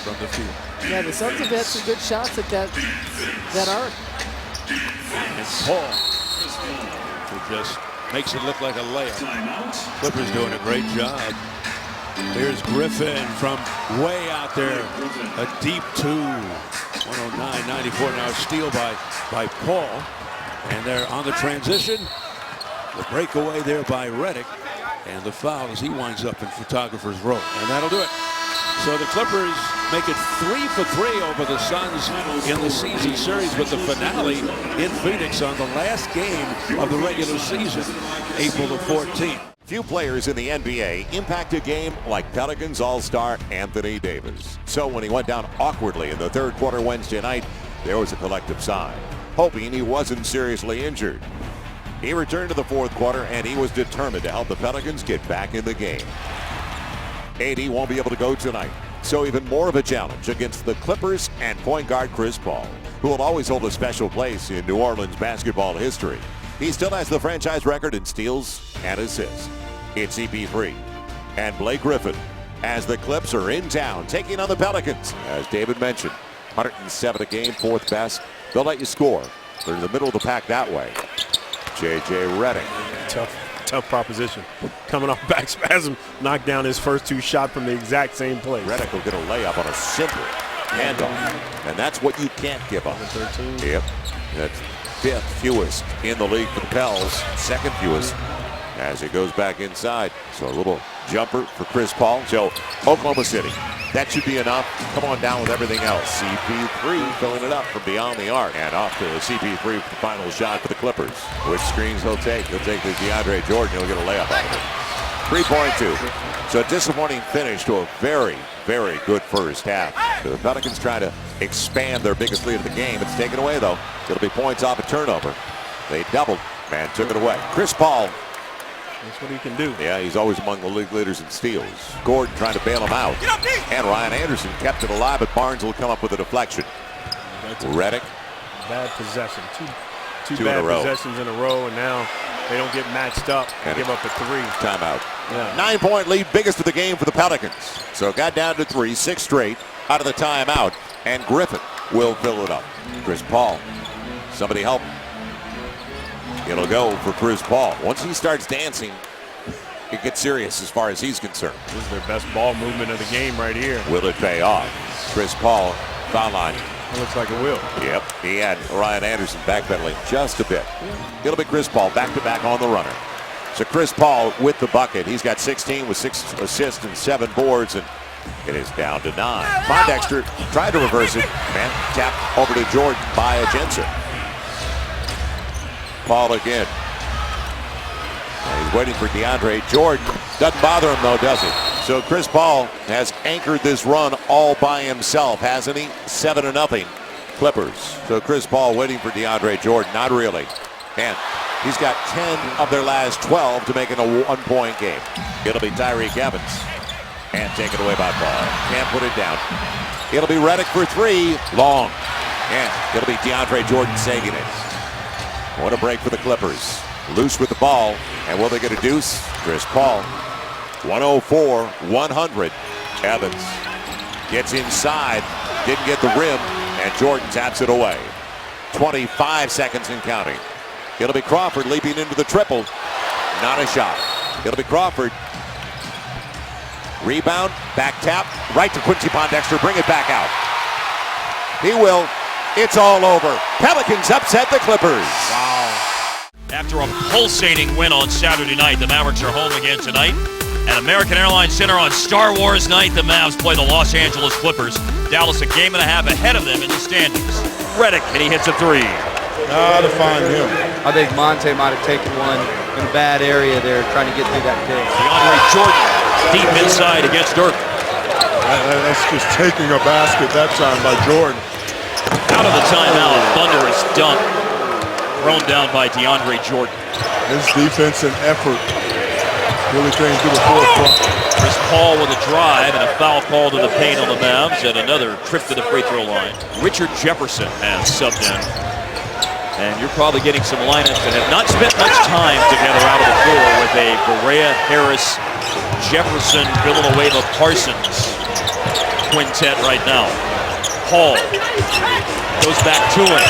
from the field. Yeah, the Suns have had some good shots at that arc. And Paul, who just makes it look like a layup. Clippers doing a great job. Here's Griffin from way out there. A deep 2. 109-94 now. Steal by Paul. And they're on the transition. The breakaway there by Redick. And the foul as he winds up in photographer's row. And that'll do it. So the Clippers make it 3 for 3 over the Suns in the season series, with the finale in Phoenix on the last game of the regular season, April the 14th. Few players in the NBA impact a game like Pelicans All-Star Anthony Davis. So when he went down awkwardly in the third quarter Wednesday night, there was a collective sigh, hoping he wasn't seriously injured. He returned to the fourth quarter, and he was determined to help the Pelicans get back in the game. AD won't be able to go tonight, so even more of a challenge against the Clippers and point guard Chris Paul, who will always hold a special place in New Orleans basketball history. He still has the franchise record in steals and assists. It's CP3 and Blake Griffin as the Clips are in town taking on the Pelicans. As David mentioned, 107 a game, fourth best. They'll let you score. They're in the middle of the pack that way. JJ Redick. Tough proposition. Coming off back spasm, knocked down his first 2 shots from the exact same place. Redick will get a layup on a simple handoff, and that's what you can't give up. 13. Yep, that's 5th fewest in the league for the Pels, 2nd fewest as it goes back inside. So a little jumper for Chris Paul. So Oklahoma City, that should be enough. Come on down with everything else. CP3 filling it up from beyond the arc. And off to CP3 for the final shot for the Clippers. Which screens he'll take. He'll take the DeAndre Jordan. He'll get a layup out of it. 3.2. So a disappointing finish to a very, very good first half. So the Pelicans trying to expand their biggest lead of the game. It's taken away, though. It'll be points off a turnover. They doubled and took it away. Chris Paul. That's what he can do. Yeah, he's always among the league leaders in steals. Gordon trying to bail him out. And Ryan Anderson kept it alive, but Barnes will come up with a deflection. Redick. Bad possession. Two in bad a row. possessions in a row, and now they don't get matched up and give up a 3. Timeout. Yeah. 9-point lead, biggest of the game for the Pelicans. So got down to 3, 6 straight out of the timeout, and Griffin will fill it up. Chris Paul. Somebody help. It'll go for Chris Paul. Once he starts dancing, it gets serious as far as he's concerned. This is their best ball movement of the game right here. Will it pay off? Chris Paul, foul line. It looks like it will. Yep, he had Ryan Anderson backpedaling just a bit. It'll be Chris Paul back-to-back on the runner. So Chris Paul with the bucket. He's got 16 with 6 assists and 7 boards, and it is down to 9. Pondexter tried to reverse it. Man, tap over to Jordan by Jensen. Paul again. And he's waiting for DeAndre Jordan. Doesn't bother him though, does it? So Chris Paul has anchored this run all by himself, hasn't he? 7-0 Clippers. So Chris Paul waiting for DeAndre Jordan. Not really. And he's got 10 of their last 12 to make it a 1-point game. It'll be Tyreke Evans. And taken away by Paul. Can't put it down. It'll be Redick for 3. Long. And it'll be DeAndre Jordan taking it. What a break for the Clippers. Loose with the ball. And will they get a deuce? Chris Paul. 104-100. Evans gets inside. Didn't get the rim. And Jordan taps it away. 25 seconds and counting. It'll be Crawford leaping into the triple. Not a shot. It'll be Crawford. Rebound. Back tap. Right to Quincy Pondexter. Bring it back out. He will. It's all over. Pelicans upset the Clippers. Wow. After a pulsating win on Saturday night, the Mavericks are home again tonight. At American Airlines Center on Star Wars night, the Mavs play the Los Angeles Clippers. Dallas a game and a half ahead of them in the standings. Redick, and he hits a three. To find him. I think Monte might have taken one in a bad area there, trying to get through that pick. DeAndre Jordan deep inside against Dirk. That's just taking a basket that time by Jordan. Out of the timeout, thunderous dunk thrown down by DeAndre Jordan. His defense and effort really came to the forefront. Chris Paul with a drive and a foul call to the paint on the Mavs, and another trip to the free throw line. Richard Jefferson has subbed in. And you're probably getting some lineups that have not spent much time together out of the floor with a Berea, Harris, Jefferson, Villanueva, Parsons quintet right now. Paul goes back to him.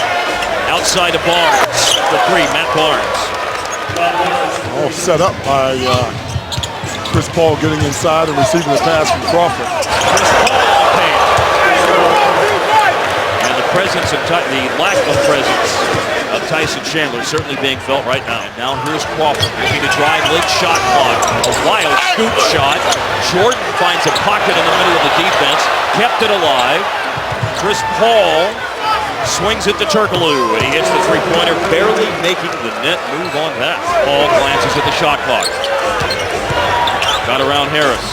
Outside of Barnes. The three, Matt Barnes. All set up by Chris Paul getting inside and receiving the pass from Crawford. Chris Paul on the paint. And the presence of the lack of presence of Tyson Chandler certainly being felt right now. And now here's Crawford looking to drive late shot clock. A wild scoop shot. Jordan finds a pocket in the middle of the defense. Kept it alive. Chris Paul swings it to Turkoglu, and he hits the three-pointer, barely making the net move on that. Paul glances at the shot clock. Got around Harris.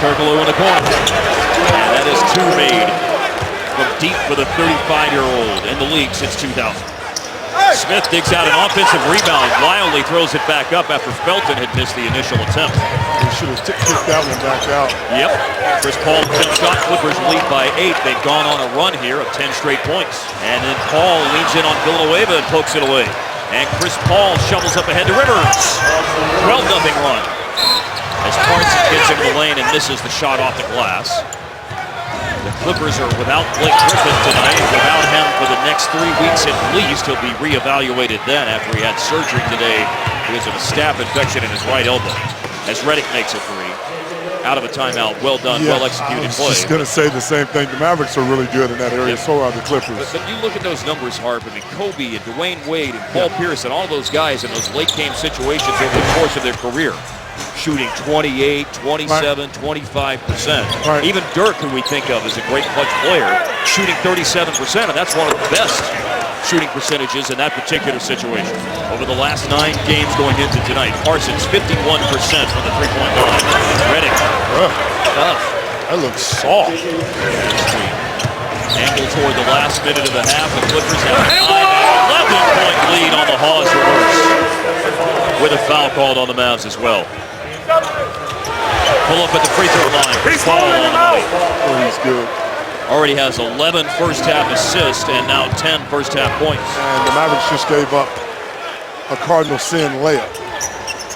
Turkoglu in the corner. And that is two made from deep for the 35-year-old in the league since 2000. Smith digs out an offensive rebound, wildly throws it back up after Felton had missed the initial attempt. He should have kicked that one back out. Yep. Chris Paul, 10 shot, Clippers lead by 8. They've gone on a run here of 10 straight points. And then Paul leans in on Villanueva and pokes it away. And Chris Paul shovels up ahead to Rivers. 12-0 run. As Parsons gets into the lane and misses the shot off the glass. The Clippers are without Blake Griffin tonight. Without him for the next 3 weeks at least. He'll be reevaluated then after he had surgery today because of a staph infection in his right elbow. As Redick makes a three. Out of a timeout. Well done, well executed play. I was just going to say the same thing. The Mavericks are really good in that area, so are the Clippers. But you look at those numbers, Harp. I mean, Kobe and Dwayne Wade and Paul Pierce and all those guys in those late game situations over the course of their career. Shooting 28, 27, 25%. Right. Even Dirk, who we think of as a great clutch player, shooting 37%, and that's one of the best shooting percentages in that particular situation. Over the last 9 games going into tonight, Parsons 51% from the three-point line. Redick. Tough. That looks soft. Angle toward the last minute of the half. The Clippers have an 11-point lead on the Hawes reverse. With a foul called on the Mavs as well. Pull up at the free throw line. He's holding him out. Oh, he's good. Already has 11 first half assists and now 10 first half points. And the Mavericks just gave up a Cardinal sin layup.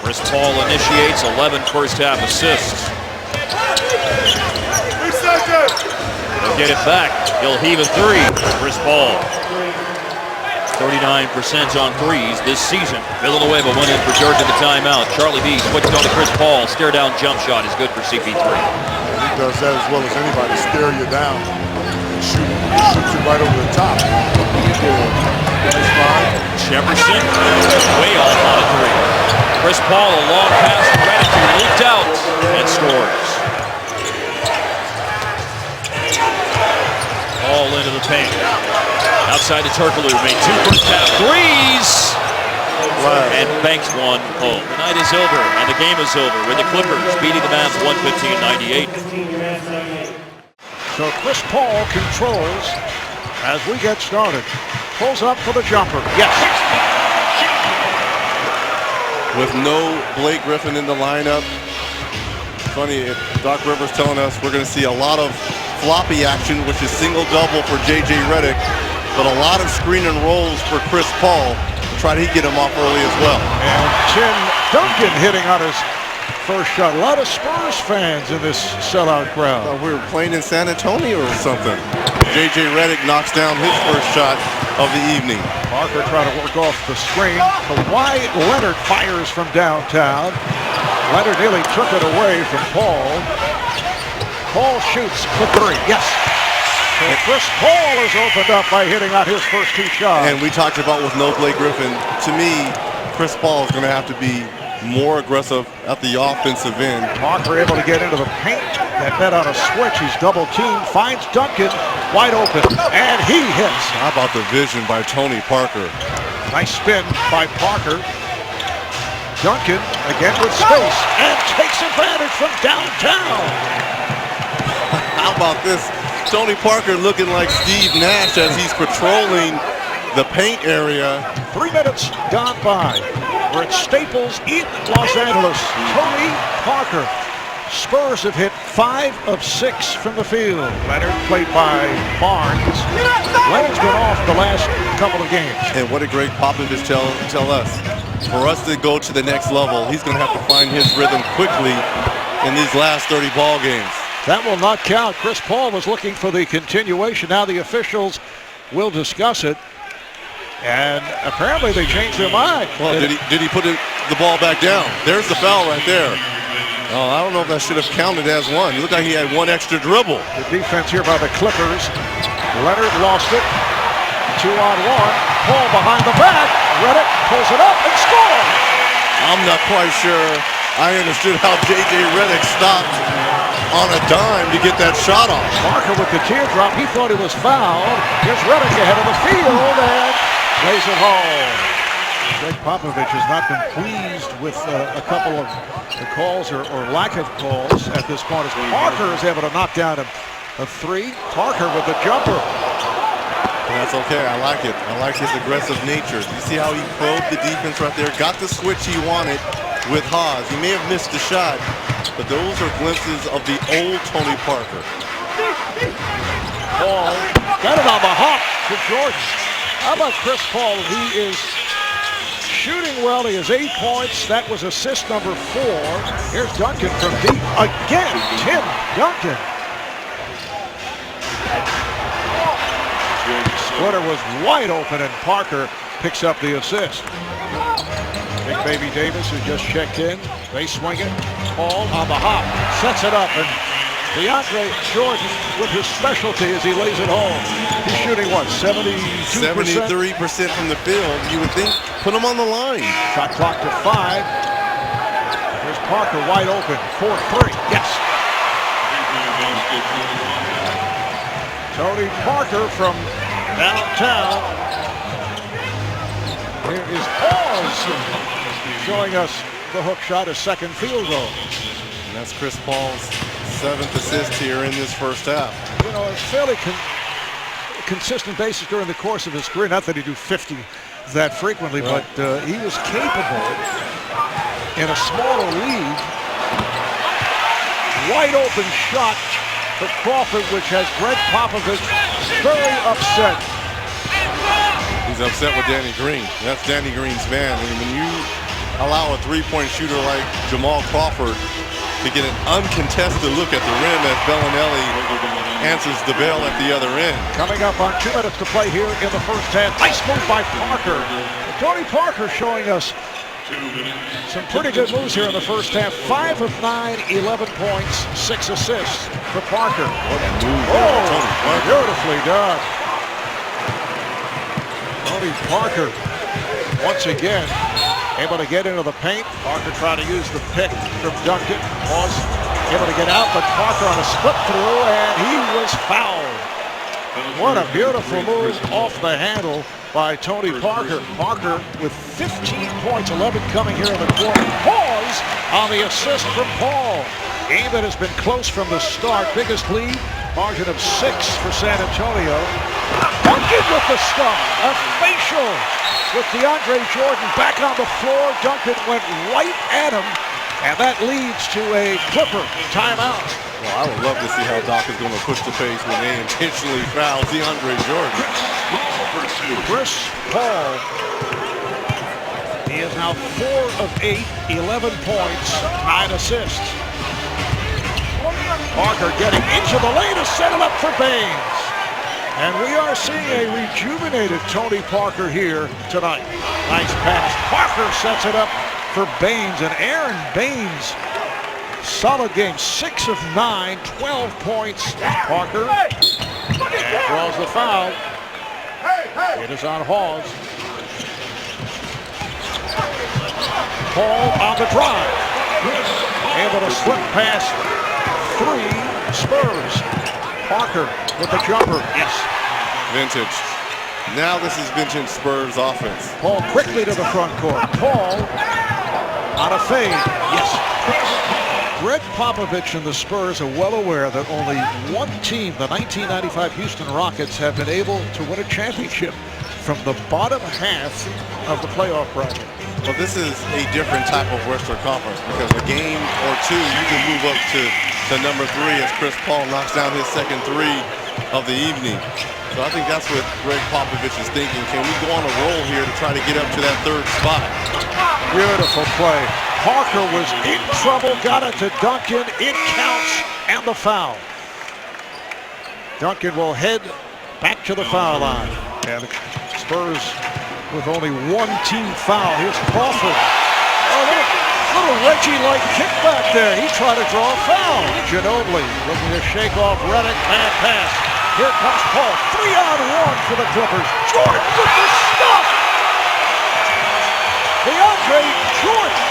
Chris Paul initiates 11 first half assists. He'll get it back. He'll heave a three. Chris Paul. 39% on threes this season. Villanueva went in for Dirk in the timeout. Charlie B switched on to Chris Paul. Stare down jump shot is good for CP3. He does that as well as anybody. Stare you down and shoots you right over the top. That's fine. Jefferson way off on a three. Chris Paul, a long pass to Redick, who leaked out and scores. All into the paint. Outside to Turkoglu, made 2 first half threes. And banks one home. The night is over, and the game is over with the Clippers beating the Mavs 115-98. So Chris Paul controls as we get started. Pulls up for the jumper. Yes. With no Blake Griffin in the lineup. Funny, Doc Rivers telling us we're going to see a lot of floppy action, which is single-double for J.J. Redick. But a lot of screen and rolls for Chris Paul to try to get him off early as well. And Tim Duncan hitting on his first shot. A lot of Spurs fans in this sellout crowd. We were playing in San Antonio or something. J.J. Redick knocks down his first shot of the evening. Parker trying to work off the screen. Kawhi Leonard fires from downtown. Leonard nearly took it away from Paul. Paul shoots for 3. Yes. And Chris Paul is opened up by hitting out his first 2 shots. And we talked about with no Blake Griffin. To me, Chris Paul is going to have to be more aggressive at the offensive end. Parker able to get into the paint. That bet on a switch. He's double teamed. Finds Duncan wide open. And he hits. How about the vision by Tony Parker? Nice spin by Parker. Duncan again with space. And takes advantage from downtown. How about this? Tony Parker looking like Steve Nash as he's patrolling the paint area. 3 minutes gone by. We're at Staples in Los Angeles. Tony Parker. Spurs have hit 5 of 6 from the field. Leonard played by Barnes. Leonard's been off the last couple of games. And what a great Popovich tell us. For us to go to the next level, he's going to have to find his rhythm quickly in these last 30 ball games. That will not count. Chris Paul was looking for the continuation. Now the officials will discuss it. And apparently they changed their mind. Well, did he put the ball back down? There's the foul right there. Oh, I don't know if that should have counted as one. It looked like he had one extra dribble. The defense here by the Clippers. Leonard lost it. 2-on-1. Paul behind the back. Redick pulls it up and scores. I'm not quite sure I understood how J.J. Redick stopped on a dime to get that shot off. Parker with the teardrop. He thought he was fouled. Here's Redick ahead of the field and plays it home. Greg Popovich has not been pleased with a couple of the calls or lack of calls at this point as Parker is able to knock down a 3. Parker with the jumper. That's okay. I like it. I like his aggressive nature. You see how he probed the defense right there? Got the switch he wanted with Haas. He may have missed the shot, but those are glimpses of the old Tony Parker. Paul got it on the hop to Jordan. How about Chris Paul? He is shooting well. He has 8 points. That was assist number 4. Here's Duncan from deep. Again, Tim Duncan. Splitter was wide open, and Parker picks up the assist. Big Baby Davis, who just checked in. They swing it. Paul on the hop. Sets it up, and DeAndre Jordan with his specialty as he lays it home. He's shooting, what, 72%? 73% from the field. You would think, put him on the line. Shot clock to 5. Here's Parker wide open. 4-3. Yes. Tony Parker from downtown. Here is Paul's showing us the hook shot, a second field goal. And that's Chris Paul's 7th assist here in this first half. You know, a fairly consistent basis during the course of his career. Not that he do 50 that frequently, right, but he was capable in a smaller league. Wide open shot for Crawford, which has Greg Popovich very upset. He's upset with Danny Green. That's Danny Green's man. I mean, when you allow a three-point shooter like Jamal Crawford to get an uncontested look at the rim as Bellinelli answers the bell at the other end. Coming up on 2 minutes to play here in the first half. Nice move by Parker. Tony Parker showing us some pretty good moves here in the first half. 5 of 9, 11 points, 6 assists for Parker. What a move. Oh, beautifully done. Tony Parker, once again, able to get into the paint. Parker trying to use the pick from Duncan. Was able to get out, but Parker on a split through, and he was fouled. What a beautiful move off the handle by Tony Parker. Parker with 15 points, 11 coming here in the quarter. Pause on the assist from Paul. Game that has been close from the start. Biggest lead, margin of 6 for San Antonio. Duncan with the stuff, a facial with DeAndre Jordan back on the floor. Duncan went right at him, and that leads to a Clipper timeout. Well, I would love to see how Doc is going to push the pace when they intentionally foul DeAndre Jordan. Chris Paul. He is now 4 of 8, 11 points, 9 assists. Parker getting into the lane to set it up for Baines. And we are seeing a rejuvenated Tony Parker here tonight. Nice pass. Parker sets it up for Baines, and Aaron Baines, solid game, 6 of 9, 12 points. Parker and draws the foul. It is on Hawes. Paul on the drive. Able to slip past 3 Spurs. Parker with the jumper. Yes. Vintage. Now this is vintage Spurs offense. Paul quickly to the front court. Paul on a fade. Yes. Greg Popovich and the Spurs are well aware that only one team, the 1995 Houston Rockets, have been able to win a championship from the bottom half of the playoff bracket. Well, this is a different type of Western Conference because a game or two, you can move up to number 3 as Chris Paul knocks down his second 3 of the evening. So I think that's what Greg Popovich is thinking. Can we go on a roll here to try to get up to that 3rd spot? Beautiful play. Parker was in trouble, got it to Duncan. It counts, and the foul. Duncan will head back to the foul line. And Spurs with only 1 team foul. Here's Crawford. Oh, little Reggie-like kick back there. He tried to draw a foul. Ginobili looking to shake off Redick. Bad pass. Here comes Paul. 3-on-1 for the Clippers. Jordan with the stuff. DeAndre Jordan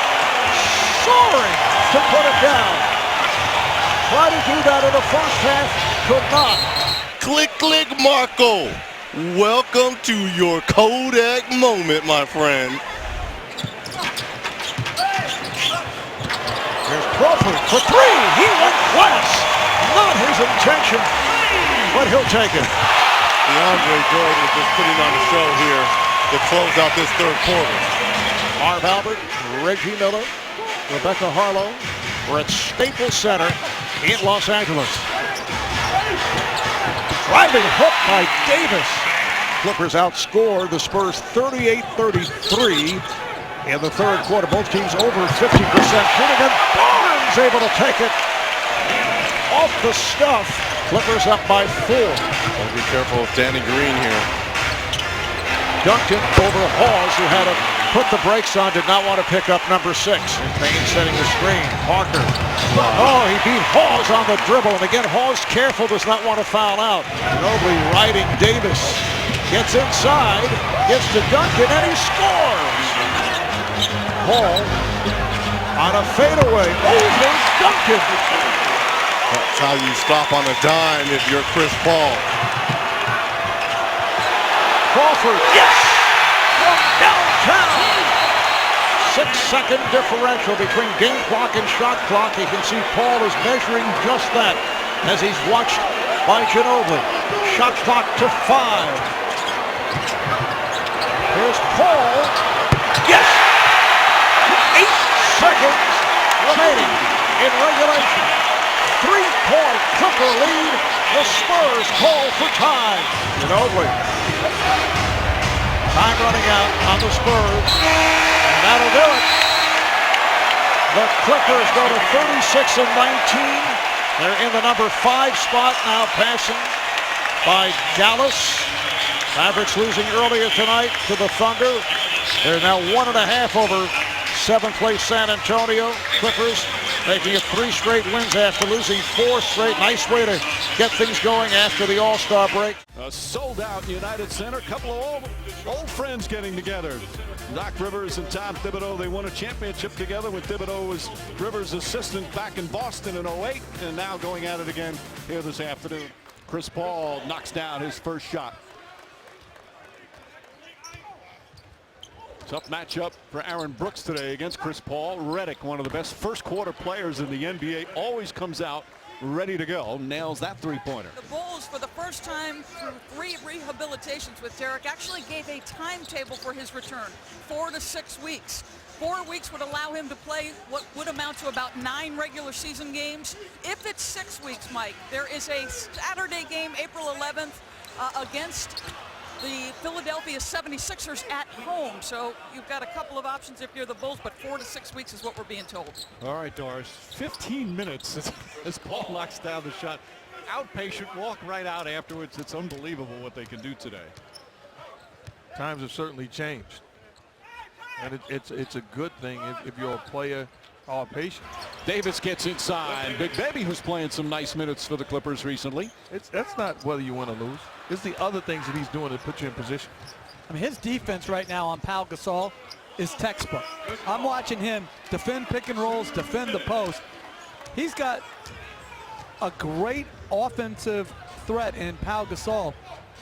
soaring to put it down. Tried to do that in the first half. Could not. Click, click, Marco. Welcome to your Kodak moment, my friend. There's Crawford for 3. He went glass. Not his intention, but he'll take it. DeAndre Jordan is just putting on a show here to close out this 3rd quarter. Marv Albert, Reggie Miller, Rebecca Harlow. We're at Staples Center in Los Angeles. Driving hook by Davis. Clippers outscored the Spurs 38-33 in the 3rd quarter. Both teams over 50% shooting, and Barnes able to take it off the stuff. Clippers up by 4. Gotta be careful of Danny Green here. Duncan over Hawes, who had to put the brakes on, did not want to pick up number 6. And Payne setting the screen. Parker. Oh, he beat Hawes on the dribble. And again, Hawes careful, does not want to foul out. Ginobili riding Davis. Gets inside, gets to Duncan, and he scores. Paul on a fadeaway over Duncan. That's how you stop on a dime if you're Chris Paul. Crawford, yes! From downtown! 6-second differential between game clock and shot clock. You can see Paul is measuring just that as he's watched by Ginobili. Shot clock to 5. Here's Paul. Yes! 8 seconds remaining in regulation. 3-point Clipper lead. The Spurs call for time. Ginobili. Time running out on the Spurs. And that'll do it. The Clippers go to 36-19. They're in the number 5 spot now, passing by Dallas. Mavericks losing earlier tonight to the Thunder. They're now 1.5 over 7th place San Antonio. Clippers making it 3 straight wins after losing 4 straight. Nice way to get things going after the All-Star break. A sold-out United Center. Couple of old friends getting together. Doc Rivers and Tom Thibodeau, they won a championship together when Thibodeau was Rivers' assistant back in Boston in 08, and now going at it again here this afternoon. Chris Paul knocks down his first shot. Tough matchup for Aaron Brooks today against Chris Paul. Redick, one of the best first quarter players in the NBA, always comes out ready to go. Nails that 3-pointer. The Bulls, for the first time through 3 rehabilitations with Derek, actually gave a timetable for his return, 4 to 6 weeks. 4 weeks would allow him to play what would amount to about 9 regular season games. If it's 6 weeks, Mike, there is a Saturday game, April 11th, against the Philadelphia 76ers at home. So you've got a couple of options if you're the Bulls, but 4 to 6 weeks is what we're being told. All right, Doris. 15 minutes as Paul knocks down the shot. Outpatient, walk right out afterwards. It's unbelievable what they can do today. Times have certainly changed. And it's a good thing if you're a player or patient. Davis gets inside. Big Baby, who's playing some nice minutes for the Clippers recently. That's not whether you win or lose. It's the other things that he's doing that put you in position. I mean, his defense right now on Pau Gasol is textbook. I'm watching him defend pick and rolls, defend the post. He's got a great offensive threat in Pau Gasol,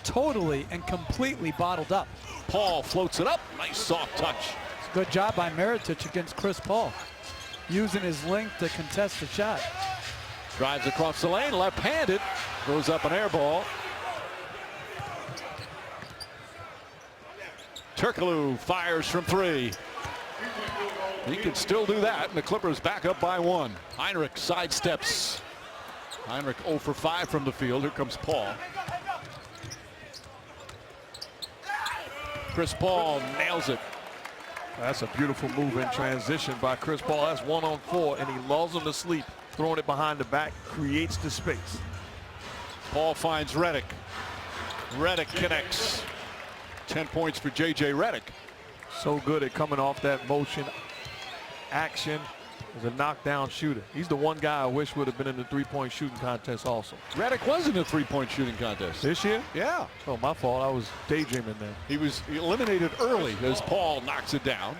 totally and completely bottled up. Paul floats it up. Nice soft touch. Good job by Mirotic against Chris Paul, using his length to contest the shot. Drives across the lane, left-handed. Throws up an air ball. Turkoglu fires from 3. He can still do that, and the Clippers back up by 1. Heinrich sidesteps. Heinrich 0 for 5 from the field. Here comes Paul. Chris Paul nails it. That's a beautiful move in transition by Chris Paul. That's 1-on-4, and he lulls him to sleep, throwing it behind the back, creates the space. Paul finds Redick. Redick connects. 10 points for J.J. Redick. So good at coming off that motion action as a knockdown shooter. He's the one guy I wish would have been in the three-point shooting contest also. Redick was in the three-point shooting contest. This year? Yeah. Oh, my fault. I was daydreaming then. He was eliminated early as Paul knocks it down.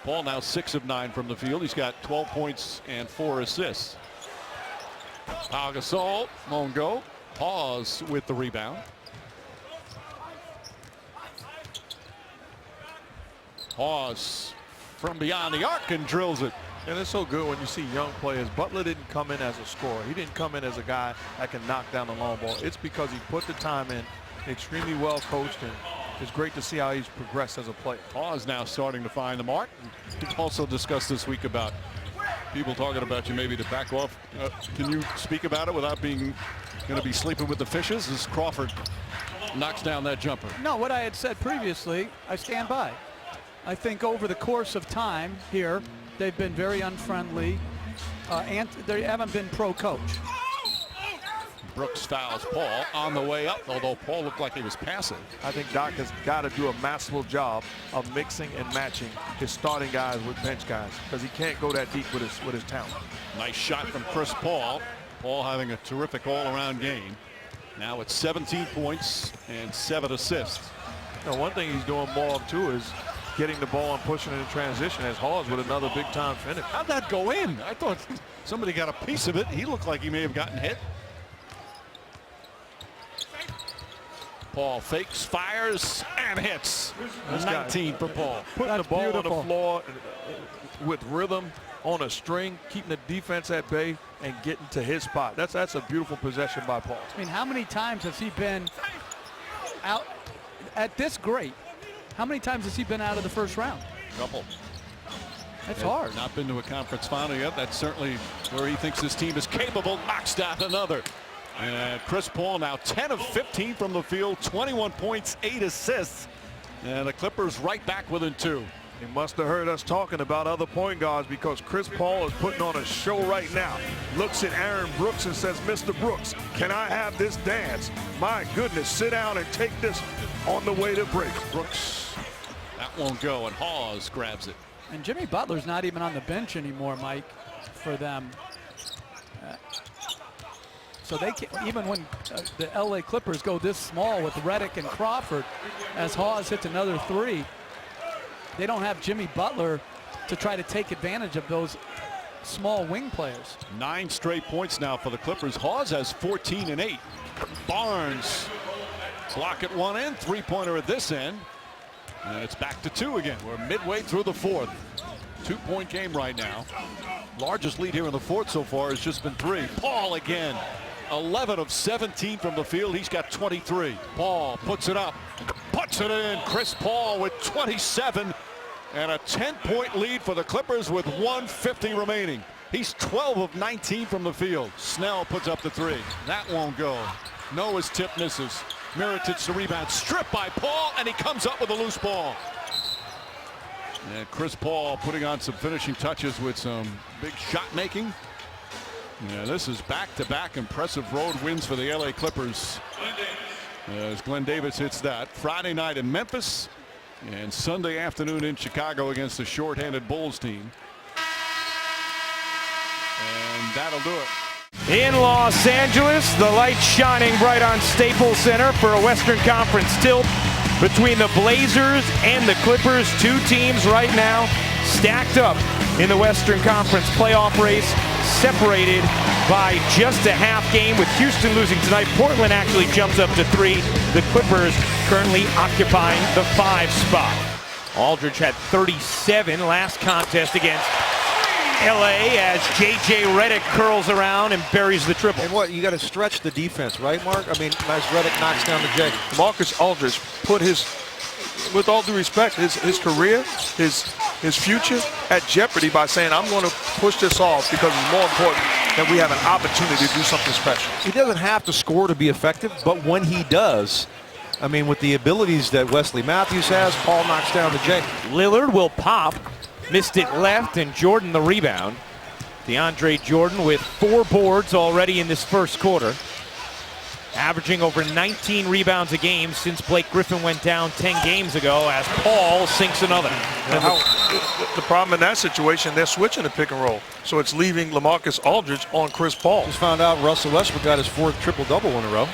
Paul now 6 of 9 from the field. He's got 12 points and 4 assists. Pau Gasol won't go. Pause with the rebound. Pause from beyond the arc and drills it. And it's so good when you see young players. Butler didn't come in as a scorer. He didn't come in as a guy that can knock down the long ball. It's because he put the time in, extremely well coached, and it's great to see how he's progressed as a player. Pause now starting to find the mark. We've also discussed this week about people talking about you maybe to back off. Can you speak about it without being going to be sleeping with the fishes as Crawford knocks down that jumper? No, what I had said previously, I stand by. I think over the course of time here, they've been very unfriendly, and they haven't been pro-coach. Brooks fouls Paul on the way up, although Paul looked like he was passive. I think Doc has got to do a masterful job of mixing and matching his starting guys with bench guys, because he can't go that deep with his talent. Nice shot from Chris Paul. Paul having a terrific all-around game. Now it's 17 points and 7 assists. Now, one thing he's doing more of too is getting the ball and pushing it in transition as Hawes with another big-time finish. How'd that go in? I thought somebody got a piece of it. He looked like he may have gotten hit. Paul fakes, fires, and hits. 19 for Paul. Putting the ball on the floor with rhythm on a string, keeping the defense at bay, and getting to his spot. That's a beautiful possession by Paul. I mean, how many times has he been out at this great? How many times has he been out of the first round? Couple. That's hard. Not been to a conference final yet. That's certainly where he thinks his team is capable. Knocks down another. And Chris Paul now 10 of 15 from the field, 21 points, 8 assists. And the Clippers right back within 2. He must have heard us talking about other point guards, because Chris Paul is putting on a show right now. Looks at Aaron Brooks and says, Mr. Brooks, can I have this dance? My goodness, sit down and take this on the way to break. Brooks, that won't go, and Hawes grabs it. And Jimmy Butler's not even on the bench anymore, Mike, for them. So they can, even when the LA Clippers go this small with Redick and Crawford, as Hawes hits another 3, they don't have Jimmy Butler to try to take advantage of those small wing players. 9 straight points now for the Clippers. Hawes has 14 and 8. Barnes block at one end, 3-pointer at this end. And it's back to 2 again. We're midway through the 4th. 2-point game right now. Largest lead here in the 4th so far has just been 3. Paul again. 11 of 17 from the field. He's got 23. Paul puts it up. Puts it in. Chris Paul with 27. And a 10-point lead for the Clippers with 1:50 remaining. He's 12 of 19 from the field. Snell puts up the 3. That won't go. Noah's tip misses. Mirotic the rebound. Stripped by Paul, and he comes up with a loose ball. And Chris Paul putting on some finishing touches with some big shot making. Yeah, this is back-to-back impressive road wins for the LA Clippers. As Glenn Davis hits that. Friday night in Memphis and Sunday afternoon in Chicago against the shorthanded Bulls team. And that'll do it. In Los Angeles, the lights shining bright on Staples Center for a Western Conference tilt between the Blazers and the Clippers. Two teams right now stacked up in the Western Conference playoff race, separated by just a half game, with Houston losing tonight. Portland actually jumps up to 3. The Clippers currently occupying the 5 spot. Aldridge had 37 last contest against LA as J.J. Redick curls around and buries the triple. And what, you got to stretch the defense, right, Mark? I mean, as Redick knocks down the J. Marcus Aldridge put his, with all due respect, his career, his future at jeopardy by saying, I'm going to push this off because it's more important that we have an opportunity to do something special. He doesn't have to score to be effective, but when he does, I mean, with the abilities that Wesley Matthews has, Paul knocks down the J. Lillard will pop. Missed it left, and Jordan the rebound. DeAndre Jordan with 4 boards already in this first quarter. Averaging over 19 rebounds a game since Blake Griffin went down 10 games ago, as Paul sinks another. And the problem in that situation, they're switching the pick and roll. So it's leaving LaMarcus Aldridge on Chris Paul. Just found out Russell Westbrook got his 4th triple-double in a row.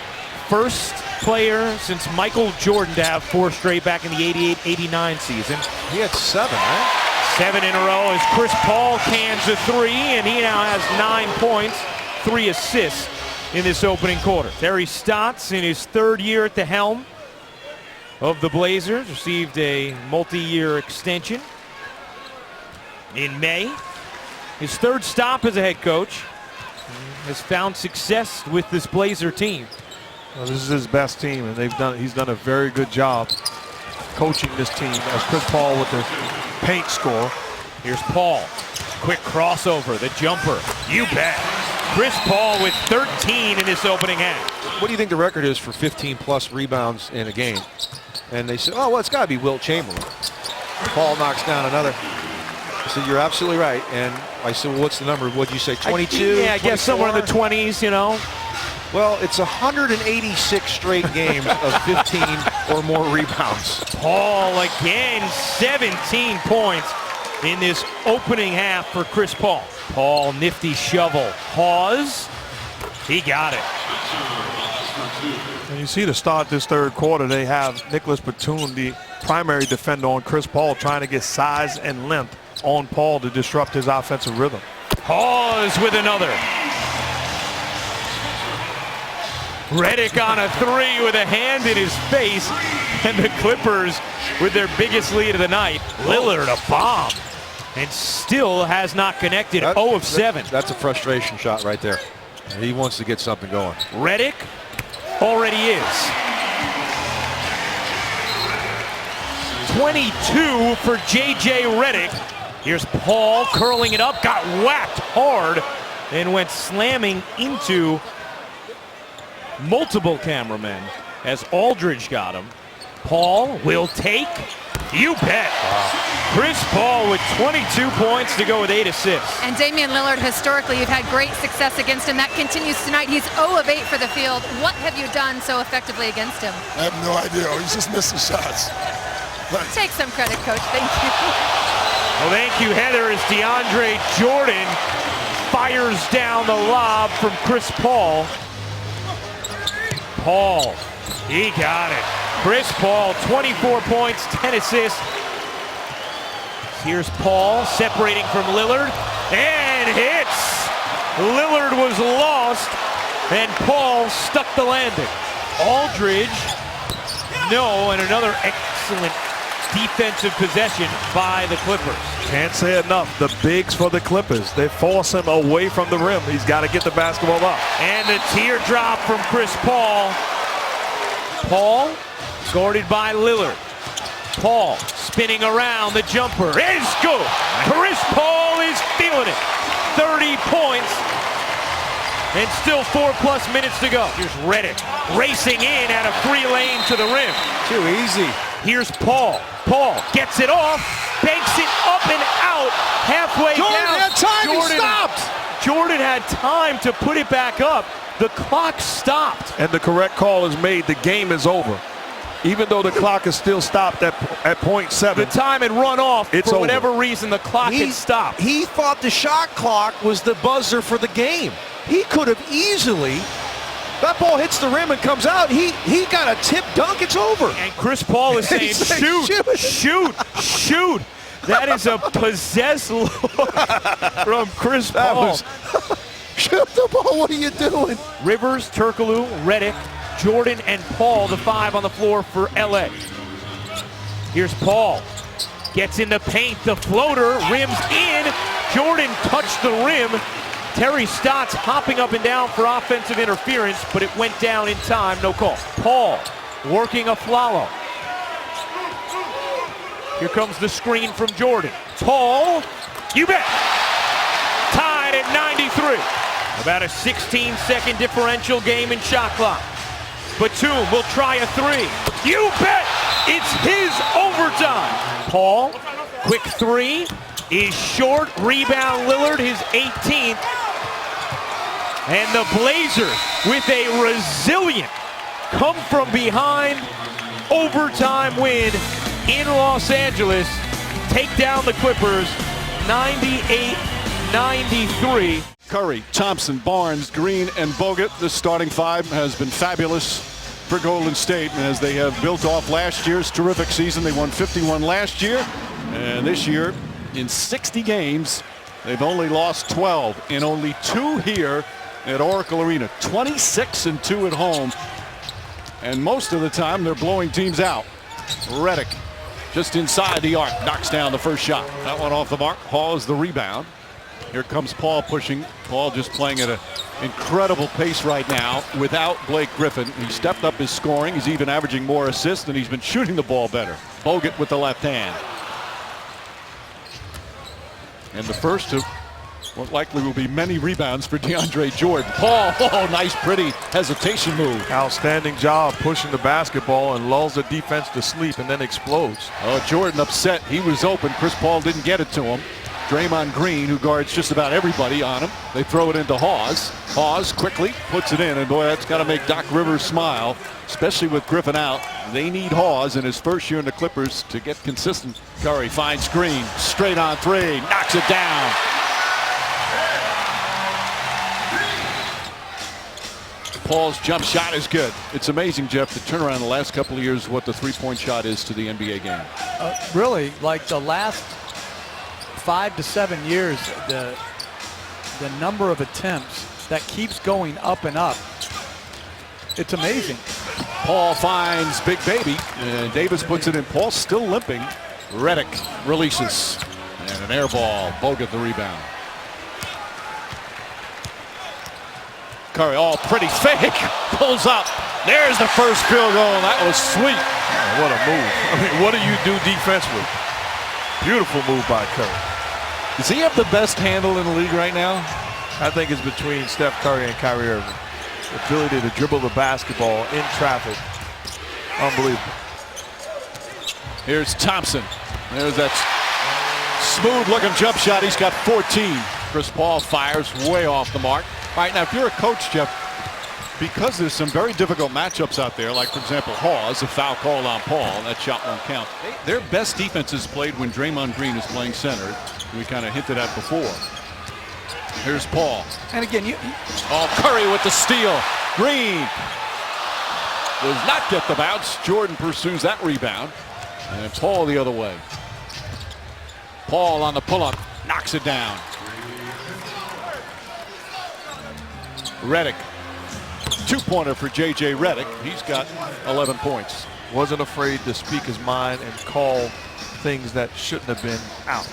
First player since Michael Jordan to have 4 straight back in the 88-89 season. He had 7, right? 7 in a row as Chris Paul cans a 3, and he now has 9 points, 3 assists in this opening quarter. Terry Stotts, in his 3rd year at the helm of the Blazers, received a multi-year extension in May. His 3rd stop as a head coach, has found success with this Blazer team. Well, this is his best team, and he's done a very good job coaching this team, as Chris Paul with the paint score. Here's Paul. Quick crossover, the jumper. You bet. Chris Paul with 13 in this opening half. What do you think the record is for 15-plus rebounds in a game? And they said, oh, well, it's got to be Wilt Chamberlain. Paul knocks down another. I said, you're absolutely right. And I said, well, what's the number? What'd you say, 22? Yeah, I guess somewhere in the 20s, you know. Well, it's 186 straight games of 15 or more rebounds. Paul again, 17 points in this opening half for Chris Paul. Paul, nifty shovel. Pause. He got it. And you see to start this 3rd quarter, they have Nicholas Batum, the primary defender on Chris Paul, trying to get size and length on Paul to disrupt his offensive rhythm. Pause with another. Redick on a 3 with a hand in his face, and the Clippers with their biggest lead of the night. Lillard a bomb, and still has not connected. 0 of 7. That's a frustration shot right there. He wants to get something going. Redick already is. 22 for J.J. Redick. Here's Paul curling it up, got whacked hard, and went slamming into multiple cameramen as Aldridge got him. Paul will take. You bet. Chris Paul with 22 points to go with 8 assists. And Damian Lillard, historically, you've had great success against him. That continues tonight. He's 0 of 8 for the field. What have you done so effectively against him? I have no idea. He's just missing shots. Take some credit, Coach. Thank you. Well, thank you, Heather, as DeAndre Jordan fires down the lob from Chris Paul. Paul, he got it. Chris Paul, 24 points, 10 assists. Here's Paul separating from Lillard and hits. Lillard was lost and Paul stuck the landing. Aldridge, no, and another excellent defensive possession by the Clippers. Can't say enough. The bigs for the Clippers, they force him away from the rim. He's got to get the basketball up. And the teardrop from Chris Paul. Paul guarded by Lillard. Paul spinning around, the jumper is good. Chris Paul is feeling it. 30 points and still 4+ minutes to go. Here's Redick racing in out of 3 lane to the rim. Too easy. Here's Paul. Paul gets it off, banks it up and out, halfway Jordan down. had time, he stopped. Jordan had time to put it back up. The clock stopped. And the correct call is made. The game is over. Even though the clock is still stopped at .7. The time had run off. It's for over. whatever reason, the clock had stopped. He thought the shot clock was the buzzer for the game. He could have easily That ball hits the rim and comes out. He got a tip dunk. It's over. And Chris Paul is saying, shoot. That is a possessed look from Chris Paul. Shoot the ball. What are you doing? Rivers, Turkoglu, Redick, Jordan, and Paul, the 5 on the floor for LA. Here's Paul. Gets in the paint. The floater rims in. Jordan touched the rim. Terry Stotts hopping up and down for offensive interference, but it went down in time. No call. Paul working a follow. Here comes the screen from Jordan. Paul, you bet. Tied at 93. About a 16-second differential game in shot clock. Batum will try a 3. You bet. It's his overtime. Paul, quick 3 is short. Rebound Lillard, his 18th. And the Blazers with a resilient come from behind overtime win in Los Angeles. Take down the Clippers 98-93. Curry, Thompson, Barnes, Green, and Bogut. The starting 5 has been fabulous for Golden State as they have built off last year's terrific season. They won 51 last year, and this year in 60 games they've only lost 12, and only 2 here at Oracle Arena. 26-2 at home, and most of the time they're blowing teams out. Redick just inside the arc knocks down the first shot. That one off the mark. Hall is the rebound. Here comes Paul pushing. Paul just playing at an incredible pace right now without Blake Griffin. He stepped up his scoring. He's even averaging more assists, and he's been shooting the ball better. Bogut with the left hand. And the first of what likely will be many rebounds for DeAndre Jordan. Paul, nice pretty hesitation move. Outstanding job pushing the basketball and lulls the defense to sleep and then explodes. Oh, Jordan upset. He was open. Chris Paul didn't get it to him. Draymond Green, who guards just about everybody on him. They throw it into Hawes. Hawes quickly puts it in, and boy, that's got to make Doc Rivers smile, especially with Griffin out. They need Hawes in his first year in the Clippers to get consistent. Curry finds Green, straight on 3, knocks it down. Paul's jump shot is good. It's amazing, Jeff, the turnaround in the last couple of years, what the three-point shot is to the NBA game. Really, like the last 5 to 7 years, the number of attempts that keeps going up and up. It's amazing. Paul finds Big Baby, and Davis puts it in. Paul's still limping. Redick releases, and an air ball. Bogut the rebound. Curry, pretty fake, pulls up. There's the first field goal. That was sweet. Oh, what a move. I mean, what do you do defensively? Beautiful move by Curry. Does he have the best handle in the league right now? I think it's between Steph Curry and Kyrie Irving. The ability to dribble the basketball in traffic. Unbelievable. Here's Thompson. There's that smooth-looking jump shot. He's got 14. Chris Paul fires way off the mark. All right, now if you're a coach, Jeff, because there's some very difficult matchups out there, like, for example, Hawes, a foul call on Paul, that shot won't count. Their best defense is played when Draymond Green is playing center. We kind of hinted at before. Here's Paul. And again, Curry with the steal. Green does not get the bounce. Jordan pursues that rebound. And Paul the other way. Paul on the pull-up, knocks it down. Redick, 2-pointer for J.J. Redick. He's got 11 points. Wasn't afraid to speak his mind and call things that shouldn't have been out.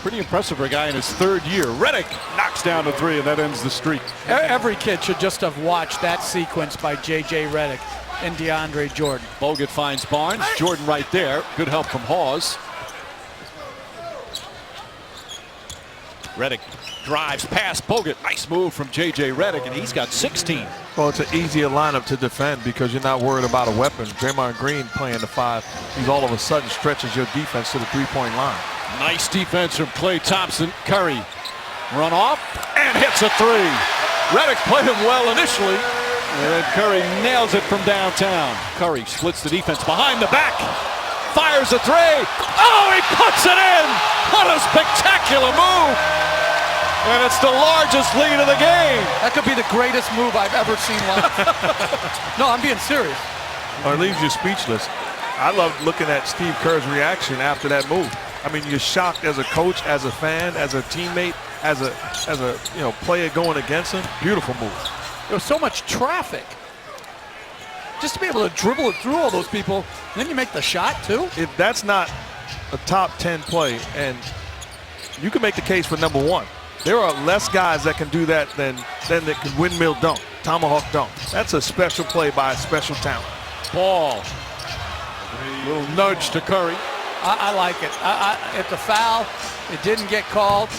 Pretty impressive for a guy in his 3rd year. Redick knocks down the 3, and that ends the streak. Every kid should just have watched that sequence by J.J. Redick and DeAndre Jordan. Bogut finds Barnes. Jordan right there. Good help from Hawes. Redick drives past Bogut. Nice move from J.J. Redick, and he's got 16. Well, it's an easier lineup to defend because you're not worried about a weapon. Draymond Green playing the 5. He's all of a sudden stretches your defense to the 3-point line. Nice defense from Klay Thompson. Curry run off and hits a 3. Redick played him well initially, and then Curry nails it from downtown. Curry splits the defense behind the back. Fires a 3. Oh, he puts it in. What a spectacular move. And it's the largest lead of the game. That could be the greatest move I've ever seen live. No, I'm being serious. Or it leaves you speechless. I love looking at Steve Kerr's reaction after that move. I mean, you're shocked as a coach, as a fan, as a teammate, as a player going against him. Beautiful move. There was so much traffic. Just to be able to dribble it through all those people, then you make the shot too. If that's not a top 10 play, and you can make the case for number one. There are less guys that can do that than that can windmill dunk, tomahawk dunk. That's a special play by a special talent. Ball. Little nudge to Curry. I like it. It's a foul. It didn't get called.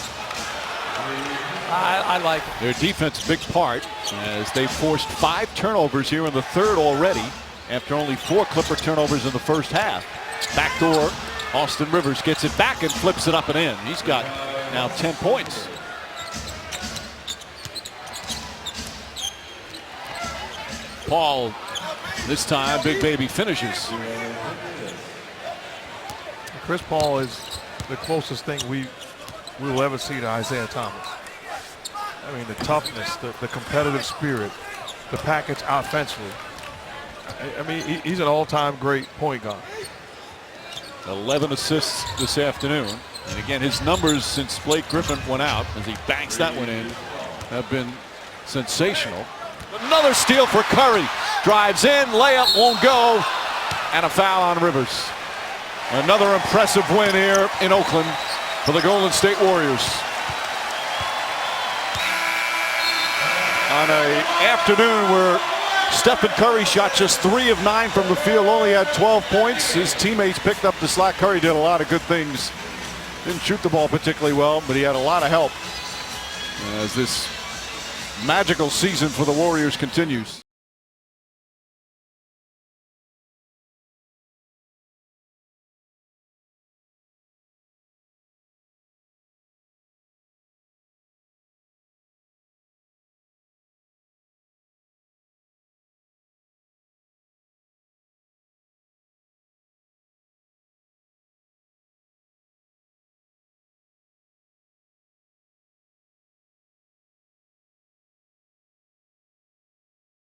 I like it. Their defense, big part, as they forced 5 turnovers here in the third already, after only 4 Clipper turnovers in the first half. Backdoor, Austin Rivers gets it back and flips it up and in. He's got now 10 points. Paul, this time, Big Baby finishes. Chris Paul is the closest thing we will ever see to Isaiah Thomas. I mean, the toughness, the competitive spirit, the package offensively. I mean, he's an all-time great point guard. 11 assists this afternoon. And again, his numbers since Blake Griffin went out, as he banks that one in, have been sensational. Another steal for Curry. Drives in, layup won't go, and a foul on Rivers. Another impressive win here in Oakland for the Golden State Warriors. On an afternoon where Stephen Curry shot just 3 of 9 from the field, only had 12 points. His teammates picked up the slack. Curry did a lot of good things. Didn't shoot the ball particularly well, but he had a lot of help as this magical season for the Warriors continues.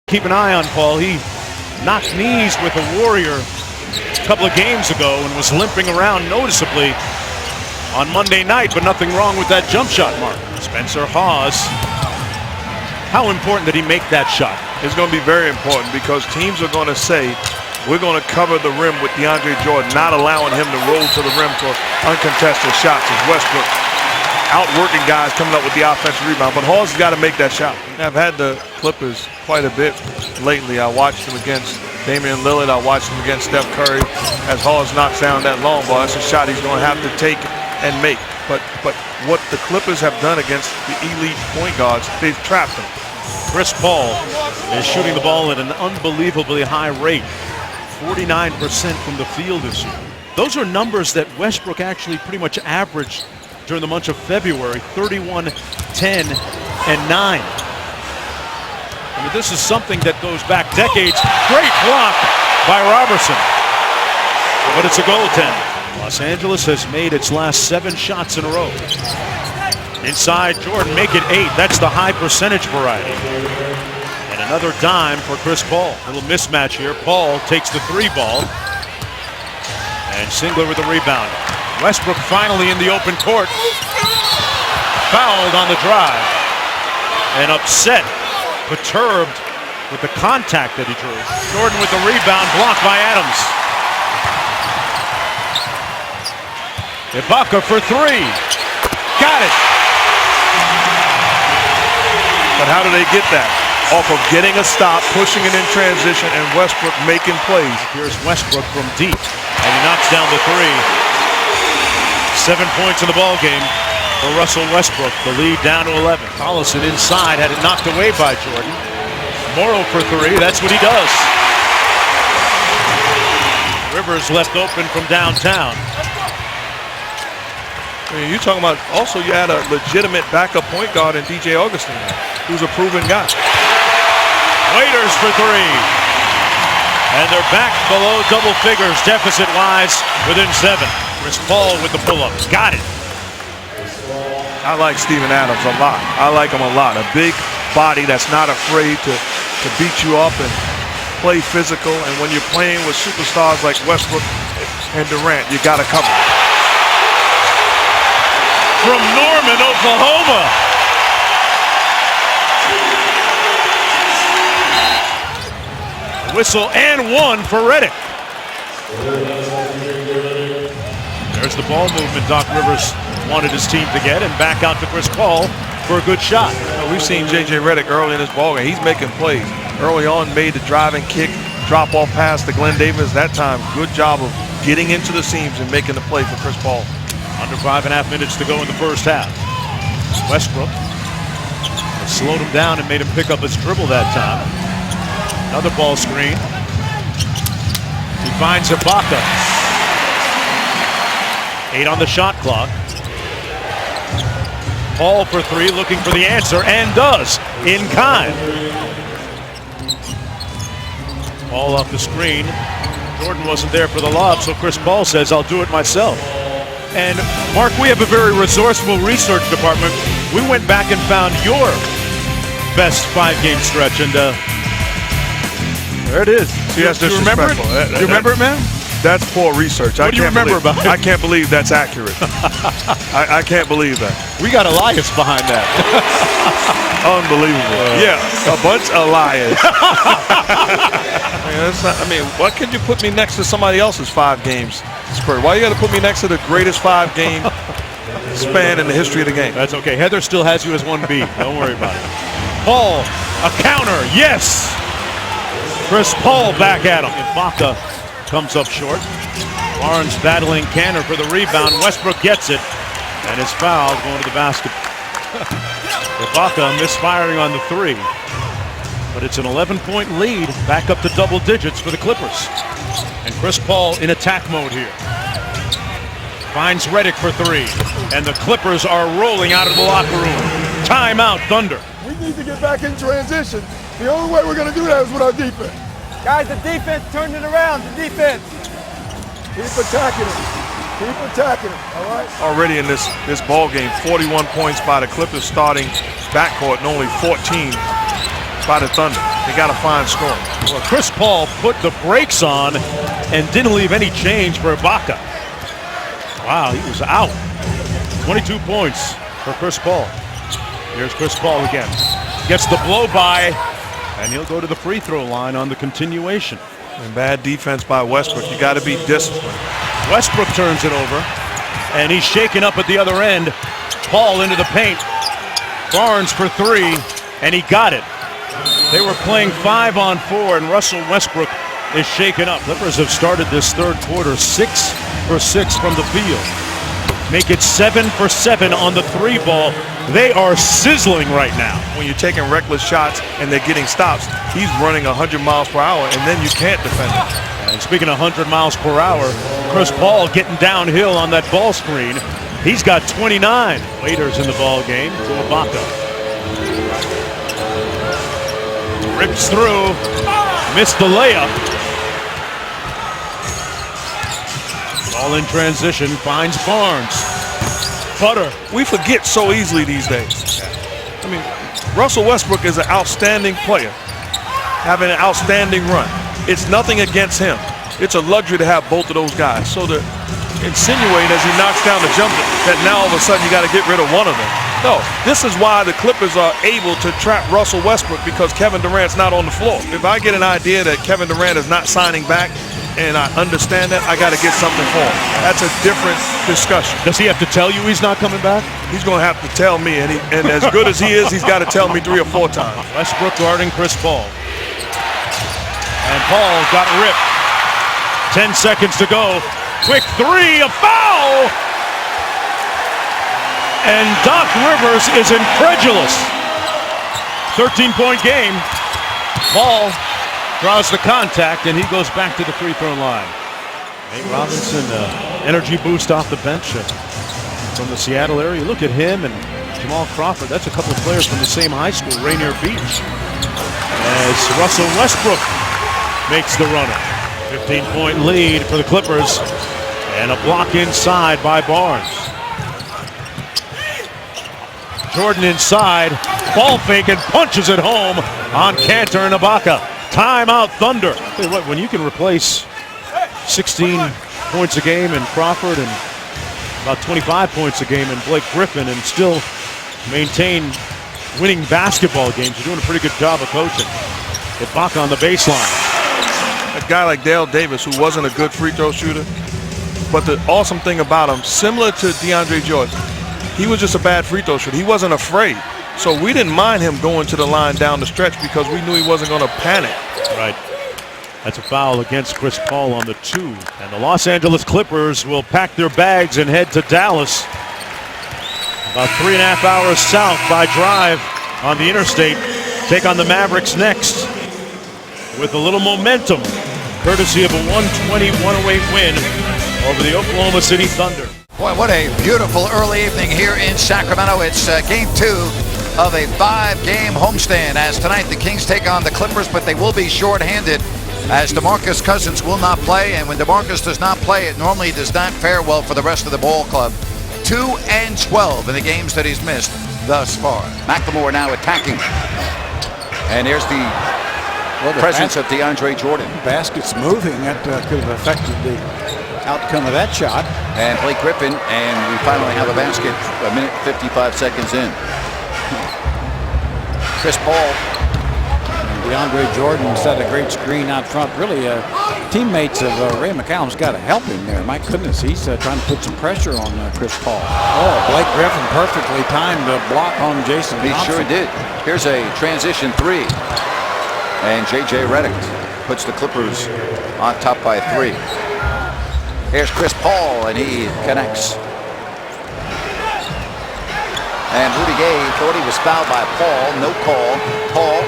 Keep an eye on Paul. He knocked knees with a Warrior a couple of games ago and was limping around noticeably on Monday night, but nothing wrong with that jump shot, Mark. Spencer Hawes. How important did he make that shot? It's going to be very important because teams are going to say, we're going to cover the rim with DeAndre Jordan, not allowing him to roll to the rim for uncontested shots as Westbrook outworking guys coming up with the offensive rebound. But Hawes has got to make that shot. I've had the Clippers quite a bit lately. I watched them against Damian Lillard. I watched them against Steph Curry. As Hawes knocks down that long ball, that's a shot he's going to have to take and make. But what the Clippers have done against the elite point guards, they've trapped them. Chris Paul is shooting the ball at an unbelievably high rate. 49% from the field this year. Those are numbers that Westbrook actually pretty much averaged during the month of February, 31, 10, and 9. I mean, this is something that goes back decades. Great block by Robertson, but it's a goaltender. Los Angeles has made its last 7 shots in a row. Inside, Jordan, make it 8. That's the high percentage variety. And another dime for Chris Paul. Little mismatch here. Paul takes the 3 ball, and Singler with the rebound. Westbrook finally in the open court. Fouled on the drive. And upset, perturbed with the contact that he drew. Jordan with the rebound, blocked by Adams. Ibaka for 3. Got it. But how do they get that? Off of getting a stop, pushing it in transition, and Westbrook making plays. Here's Westbrook from deep, and he knocks down the 3. 7 points in the ball game for Russell Westbrook. The lead down to 11. Collison inside, had it knocked away by Jordan. Morrow for 3. That's what he does. Rivers left open from downtown. I mean, you're talking about also you had a legitimate backup point guard in DJ Augustine, who's a proven guy. Waiters for 3. And they're back below double figures, deficit-wise, within 7. Chris Paul with the pull-ups. Got it. I like Steven Adams a lot. I like him a lot. A big body that's not afraid to beat you up and play physical. And when you're playing with superstars like Westbrook and Durant, you got to cover. From Norman, Oklahoma. Whistle and one for Redick. There's the ball movement Doc Rivers wanted his team to get, and back out to Chris Paul for a good shot. We've seen J.J. Redick early in this ballgame. He's making plays. Early on, made the driving kick, drop-off pass to Glenn Davis. That time, good job of getting into the seams and making the play for Chris Paul. Under 5.5 minutes to go in the first half. Westbrook slowed him down and made him pick up his dribble that time. Another ball screen. He finds Ibaka. 8 on the shot clock. Paul for 3, looking for the answer, and does, in kind. Paul off the screen. Jordan wasn't there for the lob, so Chris Paul says, I'll do it myself. And Mark, we have a very resourceful research department. We went back and found your best 5-game stretch, and there it is. See, that's you remember it? disrespectful. You remember it, man? That's poor research. What do you remember about it? I can't believe that's accurate. I can't believe that. We got Elias behind that. Unbelievable. Yeah, a bunch of liars. Why can't you put me next to somebody else's 5 games Spurs? Why you got to put me next to the greatest 5-game span in the history of the game? That's okay. Heather still has you as 1B. Don't worry about it. Paul, a counter. Yes. Chris Paul back at him. Ibaka comes up short. Barnes battling Canner for the rebound. Westbrook gets it, and is fouled going to the basket. Ibaka misfiring on the 3. But it's an 11-point lead, back up to double digits for the Clippers. And Chris Paul in attack mode here. Finds Redick for 3. And the Clippers are rolling out of the locker room. Timeout, Thunder. We need to get back in transition. The only way we're going to do that is with our defense. Guys, the defense turned it around. The defense. Keep attacking him. Keep attacking him, all right? Already in this ball game, 41 points by the Clippers starting backcourt and only 14 by the Thunder. They got to find scoring. Well, Chris Paul put the brakes on and didn't leave any change for Ibaka. Wow, he was out. 22 points for Chris Paul. Here's Chris Paul again. Gets the blow by, and he'll go to the free throw line on the continuation. And bad defense by Westbrook. You got to be disciplined. Westbrook turns it over, and he's shaken up at the other end. Paul into the paint. Barnes for 3, and he got it. They were playing 5-on-4, and Russell Westbrook is shaken up. Clippers have started this third quarter 6 for 6 from the field. Make it 7 for 7 on the 3 ball. They are sizzling right now. When you're taking reckless shots and they're getting stops, he's running 100 miles per hour, and then you can't defend him. And speaking of 100 miles per hour, Chris Paul getting downhill on that ball screen. He's got 29. Waiters in the ball game to Ibaka. Rips through, missed the layup. Ball in transition, finds Barnes. Butter. We forget so easily these days. I mean, Russell Westbrook is an outstanding player, having an outstanding run. It's nothing against him. It's a luxury to have both of those guys. So to insinuate as he knocks down the jumper that now all of a sudden you got to get rid of one of them. No, this is why the Clippers are able to trap Russell Westbrook, because Kevin Durant's not on the floor. If I get an idea that Kevin Durant is not signing back, and I understand that, I got to get something for him. That's a different discussion. Does he have to tell you he's not coming back? He's going to have to tell me, and as good as he is, he's got to tell me 3 or 4 times. Westbrook guarding Chris Paul. And Paul got ripped. 10 seconds to go. Quick 3, a foul! And Doc Rivers is incredulous. 13-point game. Paul draws the contact, and he goes back to the free throw line. Nate Robinson, energy boost off the bench from the Seattle area. Look at him and Jamal Crawford. That's a couple of players from the same high school, Rainier Beach. As Russell Westbrook makes the runner. 15-point lead for the Clippers, and a block inside by Barnes. Jordan inside. Ball fake and punches it home on Cantor and Ibaka. Timeout Thunder. Tell you what, when you can replace 16 points a game in Crawford and about 25 points a game in Blake Griffin and still maintain winning basketball games, you're doing a pretty good job of coaching. Ibaka on the baseline. A guy like Dale Davis, who wasn't a good free throw shooter, but the awesome thing about him, similar to DeAndre Jordan, he was just a bad free throw shooter. He wasn't afraid. So we didn't mind him going to the line down the stretch because we knew he wasn't going to panic. Right. That's a foul against Chris Paul on the 2. And the Los Angeles Clippers will pack their bags and head to Dallas. About 3.5 hours south by drive on the interstate. Take on the Mavericks next with a little momentum, courtesy of a 120-108 win over the Oklahoma City Thunder. Boy, what a beautiful early evening here in Sacramento. It's game 2 of a 5-game homestand as tonight the Kings take on the Clippers, but they will be short-handed as DeMarcus Cousins will not play, and when DeMarcus does not play, it normally does not fare well for the rest of the ball club. 2-12 in the games that he's missed thus far. McLemore now attacking, and here's the presence of DeAndre Jordan. Basket's moving. That could have affected the outcome of that shot. And Blake Griffin, and we finally have a basket 1:55 in. Chris Paul. DeAndre Jordan set a great screen out front. Really, teammates of Ray McCallum's got to help him there. My goodness, he's trying to put some pressure on Chris Paul. Oh, Blake Griffin perfectly timed the block on Jason Thompson. He sure did. Here's a transition 3. And J.J. Redick puts the Clippers on top by 3. Here's Chris Paul, and he connects. And Rudy Gay thought he was fouled by Paul. No call. Paul.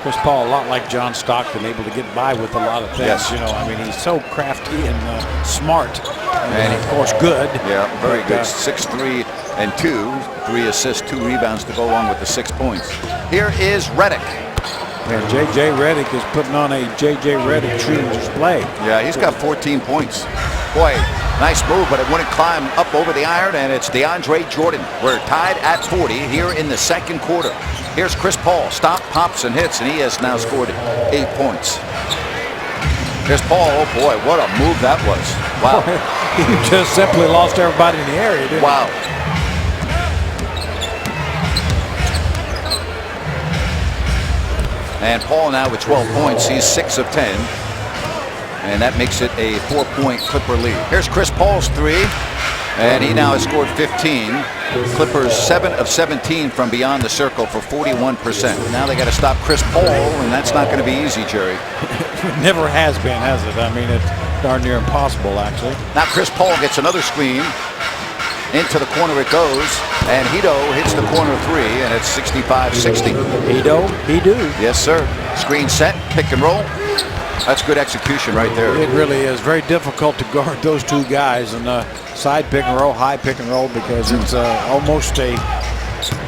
Chris Paul, a lot like John Stockton, able to get by with a lot of things. Yes. You know, I mean, he's so crafty and smart, and of course good. Yeah, very good. 6'3" and 2, 3 assists, 2 rebounds to go along with the 6 points. Here is Redick. And J.J. Redick is putting on a J.J. Redick true display. Yeah, he's got 14 points. Boy, nice move, but it wouldn't climb up over the iron, and it's DeAndre Jordan. We're tied at 40 here in the second quarter. Here's Chris Paul. Stop, pops, and hits, and he has now scored 8 points. Here's Paul. Oh, boy, what a move that was. Wow. He just simply lost everybody in the area, didn't he? Wow. And Paul now with 12 points. He's 6 of 10. And that makes it a 4-point Clipper lead. Here's Chris Paul's 3. And he now has scored 15. Clippers 7 of 17 from beyond the circle for 41%. Now they got to stop Chris Paul, and that's not going to be easy, Jerry. It never has been, has it? I mean, it's darn near impossible, actually. Now Chris Paul gets another screen. Into the corner it goes, and Hito hits the corner 3, and it's 65-60. Hito? He do. Yes, sir. Screen set, pick and roll. That's good execution right there. It really is very difficult to guard those 2 guys in the side pick and roll, high pick and roll, because it's almost a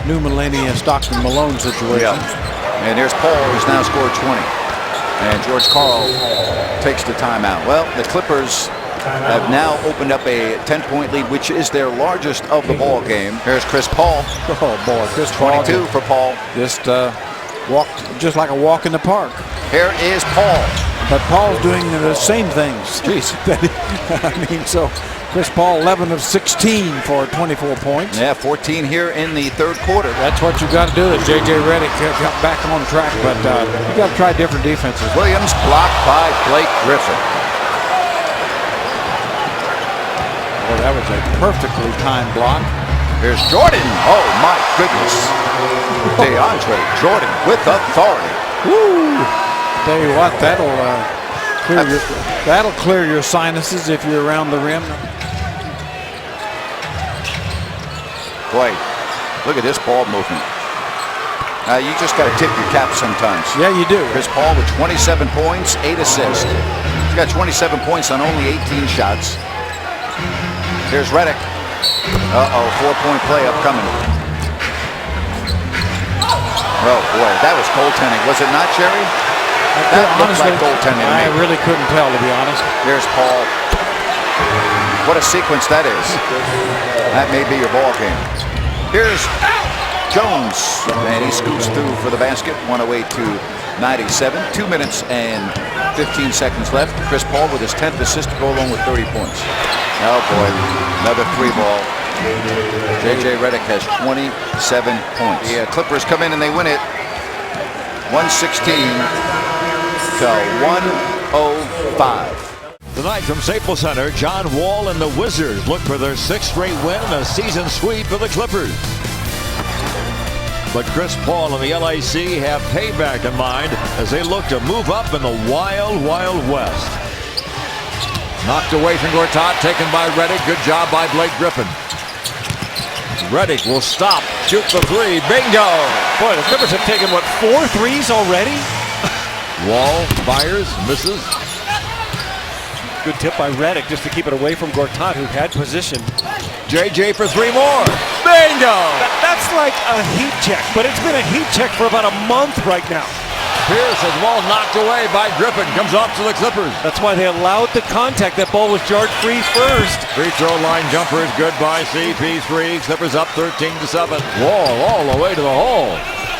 new millennium Stockton Malone situation. Yeah. And there's Paul, who's now scored 20. And George Karl takes the timeout. Well, the Clippers have now opened up a 10-point lead, which is their largest of the ball game. Here's Chris Paul. Oh, boy. Chris 22 for Paul. Just walked just like a walk in the park. Here is Paul. But Paul's doing the same things. Jeez. I mean, so Chris Paul 11 of 16 for 24 points. Yeah, 14 here in the third quarter. That's what you got to do. J.J. Redick got back on track, but you got to try different defenses. Williams blocked by Blake Griffin. Well, that was a perfectly timed block. Here's Jordan. Oh, my goodness. DeAndre Jordan with authority. Woo! Tell you what, that'll clear your sinuses if you're around the rim. Boy, look at this ball movement. You just got to tip your cap sometimes. Yeah, you do. Chris Paul with 27 points, 8 assists. He's got 27 points on only 18 shots. Here's Redick. Uh-oh, 4-point play upcoming. Oh, boy, that was goaltending. Was it not, Jerry? That looked like goaltending to me. I really couldn't tell, to be honest. Here's Paul. What a sequence that is. That may be your ball game. Here's Jones, and he scoots through for the basket. 108 to 97. 2 minutes and 15 seconds left. Chris Paul with his 10th assist to go along with 30 points. Oh boy, another 3-ball. J.J. Redick has 27 points. The Clippers come in and they win it 116 to 105. Tonight from Staples Center, John Wall and the Wizards look for their 6th straight win and a season sweep for the Clippers. But Chris Paul and the LAC have payback in mind as they look to move up in the wild, wild west. Knocked away from Gortat, taken by Redick. Good job by Blake Griffin. Redick will stop, shoot the 3, bingo! Boy, the Clippers have taken, what, 4 threes already? Wall fires, misses. Good tip by Redick just to keep it away from Gortat, who had position. JJ for 3 more. Bingo! That's like a heat check, but it's been a heat check for about a month right now. Pierce has Wall knocked away by Griffin. Comes off to the Clippers. That's why they allowed the contact. That ball was jarred free first. Free throw line jumper is good by CP3. Clippers up 13-7. Wall all the way to the hole.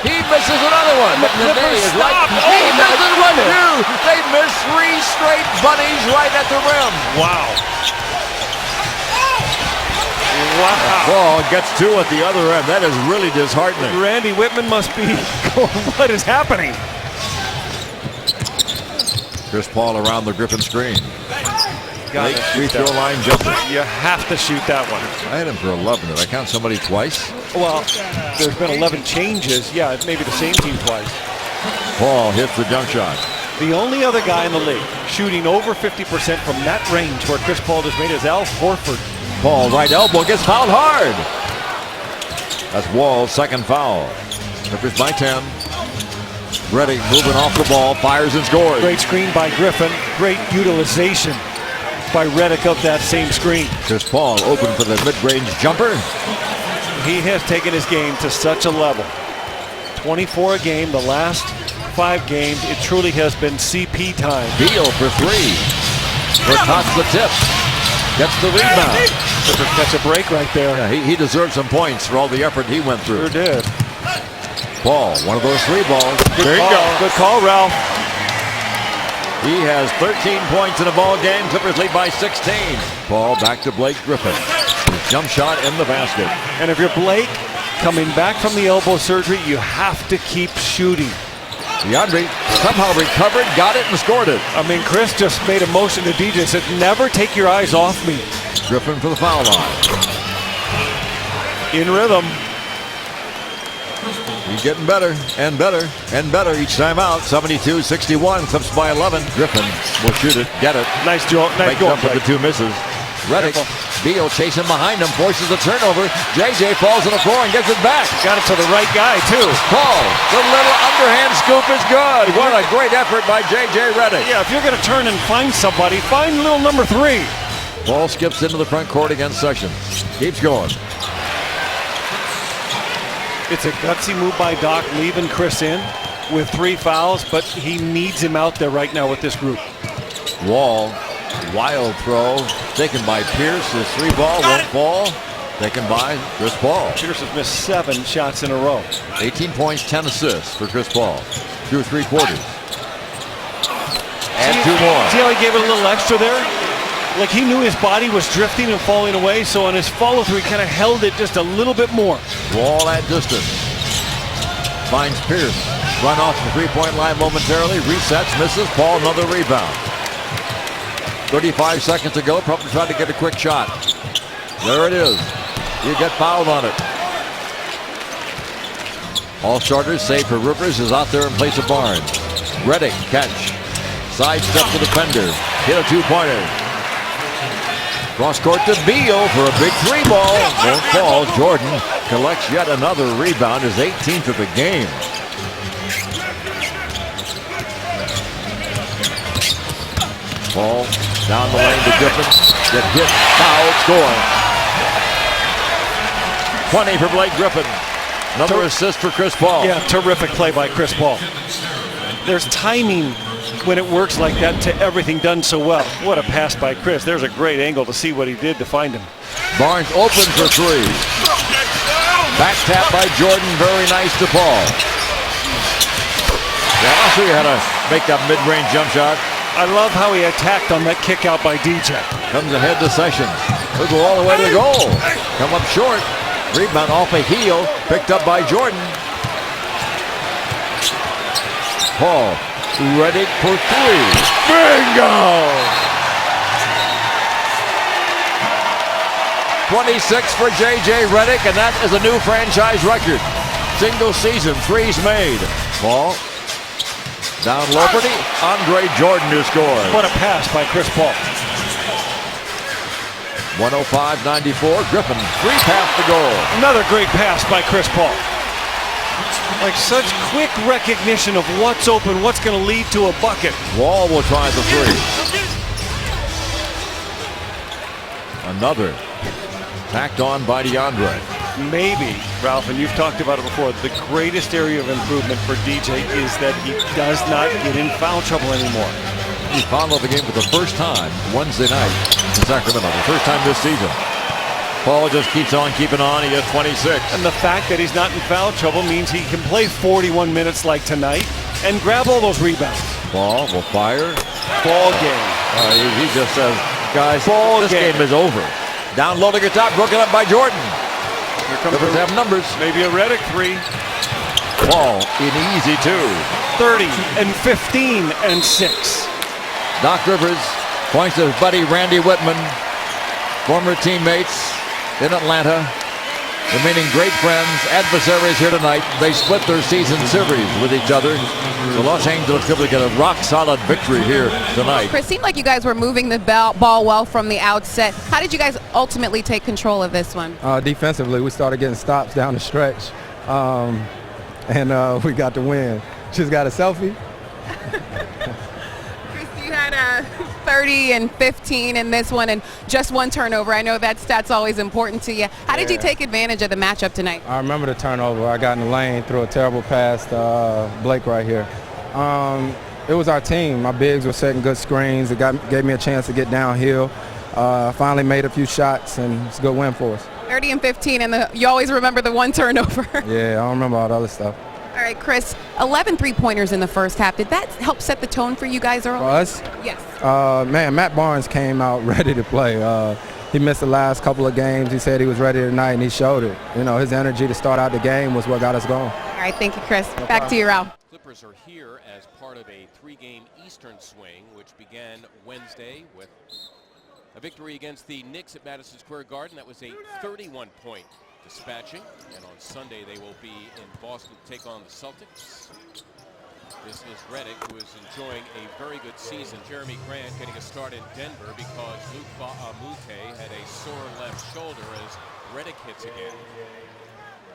He misses another one. The Clippers stop. He misses one too. They miss 3 straight bunnies right at the rim. Wow. Ball gets 2 at the other end. That is really disheartening. Randy Whitman must be going, what is happening? Chris Paul around the Griffin screen. Late free throw line jumper. You have to shoot that one. I had him for 11. Did I count somebody twice? Well, there's been 11 changes. Yeah, it's maybe the same team twice. Paul hits the jump shot. The only other guy in the league shooting over 50% from that range where Chris Paul just made is Al Horford. Paul right elbow gets fouled hard. That's Wall's 2nd foul. Clippers by 10. Redick moving off the ball, fires and scores. Great screen by Griffin. Great utilization by Redick of that same screen. Chris Paul open for the mid-range jumper. He has taken his game to such a level. 24 a game, the last 5 games. It truly has been CP time. Beal for 3. Gortat's the tip. Gets the rebound. Catch a break right there. Yeah, he deserved some points for all the effort he went through. Sure did. Paul, one of those 3 balls. There you go. Good call, Ralph. He has 13 points in a ball game. Clippers lead by 16. Paul back to Blake Griffin. His jump shot in the basket. And if you're Blake coming back from the elbow surgery, you have to keep shooting. DeAndre somehow recovered, got it, and scored it. I mean, Chris just made a motion to DJ, said, never take your eyes off me. Griffin for the foul line. In rhythm. He's getting better and better and better each time out. 72-61, Clips by 11. Griffin will shoot it, get it. Nice job. Nice goal. Up with the 2 misses. Redick, Beal chasing behind him, forces a turnover. JJ falls on the floor and gets it back. Got it to the right guy, too. Paul, the little underhand scoop is good. What a great effort by JJ Redick. Yeah, if you're going to turn and find somebody, find little number 3. Ball skips into the front court against Sessions. Keeps going. It's a gutsy move by Doc, leaving Chris in with 3 fouls, but he needs him out there right now with this group. Wall, wild throw, taken by Pierce. His 3 ball won't fall. Taken by Chris Paul. Pierce has missed 7 shots in a row. 18 points, 10 assists for Chris Paul through 3 quarters. And 2 more. See how he gave it a little extra there? Like he knew his body was drifting and falling away, so on his follow-through, he kind of held it just a little bit more. Wall at distance. Finds Pierce. Run off the 3-point line momentarily. Resets, misses. Paul, another rebound. 35 seconds to go. Probably tried to get a quick shot. There it is. You get fouled on it. All starters, save for Rivers, is out there in place of Barnes. Redick, catch. Sidestep the defender. Hit a 2-pointer. Cross court to Beal for a big 3 ball. Won't fall. Jordan collects yet another rebound, his 18th of the game. Ball down the lane to Griffin. Get hit, foul, score. 20 for Blake Griffin. Another assist for Chris Paul. Yeah, terrific play by Chris Paul. There's timing when it works like that to everything done so well. What a pass by Chris. There's a great angle to see what he did to find him. Barnes open for three. Back tap by Jordan. Very nice to Paul. Yeah, also he had to make that mid-range jump shot. I love how he attacked on that kick out by DJ. Comes ahead to Sessions. He'll go all the way to the goal. Come up short. Rebound off a heel. Picked up by Jordan. Paul. Redick for three. Bingo! 26 for J.J. Redick, and that is a new franchise record. Single season, threes made. Paul. Down low for Andre Jordan to score. What a pass by Chris Paul. 105-94. Griffin, three past the goal. Another great pass by Chris Paul. Like such quick recognition of what's open, what's going to lead to a bucket. Wall will try the three. Another tacked on by DeAndre. Maybe, Ralph, and you've talked about it before, the greatest area of improvement for DJ is that he does not get in foul trouble anymore. He fouled the game for the first time Wednesday night in Sacramento, the first time this season. Paul just keeps on keeping on. He gets 26. And the fact that he's not in foul trouble means he can play 41 minutes like tonight and grab all those rebounds. Paul will fire. Ball game. He just says, guys, this game is over. Down low to get top, broken up by Jordan. Here comes Clippers have numbers. Maybe a Redick three. Paul in easy two. 30 and 15 and 6. Doc Rivers points to his buddy Randy Whitman, former teammates in Atlanta, remaining great friends, adversaries here tonight. They split their season series with each other. The Los Angeles Clippers get a rock-solid victory here tonight. Chris, seemed like you guys were moving the ball well from the outset. How did you guys ultimately take control of this one? Defensively, we started getting stops down the stretch, and we got the win. Just got a selfie. Chris, you had 30 and 15 in this one and just one turnover. I know that stat's always important to you. How did you take advantage of the matchup tonight? I remember the turnover. I got in the lane, threw a terrible pass to Blake right here. It was our team. My bigs were setting good screens. It gave me a chance to get downhill. I finally made a few shots, and it's a good win for us. 30 and 15, and you always remember the one turnover. Yeah, I don't remember all the other stuff. All right, Chris, 11 three-pointers in the first half. Did that help set the tone for you guys early? For us? Yes. Man, Matt Barnes came out ready to play. He missed the last couple of games. He said he was ready tonight, and he showed it. You know, his energy to start out the game was what got us going. All right, thank you, Chris. Back to you, Ralph. Clippers are here as part of a three-game Eastern swing, which began Wednesday with a victory against the Knicks at Madison Square Garden. That was a 31-point dispatching, and on Sunday they will be in Boston to take on the Celtics. This is Redick, who is enjoying a very good season. Jeremy Grant getting a start in Denver because Luke Mute had a sore left shoulder as Redick hits again.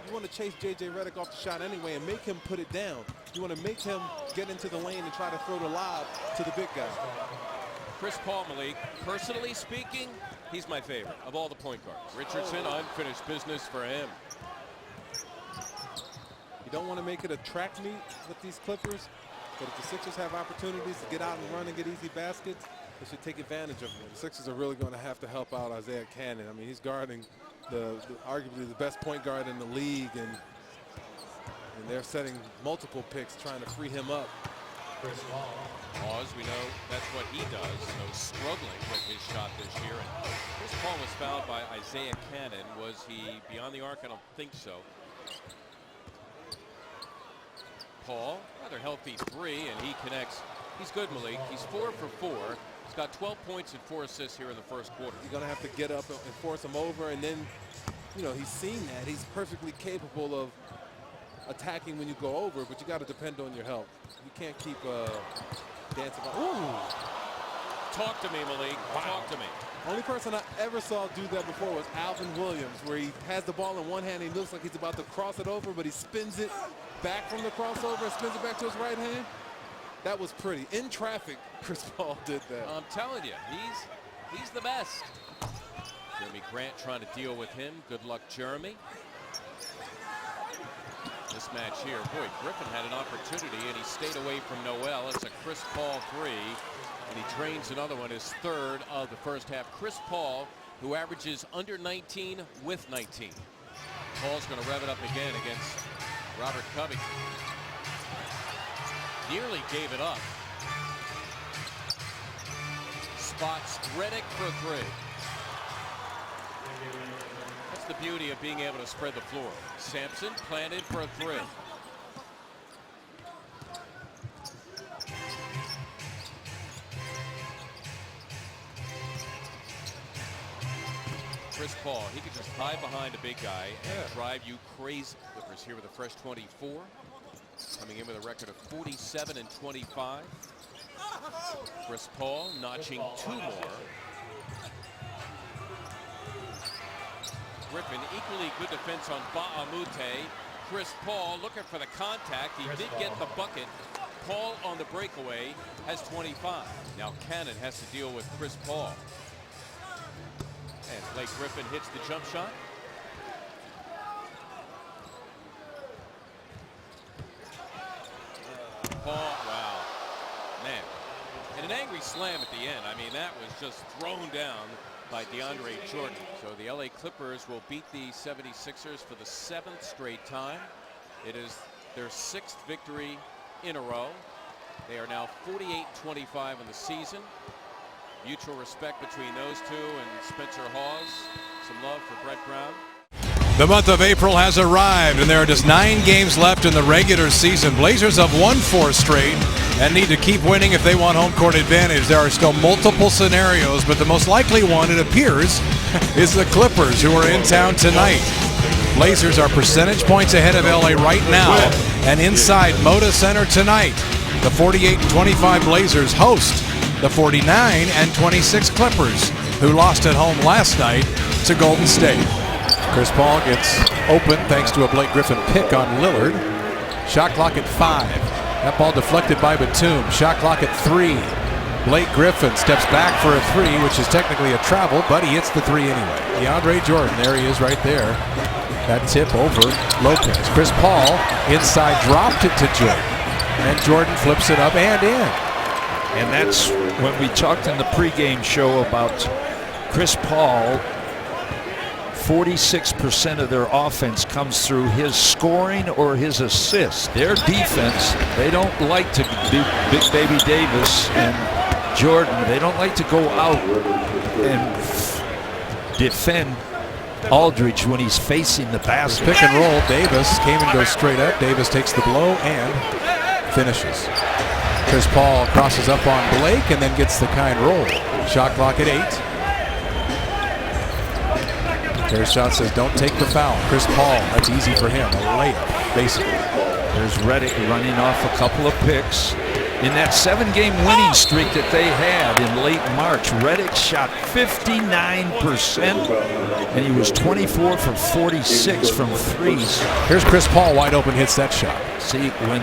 You want to chase J.J. Redick off the shot anyway and make him put it down. You want to make him get into the lane and try to throw the lob to the big guy. Chris Paul, Malik, personally speaking, he's my favorite of all the point guards. Richardson, unfinished business for him. You don't want to make it a track meet with these Clippers, but if the Sixers have opportunities to get out and run and get easy baskets, they should take advantage of them. The Sixers are really going to have to help out Isaiah Cannon. I mean, he's guarding arguably the best point guard in the league, and they're setting multiple picks trying to free him up. Pause, we know that's what he does, so struggling with his shot this year. And Chris Paul was fouled by Isaiah Cannon. Was he beyond the arc? I don't think so. Paul, rather healthy three, and he connects. He's good, Malik. He's 4 for 4. He's got 12 points and 4 assists here in the first quarter. You're going to have to get up and force him over, and then, you know, he's seen that. He's perfectly capable of attacking when you go over, but you got to depend on your help. You can't keep dancing. Ooh. Talk to me, Malik. Wow. Talk to me. Only person I ever saw do that before was Alvin Williams, where he has the ball in one hand. He looks like he's about to cross it over, but he spins it back from the crossover and spins it back to his right hand. That was pretty. In traffic, Chris Paul did that. I'm telling you, he's the best. Jeremy Grant trying to deal with him. Good luck, Jeremy. This match here, boy, Griffin had an opportunity and he stayed away from Noel. It's a Chris Paul three, and he drains another one, his third of the first half. Chris Paul, who averages under 19 with 19. Paul's going to rev it up again against Robert Covington. Nearly gave it up. Spots Redick for three. That's the beauty of being able to spread the floor. Sampson planted for a three. Chris Paul, he could just hide behind a big guy and drive you crazy. Clippers here with a fresh 24. Coming in with a record of 47 and 25. Chris Paul notching 2 more. Griffin, equally good defense on Ba'amute. Chris Paul looking for the contact. He did get the bucket. Paul on the breakaway has 25. Now Cannon has to deal with Chris Paul. And Blake Griffin hits the jump shot. Paul, wow, man. And an angry slam at the end. I mean, that was just thrown down by DeAndre Jordan. So the LA Clippers will beat the 76ers for the 7th straight time. It is their 6th victory in a row. They are now 48-25 in the season. Mutual respect between those two and Spencer Hawes. Some love for Brett Brown. The month of April has arrived, and there are just 9 games left in the regular season. Blazers have won 4 straight and need to keep winning if they want home court advantage. There are still multiple scenarios, but the most likely one, it appears, is the Clippers, who are in town tonight. Blazers are percentage points ahead of LA right now, and inside Moda Center tonight, the 48-25 Blazers host the 49-26 Clippers, who lost at home last night to Golden State. Chris Paul gets open thanks to a Blake Griffin pick on Lillard. Shot clock at 5. That ball deflected by Batum. Shot clock at 3. Blake Griffin steps back for a 3, which is technically a travel, but he hits the 3 anyway. DeAndre Jordan, there he is right there. That tip over Lopez. Chris Paul inside dropped it to Jordan. And Jordan flips it up and in. And that's when we talked in the pregame show about Chris Paul. 46% of their offense comes through his scoring or his assists. Their defense, they don't like to be Big Baby Davis and Jordan. They don't like to go out and defend Aldridge when he's facing the basket. Pick and roll. Davis came and goes straight up. Davis takes the blow and finishes. Chris Paul crosses up on Blake and then gets the kind roll. Shot clock at 8. Their shot says don't take the foul. Chris Paul, that's easy for him. A layup, basically. There's Redick running off a couple of picks. In that 7-game winning streak that they had in late March, Redick shot 59%, and he was 24 for 46 from threes. Here's Chris Paul wide open, hits that shot. See, when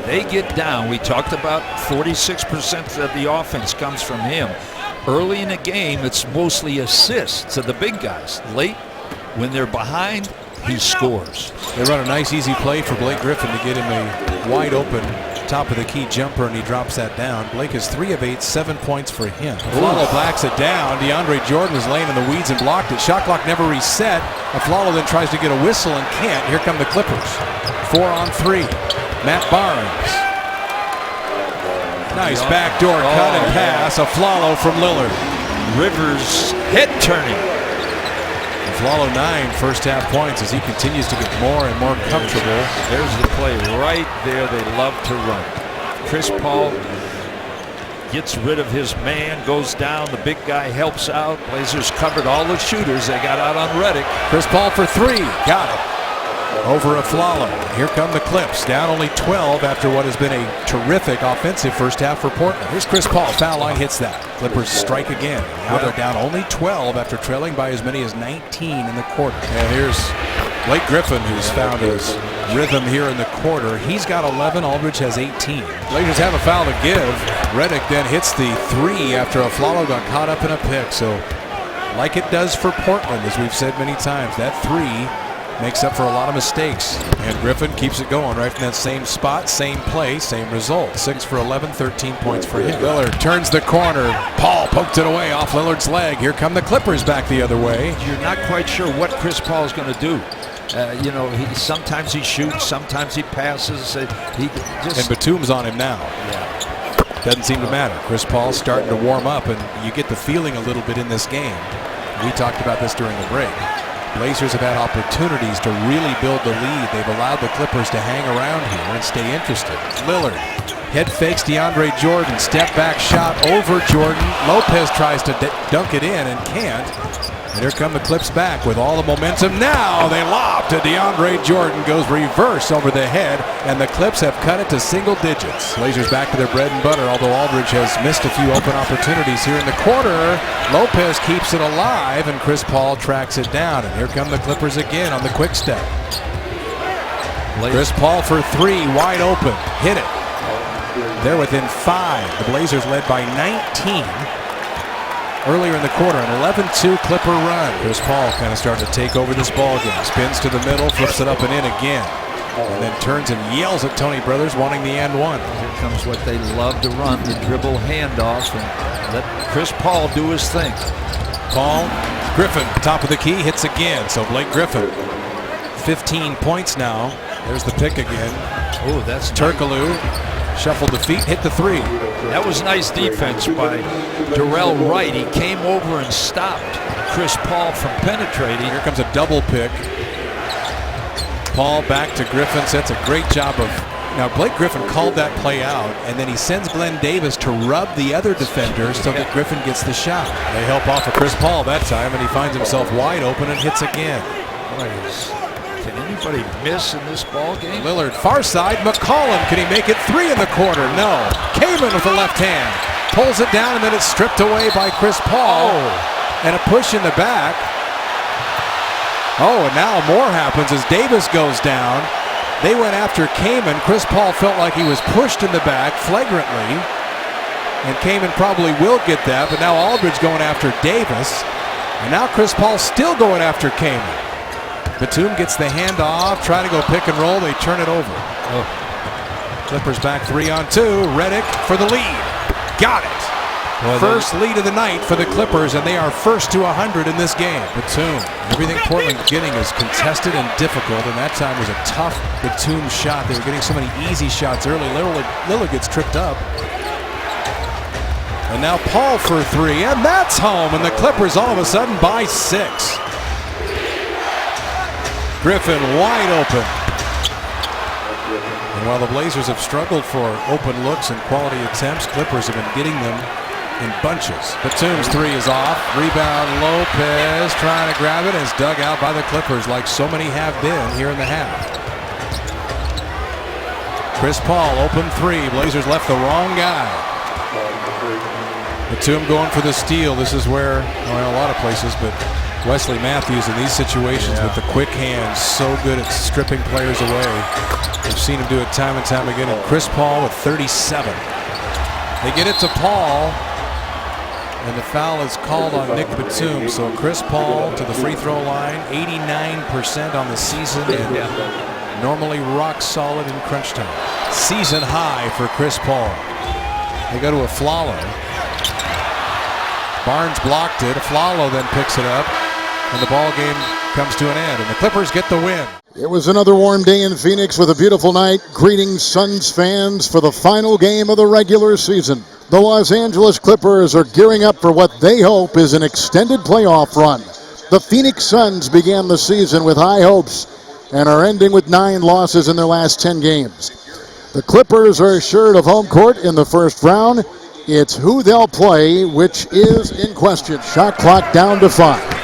they get down, we talked about 46% of the offense comes from him. Early in the game, it's mostly assists to the big guys. Late, when they're behind, he scores. They run a nice, easy play for Blake Griffin to get him a wide open top of the key jumper, and he drops that down. Blake is 3 of 8, 7 points for him. Aflalo backs it down. DeAndre Jordan was laying in the weeds and blocked it. Shot clock never reset. Aflalo then tries to get a whistle and can't. Here come the Clippers. 4 on 3. Matt Barnes. Nice backdoor cut and pass. Aflalo from Lillard. Rivers head turning. Aflalo 9 first half points as he continues to get more and more comfortable. There's the play right there they love to run. Chris Paul gets rid of his man, goes down, the big guy helps out. Blazers covered all the shooters. They got out on Redick. Chris Paul for 3. Got it. Over Aflalo. Here come the Clips. Down only 12 after what has been a terrific offensive first half for Portland. Here's Chris Paul. Foul line hits that. Clippers strike again. Now they're down only 12 after trailing by as many as 19 in the quarter. And here's Blake Griffin, who's found his rhythm here in the quarter. He's got 11. Aldridge has 18. Blazers have a foul to give. Redick then hits the 3 after Aflalo got caught up in a pick. So like it does for Portland, as we've said many times, that 3 makes up for a lot of mistakes. And Griffin keeps it going right from that same spot, same play, same result. 6 for 11, 13 points for him. Lillard turns the corner. Paul poked it away off Lillard's leg. Here come the Clippers back the other way. You're not quite sure what Chris Paul is going to do. You know, sometimes he shoots, sometimes he passes. And Batum's on him now. Yeah. Doesn't seem to matter. Chris Paul's starting to warm up, and you get the feeling a little bit in this game. We talked about this during the break. Blazers have had opportunities to really build the lead. They've allowed the Clippers to hang around here and stay interested. Lillard head fakes DeAndre Jordan. Step back shot over Jordan. Lopez tries to dunk it in and can't. And here come the Clips back with all the momentum. Now they lob to DeAndre Jordan. Goes reverse over the head, and the Clips have cut it to single digits. Blazers back to their bread and butter, although Aldridge has missed a few open opportunities here in the quarter. Lopez keeps it alive, and Chris Paul tracks it down. And here come the Clippers again on the quick step. Chris Paul for 3, wide open. Hit it. They're within 5. The Blazers led by 19. Earlier in the quarter, an 11-2 Clipper run. Chris Paul kind of starting to take over this ball game. Spins to the middle, flips it up and in again. And then turns and yells at Tony Brothers, wanting the and one. Here comes what they love to run, the dribble handoff, and let Chris Paul do his thing. Paul, Griffin, top of the key, hits again. So Blake Griffin, 15 points now. There's the pick again. Oh, that's Turkoglu. Shuffled the feet, hit the 3. That was nice defense by Darrell Wright. He came over and stopped Chris Paul from penetrating. Here comes a double pick. Paul back to Griffin. That's a great job of... Now, Blake Griffin called that play out, and then he sends Glenn Davis to rub the other defender so that Griffin gets the shot. They help off of Chris Paul that time, and he finds himself wide open and hits again. Can anybody miss in this ball game? Lillard, far side. McCollum, can he make it 3 in the quarter? No. Kamen with the left hand. Pulls it down, and then it's stripped away by Chris Paul. And a push in the back. Oh, and now more happens as Davis goes down. They went after Kamen. Chris Paul felt like he was pushed in the back flagrantly. And Kamen probably will get that, but now Aldridge going after Davis. And now Chris Paul still going after Kamen. Batum gets the handoff, try to go pick and roll, they turn it over. Clippers back 3-on-2, Redick for the lead. Got it. First lead of the night for the Clippers, and they are first to 100 in this game. Batum, everything Portland's getting is contested and difficult, and that time was a tough Batum shot. They were getting so many easy shots early. Lillard gets tripped up. And now Paul for 3, and that's home, and the Clippers all of a sudden by 6. Griffin wide open. And while the Blazers have struggled for open looks and quality attempts, Clippers have been getting them in bunches. Batum's 3 is off. Rebound, Lopez trying to grab it, and it's dug out by the Clippers like so many have been here in the half. Chris Paul, open 3. Blazers left the wrong guy. Batum going for the steal. This is where, well, a lot of places, but Wesley Matthews in these situations with the quick hands, so good at stripping players away. We've seen him do it time and time again. And Chris Paul with 37. They get it to Paul, and the foul is called on Nick Batum. So Chris Paul to the free throw line, 89% on the season, and normally rock solid in crunch time. Season high for Chris Paul. They go to a Flalo. Barnes blocked it. Flalo then picks it up. And the ball game comes to an end, and the Clippers get the win. It was another warm day in Phoenix with a beautiful night. Greetings, Suns fans, for the final game of the regular season. The Los Angeles Clippers are gearing up for what they hope is an extended playoff run. The Phoenix Suns began the season with high hopes and are ending with 9 losses in their last 10 games. The Clippers are assured of home court in the first round. It's who they'll play, which is in question. Shot clock down to 5.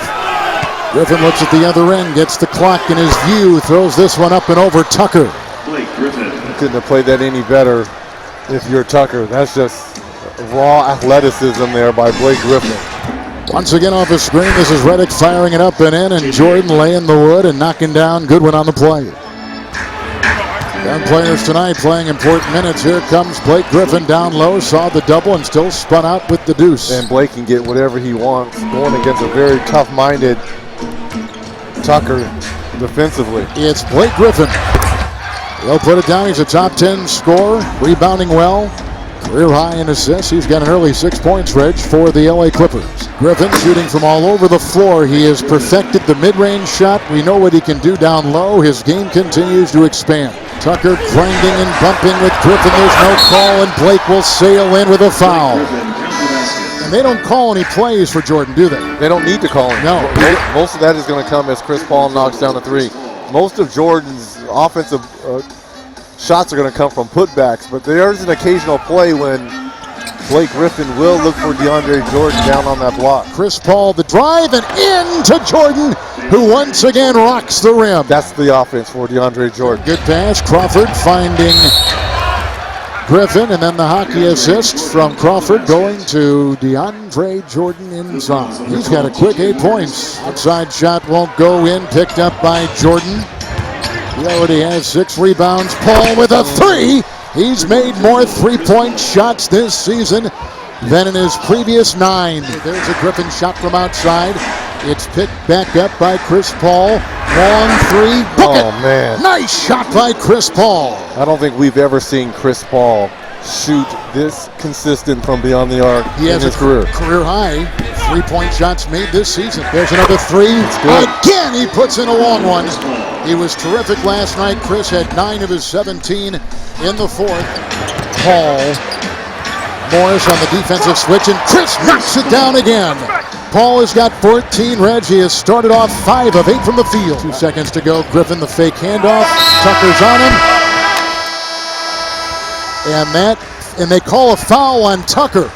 Griffin looks at the other end, gets the clock in his view, throws this one up and over Tucker. Blake Griffin. You couldn't have played that any better if you're Tucker. That's just raw athleticism there by Blake Griffin. Once again off the screen, this is Redick firing it up and in, and Jordan laying the wood and knocking down Goodwin on the play. Young players tonight playing important minutes. Here comes Blake Griffin down low, saw the double and still spun out with the deuce. And Blake can get whatever he wants going against a very tough-minded Tucker. defensively. It's Blake Griffin. He'll put it down. He's a top 10 scorer, rebounding well. Career high in assists. He's got an early 6 points, Reg, for the LA Clippers. Griffin shooting from all over the floor. He has perfected the mid-range shot. We know what he can do down low. His game continues to expand. Tucker grinding and bumping with Griffin. There's no call, and Blake will sail in with a foul. And they don't call any plays for Jordan, do they? They don't need to call him. No. Most of that is going to come as Chris Paul knocks down a three. Most of Jordan's offensive shots are going to come from putbacks, but there's an occasional play when Blake Griffin will look for DeAndre Jordan down on that block. Chris Paul, the drive, and into Jordan, who once again rocks the rim. That's the offense for DeAndre Jordan. Good pass. Crawford finding Griffin, and then the hockey assist from Crawford going to DeAndre Jordan inside. He's got a quick 8 points. Outside shot won't go in, picked up by Jordan. He already has 6 rebounds. Paul with a 3. He's made more three-point shots this season than in his previous 9. There's a Griffin shot from outside. It's picked back up by Chris Paul. Long 3. Book it. Man. Nice shot by Chris Paul. I don't think we've ever seen Chris Paul shoot this consistent from beyond the arc in his career. Career high 3-point shots made this season. There's another 3. Again, he puts in a long one. He was terrific last night. Chris had 9 of his 17 in the 4th. Paul. Morris on the defensive switch, and Chris knocks it down again. Paul has got 14. Reggie has started off 5 of 8 from the field. 2 seconds to go. Griffin, the fake handoff. Tucker's on him. And they call a foul on Tucker.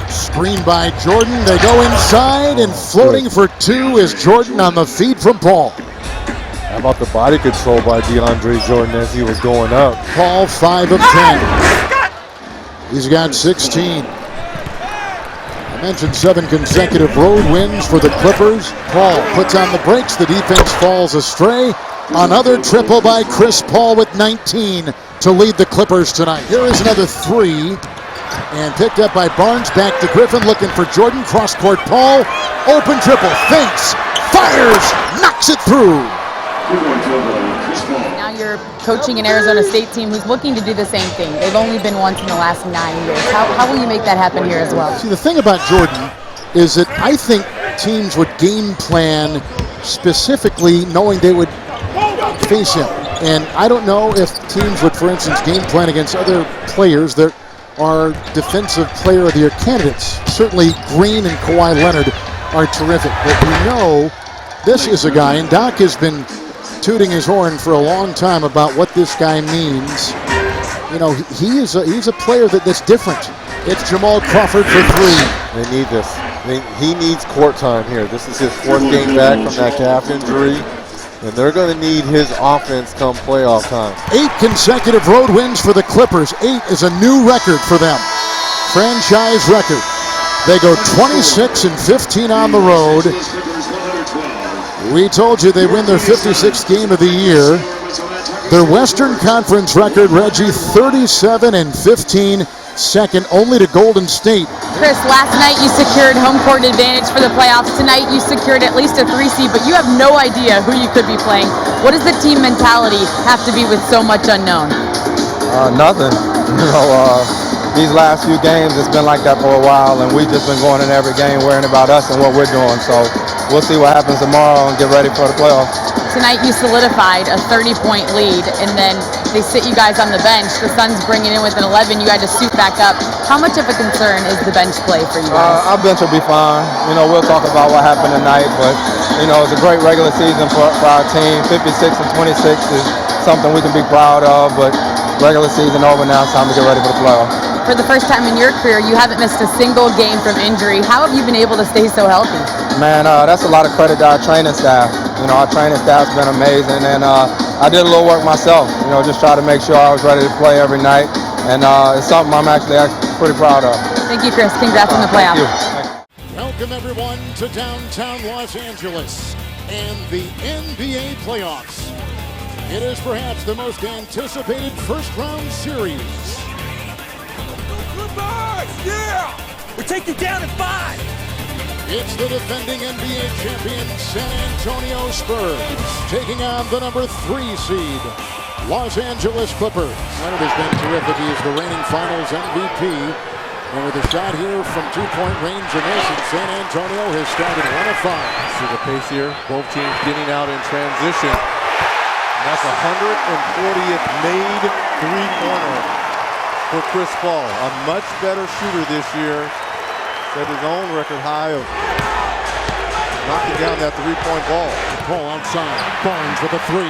Screen by Jordan. They go inside, and floating for 2 is Jordan on the feed from Paul. How about the body control by DeAndre Jordan as he was going up? Paul 5 of 10. He's got 16. I mentioned 7 consecutive road wins for the Clippers. Paul puts on the brakes. The defense falls astray. Another triple by Chris Paul with 19 to lead the Clippers tonight. Here is another 3. And picked up by Barnes. Back to Griffin, looking for Jordan. Cross-court Paul. Open triple. Fakes. Fires. Knocks it through. Now you're coaching an Arizona State team who's looking to do the same thing. They've only been once in the last 9 years. How will you make that happen here as well? See, the thing about Jordan is that I think teams would game plan specifically knowing they would face him. And I don't know if teams would, for instance, game plan against other players that are defensive player of the year candidates. Certainly Green and Kawhi Leonard are terrific. But we know this is a guy, and Doc has been tooting his horn for a long time about what this guy means. You know, he's a player that's different. It's Jamal Crawford for 3. They need this. He needs court time here. This is his 4th game back from that calf injury, and they're going to need his offense come playoff time. 8 consecutive road wins for the Clippers. 8 is a new record for them. Franchise record. They go 26-15 on the road. We told you they win their 56th game of the year. Their Western Conference record, Reggie, 37-15, second only to Golden State. Chris, last night you secured home court advantage for the playoffs. Tonight you secured at least a 3 seed, but you have no idea who you could be playing. What does the team mentality have to be with so much unknown? Nothing. These last few games, it's been like that for a while, and we've just been going in every game worrying about us and what we're doing. So we'll see what happens tomorrow and get ready for the playoffs. Tonight you solidified a 30-point lead, and then they sit you guys on the bench. The Suns bringing in with an 11. You had to suit back up. How much of a concern is the bench play for you guys? Our bench will be fine. We'll talk about what happened tonight, but it's a great regular season for our team. 56-26 is something we can be proud of, but regular season over now. It's time to get ready for the playoffs. For the first time in your career, you haven't missed a single game from injury. How have you been able to stay so healthy? Man, that's a lot of credit to our training staff. Our training staff's been amazing, and I did a little work myself. Just try to make sure I was ready to play every night, and it's something I'm actually pretty proud of. Thank you, Chris. Congrats on the playoffs. Welcome everyone to downtown Los Angeles and the NBA playoffs. It is perhaps the most anticipated first-round series. Yeah! We take you down in 5! It's the defending NBA champion San Antonio Spurs taking on the number 3 seed Los Angeles Clippers. Leonard has been terrific. He is the reigning Finals MVP. And with a shot here from 2-point range in this, and San Antonio has started 1 of 5. See the pace here. Both teams getting out in transition. And that's 140th made three-pointer for Chris Paul. A much better shooter this year. Set his own record high of knocking down that three-point ball. Paul outside. Barnes with a 3.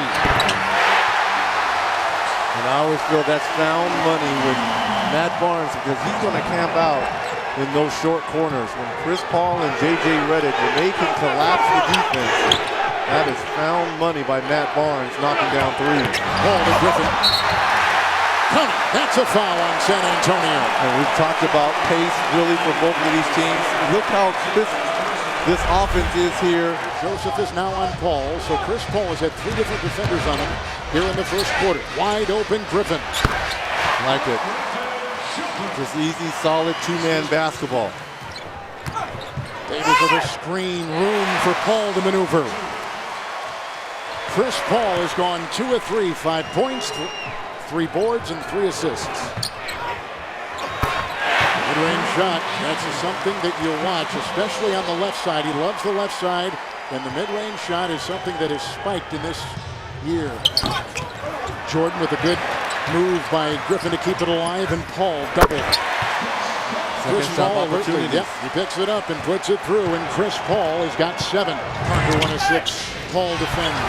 And I always feel that's found money with Matt Barnes because he's going to camp out in those short corners. When Chris Paul and J.J. Redick, when they can collapse the defense, that is found money by Matt Barnes knocking down threes. Paul to Griffin. That's a foul on San Antonio. And we've talked about pace really for both of these teams. Look how this offense is here. Joseph is now on Paul, so Chris Paul has had 3 different defenders on him here in the first quarter. Wide open Griffin. Like it. Just easy, solid 2-man basketball. Davis with a screen, room for Paul to maneuver. Chris Paul has gone 2 of 3, 5 points, 3 boards, and 3 assists. Mid-range shot, that's something that you'll watch, especially on the left side. He loves the left side, and the mid-range shot is something that has spiked in this year. Jordan with a good move by Griffin to keep it alive, and Paul double. Chris Paul, yep, he picks it up and puts it through, and Chris Paul has got 7. Parker 1 of 6. Paul defends.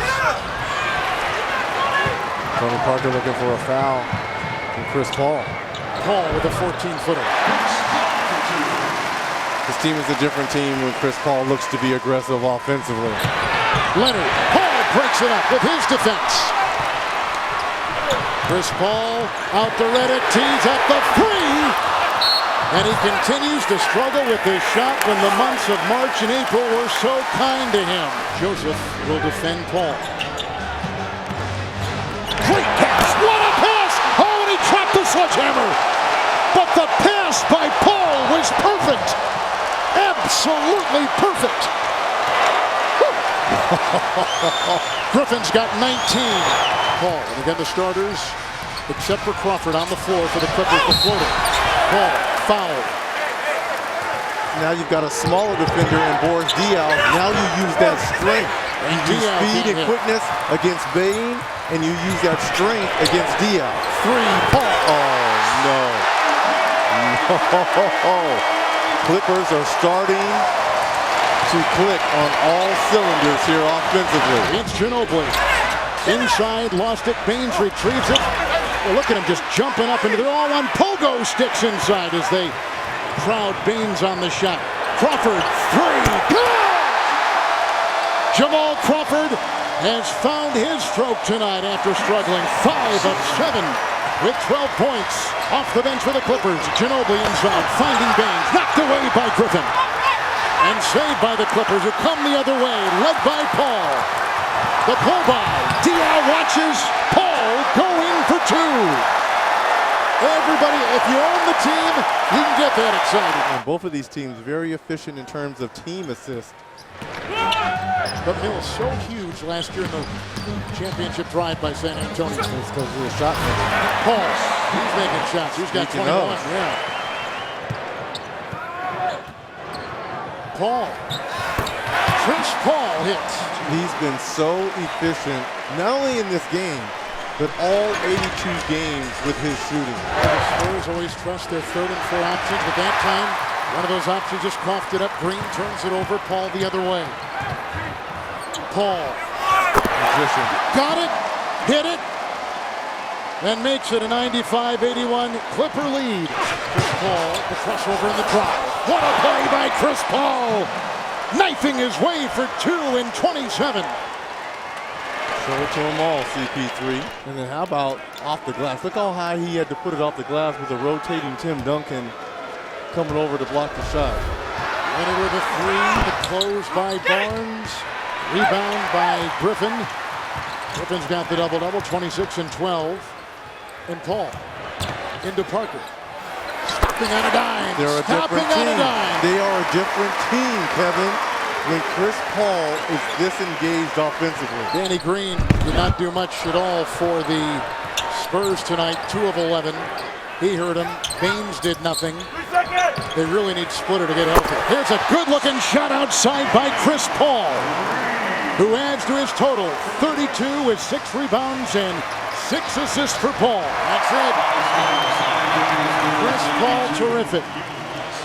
Tony Parker looking for a foul from Chris Paul. Paul with a 14-footer. This team is a different team when Chris Paul looks to be aggressive offensively. Leonard, Paul breaks it up with his defense. Chris Paul out to Redick, tees up the 3. And he continues to struggle with this shot when the months of March and April were so kind to him. Joseph will defend Paul. Great pass, what a pass! Oh, and he trapped the sledgehammer. But the pass by Paul was perfect. Absolutely perfect. Griffin's got 19. Paul, and again the starters, except for Crawford on the floor for the Clippers, the floater. Paul, foul. Now you've got a smaller defender in Boris Diaw. Now you use that strength. You use speed and quickness against Bain, and you use that strength against Diaw. 3, Paul. Oh, no. No. Clippers are starting to click on all cylinders here offensively. It's Ginobili. Inside, lost it. Baines retrieves it. Well, look at him just jumping up, and they're all on pogo sticks inside as they crowd Baines on the shot. Crawford, 3. Jamal Crawford has found his stroke tonight after struggling. 5 of 7 with 12 points. Off the bench for the Clippers. Ginobili inside, finding Baines. Knocked away by Griffin. And saved by the Clippers, who come the other way, led by Paul. The pull by. Diaw watches Paul go in for 2. Everybody, if you own the team, you can get that excited. And both of these teams very efficient in terms of team assists. But Hill was so huge last year in the championship drive by San Antonio. It's because of the shot maker. Paul, he's making shots. He's got 21. Yeah. Paul. Chris Paul hits. He's been so efficient, not only in this game, but all 82 games with his shooting. The Spurs always trust their 3rd and 4 options, but that time, one of those options just coughed it up. Green turns it over. Paul the other way. Paul. Magician. Got it. Hit it. And makes it a 95-81 Clipper lead. Chris Paul, the crossover in the drop. What a play by Chris Paul. Knifing his way for 2 in 27. Show it to them all, CP3. And then how about off the glass? Look how high he had to put it off the glass with a rotating Tim Duncan coming over to block the shot. Leonard with a 3, the close by Barnes. Rebound by Griffin. Griffin's got the double-double, 26 and 12. And Paul into Parker. Stopping on a dime. They're a Stopping different on a team. dime. They are a different team, Kevin, when Chris Paul is disengaged offensively. Danny Green did not do much at all for the Spurs tonight, 2 of 11. He hurt him. Baines did nothing. They really need Splitter to get healthy. Here's a good-looking shot outside by Chris Paul, who adds to his total 32 with 6 rebounds and 6 assists for Paul. That's it. Chris Paul, terrific.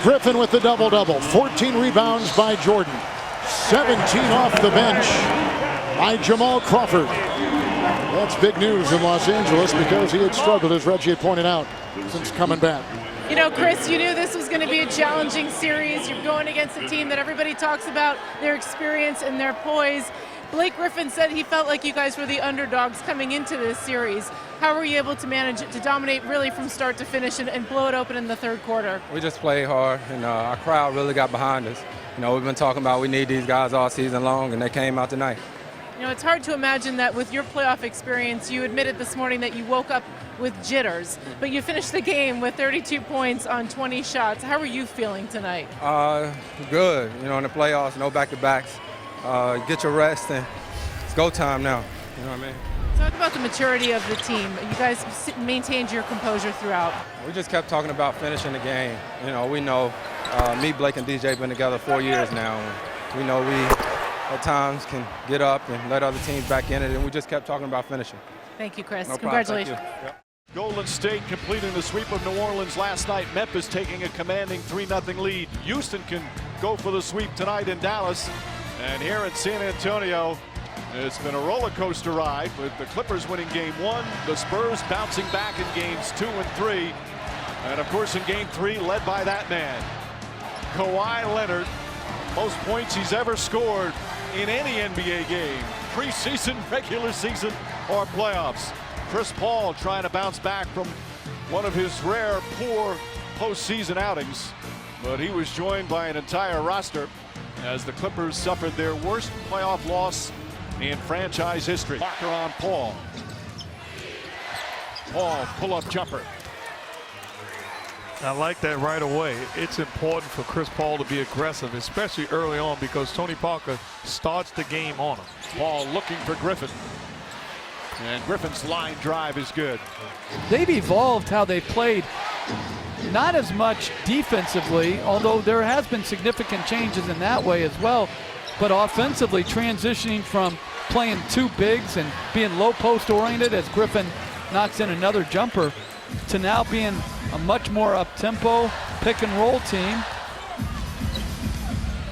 Griffin with the double-double. 14 rebounds by Jordan. 17 off the bench by Jamal Crawford. That's big news in Los Angeles because he had struggled, as Reggie had pointed out, since coming back. You know, Chris, you knew this was going to be a challenging series. You're going against a team that everybody talks about their experience and their poise. Blake Griffin said he felt like you guys were the underdogs coming into this series. How were you able to manage it to dominate really from start to finish and blow it open in the third quarter? We just played hard, and our crowd really got behind us. You know, we've been talking about we need these guys all season long, and they came out tonight. You know, it's hard to imagine that with your playoff experience, you admitted this morning that you woke up with jitters, but you finished the game with 32 points on 20 shots. How are you feeling tonight? Good. You know, in the playoffs, no back-to-backs. Get your rest, and it's go time now. You know what I mean? Talk about the maturity of the team. You guys maintained your composure throughout. We just kept talking about finishing the game. You know, we know me, Blake, and DJ have been together 4 years now. And we know we at times can get up and let other teams back in it, and we just kept talking about finishing. Thank you, Chris. No problem. Congratulations. Thank you. Yep. Golden State completing the sweep of New Orleans last night. Memphis taking a commanding 3-0 lead. Houston can go for the sweep tonight in Dallas. And here in San Antonio, it's been a roller coaster ride with the Clippers winning game 1, the Spurs bouncing back in games 2 and 3. And of course in game 3, led by that man, Kawhi Leonard. Most points he's ever scored in any NBA game, preseason, regular season, or playoffs. Chris Paul trying to bounce back from one of his rare poor postseason outings, but he was joined by an entire roster as the Clippers suffered their worst playoff loss in franchise history. Parker on Paul. Paul, pull-up jumper. I like that right away. It's important for Chris Paul to be aggressive, especially early on, because Tony Parker starts the game on him. Paul looking for Griffin. And Griffin's line drive is good. They've evolved how they played. Not as much defensively, although there has been significant changes in that way as well. But offensively, transitioning from playing 2 bigs and being low post oriented as Griffin knocks in another jumper to now being a much more up-tempo pick-and-roll team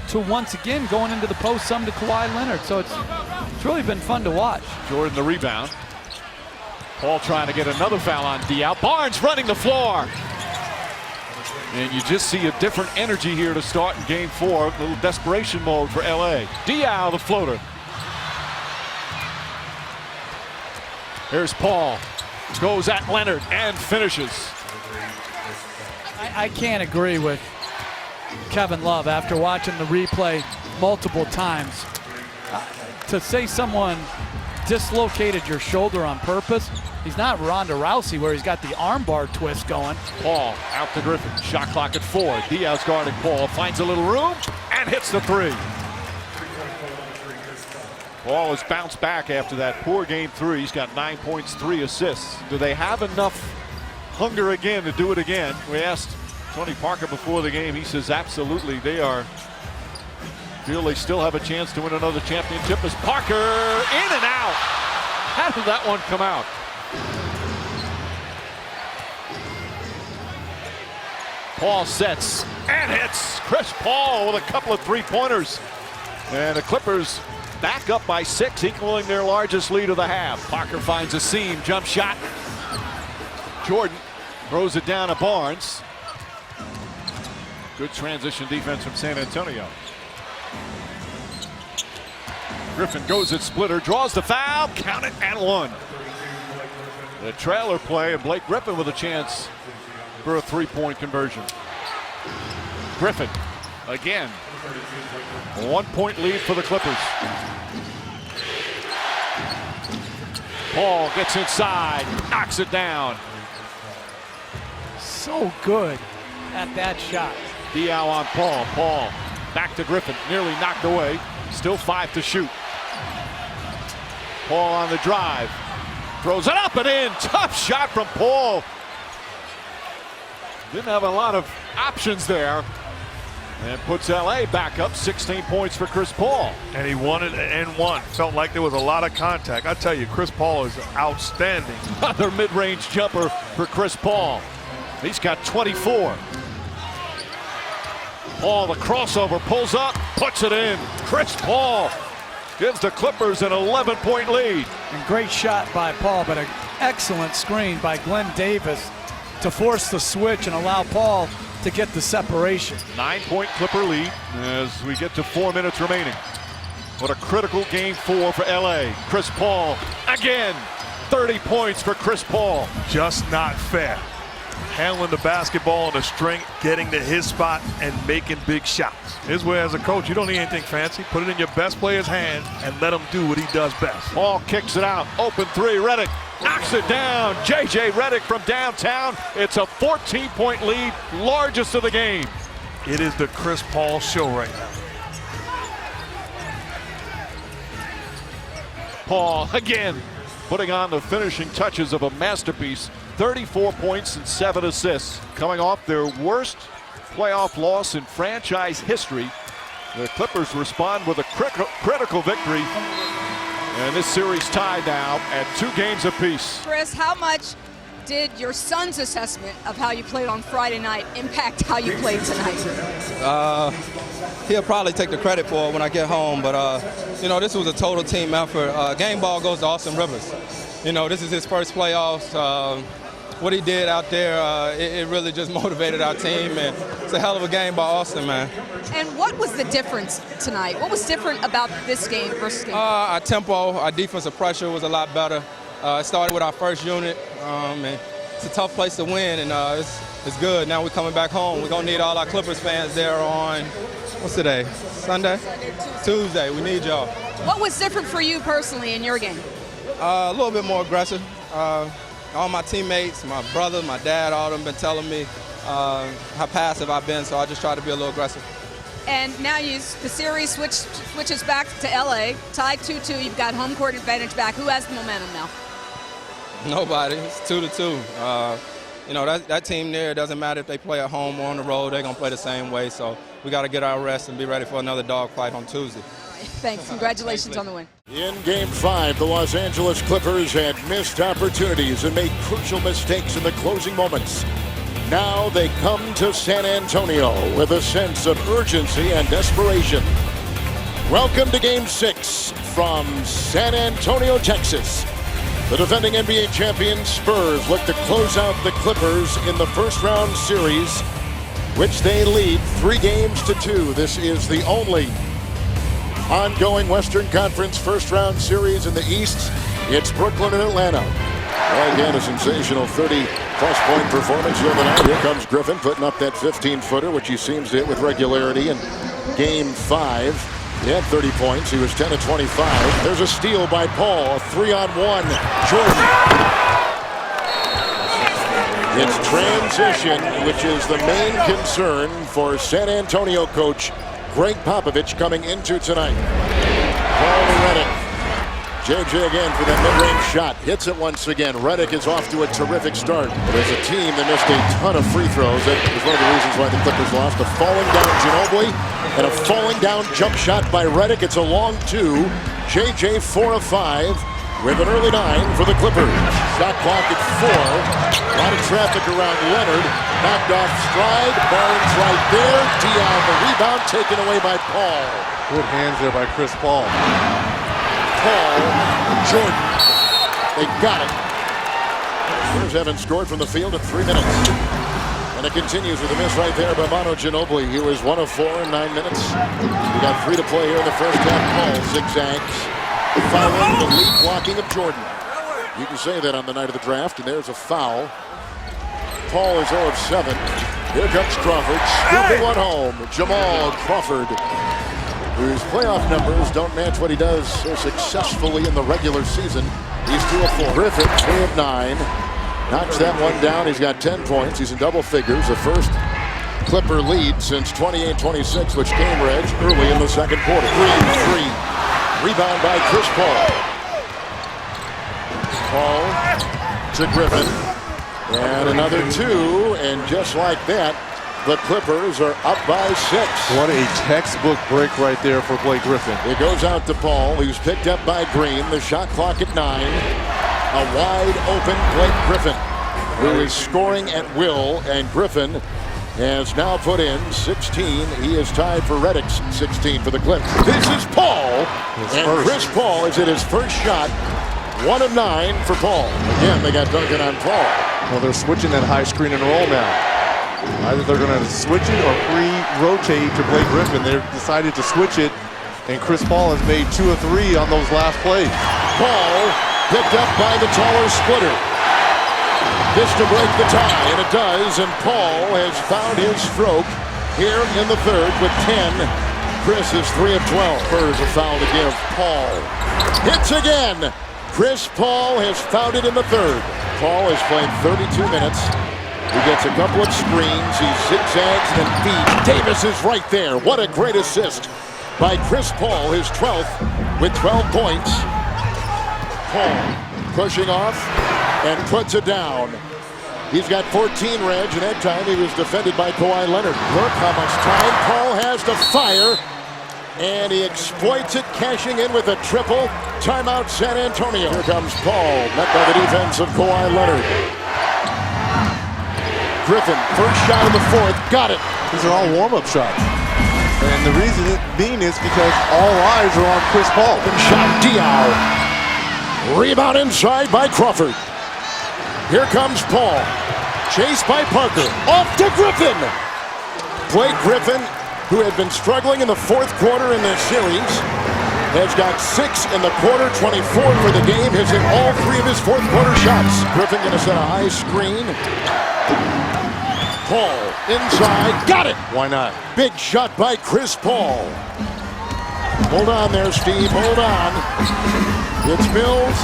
to once again going into the post, some to Kawhi Leonard. So it's really been fun to watch. Jordan the rebound. Paul trying to get another foul on Diaw. Barnes running the floor. And you just see a different energy here to start in game 4. A little desperation mode for LA. Diaw the floater. Here's Paul. Goes at Leonard and finishes. I can't agree with Kevin Love after watching the replay multiple times. To say someone dislocated your shoulder on purpose, he's not Ronda Rousey where he's got the armbar twist going. Paul out to Griffin. Shot clock at 4. Diaw's guarding Paul. Finds a little room and hits the 3. Paul has bounced back after that poor game 3. He's got 9 points, 3 assists. Do they have enough hunger again to do it again? We asked Tony Parker before the game. He says absolutely. They feel they still have a chance to win another championship as Parker in and out. How did that one come out? Paul sets and hits. Chris Paul with a couple of 3-pointers. And the Clippers back up by 6, equaling their largest lead of the half. Parker finds a seam, jump shot. Jordan throws it down to Barnes. Good transition defense from San Antonio. Griffin goes at Splitter, draws the foul, count it, and 1. The trailer play, and Blake Griffin with a chance for a 3-point conversion. Griffin again. A 1-point lead for the Clippers. Paul gets inside, knocks it down. So good at that shot. Diao on Paul. Paul back to Griffin. Nearly knocked away. Still 5 to shoot. Paul on the drive. Throws it up and in. Tough shot from Paul. Didn't have a lot of options there. And puts LA back up 16 points for Chris Paul. And he won it and won. Felt like there was a lot of contact. I tell you, Chris Paul is outstanding. Another mid-range jumper for Chris Paul. He's got 24. Paul, the crossover, pulls up, puts it in. Chris Paul gives the Clippers an 11-point lead. And great shot by Paul, but an excellent screen by Glenn Davis to force the switch and allow Paul to get the separation. 9-point Clipper lead as we get to 4 minutes remaining. What a critical game 4 for LA. Chris Paul again. 30 points for Chris Paul. Just not fair. Handling the basketball on the string, getting to his spot, and making big shots. His way as a coach, you don't need anything fancy. Put it in your best player's hand and let him do what he does best. Paul kicks it out. Open three. Redick knocks it down. J.J. Redick from downtown. It's a 14-point lead, largest of the game. It is the Chris Paul show right now. Paul again putting on the finishing touches of a masterpiece. 34 points and 7 assists. Coming off their worst playoff loss in franchise history, the Clippers respond with a critical victory. And this series tied now at 2 games apiece. Chris, how much did your son's assessment of how you played on Friday night impact how you played tonight? He'll probably take the credit for it when I get home, but you know, this was a total team effort. Game ball goes to Austin Rivers. You know, this is his first playoffs. What he did out there, it really just motivated our team, and it's a hell of a game by Austin, man. And what was the difference tonight? What was different about this game versus game? Our tempo, our defensive pressure was a lot better. It started with our first unit, and it's a tough place to win, and it's good. Now we're coming back home. We're going to need all our Clippers fans there on, what's today, Sunday? Tuesday. We need y'all. What was different for you personally in your game? A little bit more aggressive. All my teammates, my brother, my dad, all of them been telling me how passive I've been, so I just try to be a little aggressive. And now the series switches back to LA, tied 2-2. You've got home court advantage back. Who has the momentum now? Nobody. It's 2-2. You know, that team there, it doesn't matter if they play at home or on the road, they're going to play the same way. So we got to get our rest and be ready for another dogfight on Tuesday. Thanks. Congratulations on the win. In Game 5, the Los Angeles Clippers had missed opportunities and made crucial mistakes in the closing moments. Now they come to San Antonio with a sense of urgency and desperation. Welcome to Game 6 from San Antonio, Texas. The defending NBA champion Spurs look to close out the Clippers in the first-round series, which they lead 3-2. This is the only ongoing Western Conference first-round series in the East. It's Brooklyn and Atlanta. Well, again, a sensational 30-plus point performance the other night. Here comes Griffin putting up that 15-footer, which he seems to hit with regularity in Game 5. He had 30 points. He was 10 of 25. There's a steal by Paul. A 3-on-1. Jordan. It's transition, which is the main concern for San Antonio coach Greg Popovich coming into tonight. Paul to Redick. JJ again for that mid-range shot. Hits it once again. Redick is off to a terrific start. But as a team that missed a ton of free throws, that was one of the reasons why the Clippers lost. A falling down Ginobili and a falling down jump shot by Redick. It's a long 2. JJ 4 of 5 with an early 9 for the Clippers. Shot clock at 4. A lot of traffic around Leonard. Knocked off stride. Barnes right there. Dion the rebound taken away by Paul. Good hands there by Chris Paul. Paul, Jordan. They got it. Spurs haven't scored from the field in 3 minutes. And it continues with a miss right there by Manu Ginobili. He was 1 of 4 in 9 minutes. We got 3 to play here in the first half. Paul zigzags, following the lead blocking of Jordan. You can say that on the night of the draft, and there's a foul. Paul is 0 of 7. Here comes Crawford, scooping one home. Jamal Crawford, whose playoff numbers don't match what he does so successfully in the regular season. He's 2 of 4. Griffin, 3 of 9. Knocks that one down. He's got 10 points. He's in double figures. The first Clipper lead since 28-26, which came, Reg, early in the second quarter. Green three. Rebound by Chris Paul. Paul to Griffin. And another two, and just like that, the Clippers are up by 6. What a textbook break right there for Blake Griffin. It goes out to Paul, who's picked up by Green. The shot clock at 9. A wide open Blake Griffin, who is scoring at will, and Griffin has now put in 16. He is tied for Redick's 16 for the Clips. This is Paul, and Chris Paul is at his first shot. 1 of 9 for Paul. Again, they got Duncan on Paul. Well, they're switching that high screen and roll now. Either they're going to switch it or pre-rotate to Blake Griffin. They've decided to switch it, and Chris Paul has made 2 of 3 on those last plays. Paul picked up by the taller splitter. This to break the tie, and it does, and Paul has found his stroke here in the third with 10. Chris is 3 of 12. Spurs a foul to give. Paul hits again. Chris Paul has found it in the third. Paul has played 32 minutes. He gets a couple of screens. He zigzags and feeds. Davis is right there. What a great assist by Chris Paul, his 12th with 12 points. Paul pushing off and puts it down. He's got 14, Reg, and that time he was defended by Kawhi Leonard. Look how much time Paul has to fire, and he exploits it, cashing in with a triple. Timeout, San Antonio. Here comes Paul, met by the defense of Kawhi Leonard. Griffin, first shot of the fourth, got it. These are all warm-up shots. And the reason it being is because all eyes are on Chris Paul. Shot Diaw. Rebound inside by Crawford. Here comes Paul. Chased by Parker. Off to Griffin. Blake Griffin, who had been struggling in the fourth quarter in this series, has got 6 in the quarter, 24 for the game, has hit all 3 of his fourth quarter shots. Griffin going to set a high screen. Paul inside, got it. Why not? Big shot by Chris Paul. Hold on there, Steve, hold on. It's Mills,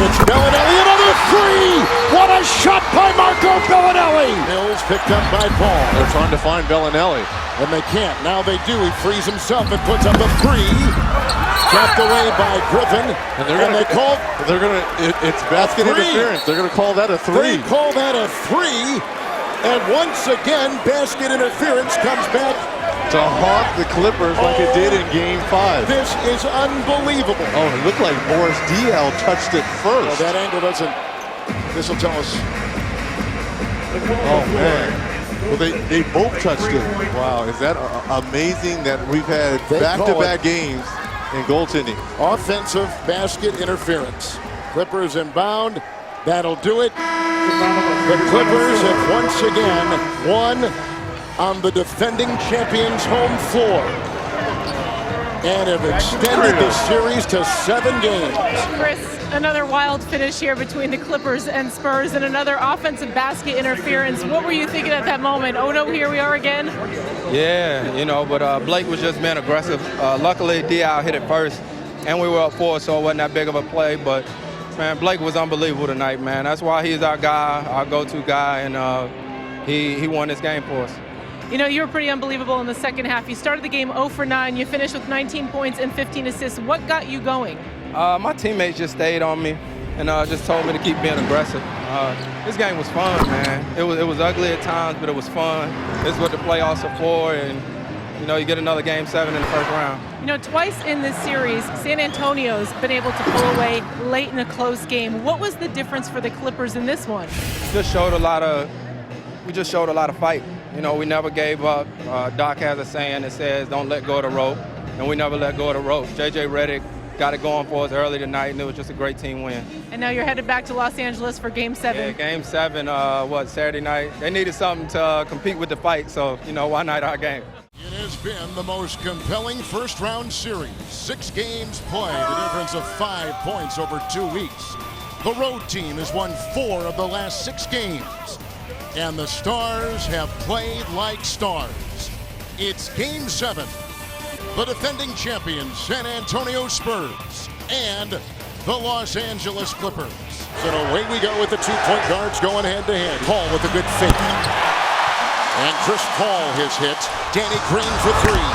it's Bellinelli, another 3! What a shot by Marco Bellinelli! Mills picked up by Paul. They're trying to find Bellinelli. And they can't, now they do. He frees himself and puts up a 3. Trapped away by Griffin, and they call... It's basket interference. They're going to call that a 3. They call that a 3. And once again, basket interference comes back to haunt the Clippers like it did in Game 5. This is unbelievable. Oh, it looked like Boris Diaw touched it first. Oh, that angle doesn't... This will tell us. Oh, man. Well, they both touched it. Wow, is that amazing that we've had back-to-back games in goaltending? Offensive basket interference. Clippers inbound. That'll do it. The Clippers have once again won on the defending champions' home floor and have extended the series to 7 games. Chris, another wild finish here between the Clippers and Spurs and another offensive basket interference. What were you thinking at that moment? Oh no, here we are again? Yeah, but Blake was just being aggressive. Luckily, Diaw hit it first, and we were up 4, so it wasn't that big of a play, but man, Blake was unbelievable tonight, man. That's why he's our guy, our go-to guy, and he won this game for us. You know, you were pretty unbelievable in the second half. You started the game 0 for 9. You finished with 19 points and 15 assists. What got you going? My teammates just stayed on me and just told me to keep being aggressive. This game was fun, man. It was ugly at times, but it was fun. This is what the playoffs are for, and you get another Game 7 in the first round. Twice in this series, San Antonio's been able to pull away late in a close game. What was the difference for the Clippers in this one? We just showed a lot of fight. We never gave up. Doc has a saying that says, don't let go of the rope, and we never let go of the rope. J.J. Redick got it going for us early tonight, and it was just a great team win. And now you're headed back to Los Angeles for Game 7. Yeah, Game 7, Saturday night. They needed something to compete with the fight, so, why not our game? It has been the most compelling first-round series. 6 games played, a difference of 5 points over 2 weeks. The road team has won 4 of the last 6 games. And the Stars have played like stars. It's Game 7. The defending champions, San Antonio Spurs, and the Los Angeles Clippers. So away we go with the 2-point guards going head-to-head. Paul with a good fake. And Chris Paul has hit. Danny Green for three.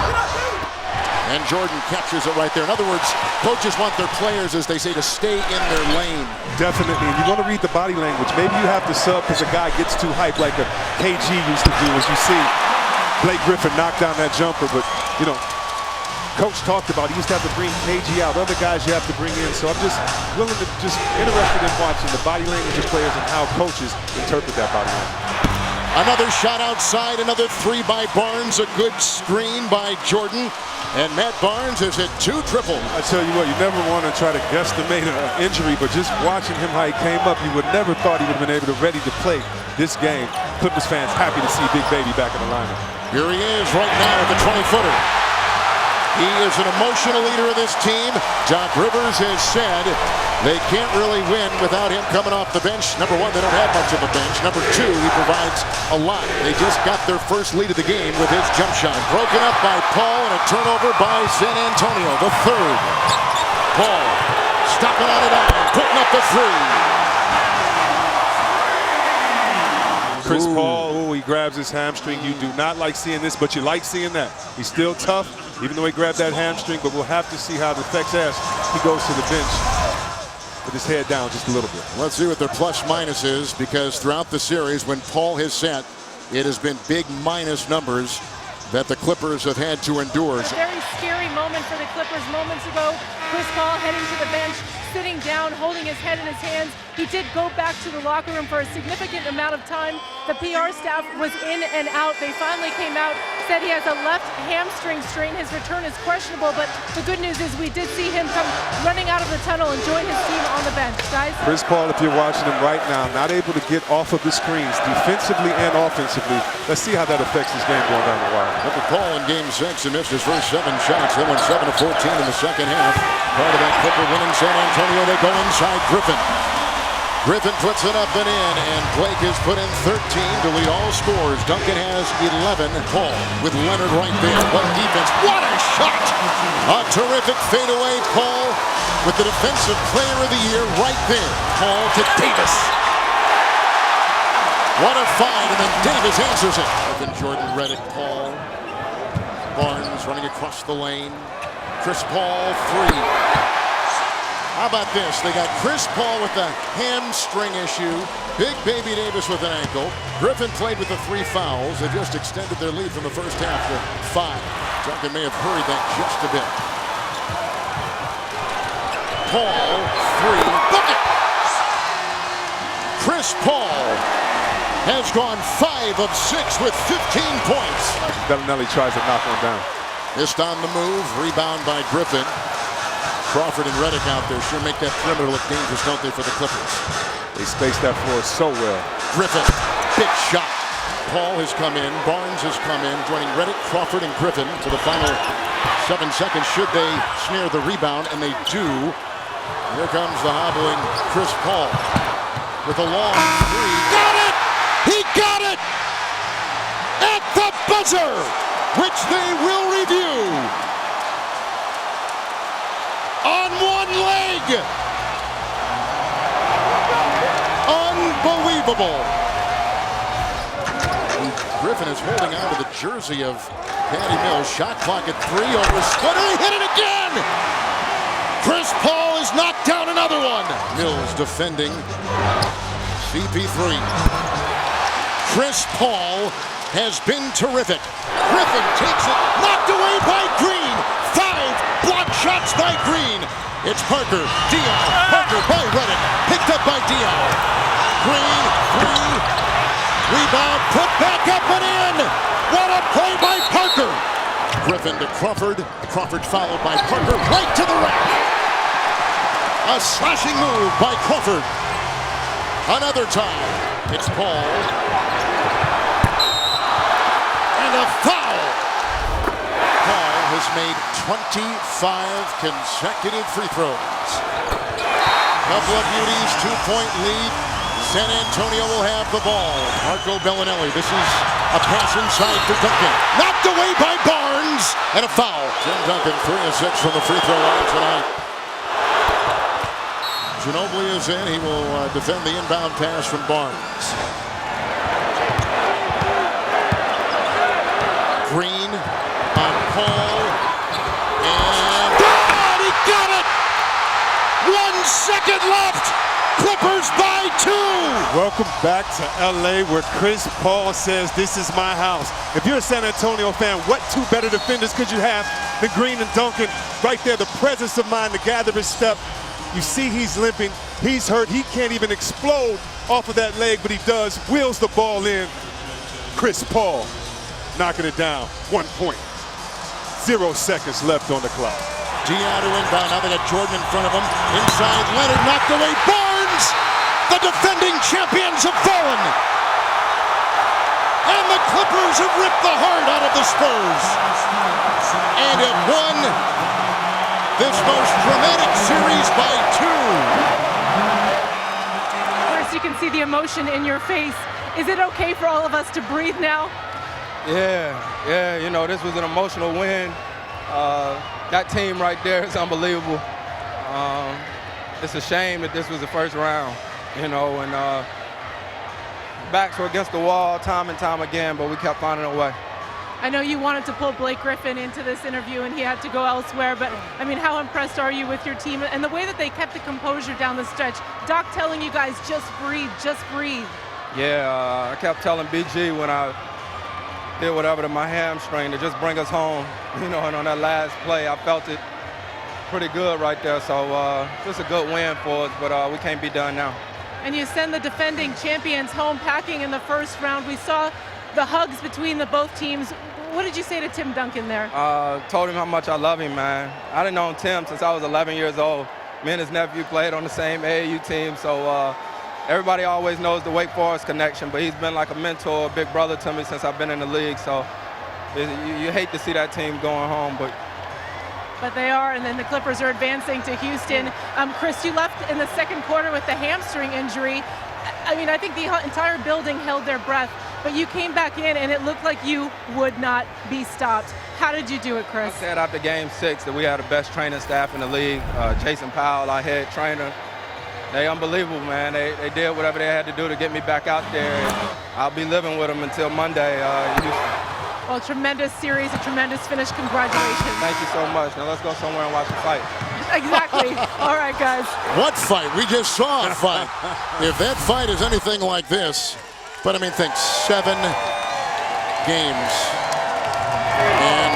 And Jordan captures it right there. In other words, coaches want their players, as they say, to stay in their lane. Definitely. And you want to read the body language. Maybe you have to sub because a guy gets too hyped like a KG used to do, as you see Blake Griffin knock down that jumper. But, you know, Coach talked about he used to have to bring KG out. Other guys you have to bring in. So I'm just interested in watching the body language of players and how coaches interpret that body language. Another shot outside, another three by Barnes, a good screen by Jordan. And Matt Barnes has hit 2 triples. I tell you what, you never want to try to guesstimate an injury, but just watching him how he came up, you would never thought he would have been able to ready to play this game. Clippers fans happy to see Big Baby back in the lineup. Here he is right now at the 20-footer. He is an emotional leader of this team. Doc Rivers has said they can't really win without him coming off the bench. Number one, they don't have much of a bench. Number two, he provides a lot. They just got their first lead of the game with his jump shot. Broken up by Paul and a turnover by San Antonio. The third. Paul stopping on it out, putting up the three. Chris Paul, he grabs his hamstring. You do not like seeing this, but you like seeing that. He's still tough, even though he grabbed that hamstring, but we'll have to see how it affects as he goes to the bench with his head down just a little bit. Let's see what their plus minus is, because throughout the series, when Paul has sat, it has been big minus numbers that the Clippers have had to endure. A very scary moment for the Clippers moments ago. Chris Paul heading to the bench, sitting down, holding his head in his hands. He did go back to the locker room for a significant amount of time. The PR staff was in and out. They finally came out, said he has a left hamstring strain. His return is questionable, but the good news is we did see him come running out of the tunnel and join his team on the bench. Guys? Chris Paul, if you're watching him right now, not able to get off of the screens defensively and offensively. Let's see how that affects his game going down the wire. After Paul in Game 6, he missed his first 7 shots. They went 7-14 in the second half. Part of that Clipper win in San Antonio. They go inside Griffin. Griffin puts it up and in, and Blake has put in 13 to lead all scores. Duncan has 11. Paul with Leonard right there. What defense. What a shot! A terrific fadeaway. Paul with the Defensive Player of the Year right there. Paul to Davis. What a find, and then Davis answers it. Griffin, Jordan, Reddick, Paul. Barnes running across the lane. Chris Paul, 3. How about this? They got Chris Paul with the hamstring issue. Big Baby Davis with an ankle. Griffin played with the 3 fouls. They just extended their lead from the first half to 5. Duncan may have hurried that just a bit. Paul, 3. Bucket! Chris Paul has gone 5 of 6 with 15 points. Bellinelli tries to knock one down. Missed on the move. Rebound by Griffin. Crawford and Reddick out there sure make that perimeter look dangerous, don't they, for the Clippers? They spaced that floor so well. Griffin, big shot. Paul has come in. Barnes has come in, joining Reddick, Crawford, and Griffin for the final 7 seconds. Should they snare the rebound, and they do. Here comes the hobbling Chris Paul with a long 3. Got it! He got it! At the buzzer, which they will review. On one leg. Unbelievable. Griffin is holding on to the jersey of Patty Mills. Shot clock at 3 over Splitter. He hit it again. Chris Paul has knocked down another one. Mills defending CP3. Chris Paul has been terrific. Griffin takes it. Knocked away by Green. 5 block shots by Green. It's Parker. Dion. Parker by Reddick. Picked up by Dion. Green. 3. Rebound. Put back up and in. What a play by Parker. Griffin to Crawford. Crawford followed by Parker. Right to the rack. A slashing move by Crawford. Another time. It's Paul. And a foul. Paul has made 25 consecutive free throws. Couple of beauties, 2-point lead. San Antonio will have the ball. Marco Bellinelli, this is a pass inside for Duncan. Knocked away by Barnes, and a foul. Tim Duncan, 3 of 6 from the free throw line tonight. Ginobili is in. He will defend the inbound pass from Barnes. Paul. And God, he got it! 1 second left. Clippers by 2. Welcome back to LA, where Chris Paul says, "This is my house." If you're a San Antonio fan, what two better defenders could you have than Green and Duncan? Right there, the presence of mind to gather his step. You see he's limping, he's hurt, he can't even explode off of that leg, but he does, wheels the ball in. Chris Paul knocking it down, 1 point. 0 seconds left on the clock. Dion to inbound, now they got Jordan in front of him. Inside, Leonard knocked away, Barnes! The defending champions have fallen! And the Clippers have ripped the heart out of the Spurs. And have won this most dramatic series by 2. First, you can see the emotion in your face. Is it okay for all of us to breathe now? Yeah, you know, this was an emotional win. That team right there is unbelievable. It's a shame that this was the first round, you know, and backs were against the wall time and time again, but we kept finding a way. I know you wanted to pull Blake Griffin into this interview and he had to go elsewhere, but I mean, how impressed are you with your team and the way that they kept the composure down the stretch? Doc telling you guys, just breathe, just breathe. Yeah, I kept telling BG when I did whatever to my hamstring to just bring us home, you know, and on that last play, I felt it pretty good right there. So just a good win for us, but we can't be done now. And you send the defending champions home packing in the first round. We saw the hugs between the both teams. What did you say to Tim Duncan there? Told him how much I love him, man. I done known Tim since I was 11 years old. Me and his nephew played on the same AAU team, so everybody always knows the Wake Forest connection, but he's been like a mentor, a big brother to me since I've been in the league, so you hate to see that team going home, but they are, and then the Clippers are advancing to Houston. Chris, you left in the second quarter with the hamstring injury. I mean, I think the entire building held their breath, but you came back in and it looked like you would not be stopped. How did you do it, Chris? I said after game 6 that we had the best training staff in the league. Jason Powell, our head trainer, they unbelievable, man. They did whatever they had to do to get me back out there. I'll be living with them until Monday in Houston. Well, tremendous series, a tremendous finish. Congratulations. Thank you so much. Now let's go somewhere and watch the fight. Exactly. All right, guys. What fight? We just saw a fight. If that fight is anything like this, but I mean, think 7 games. And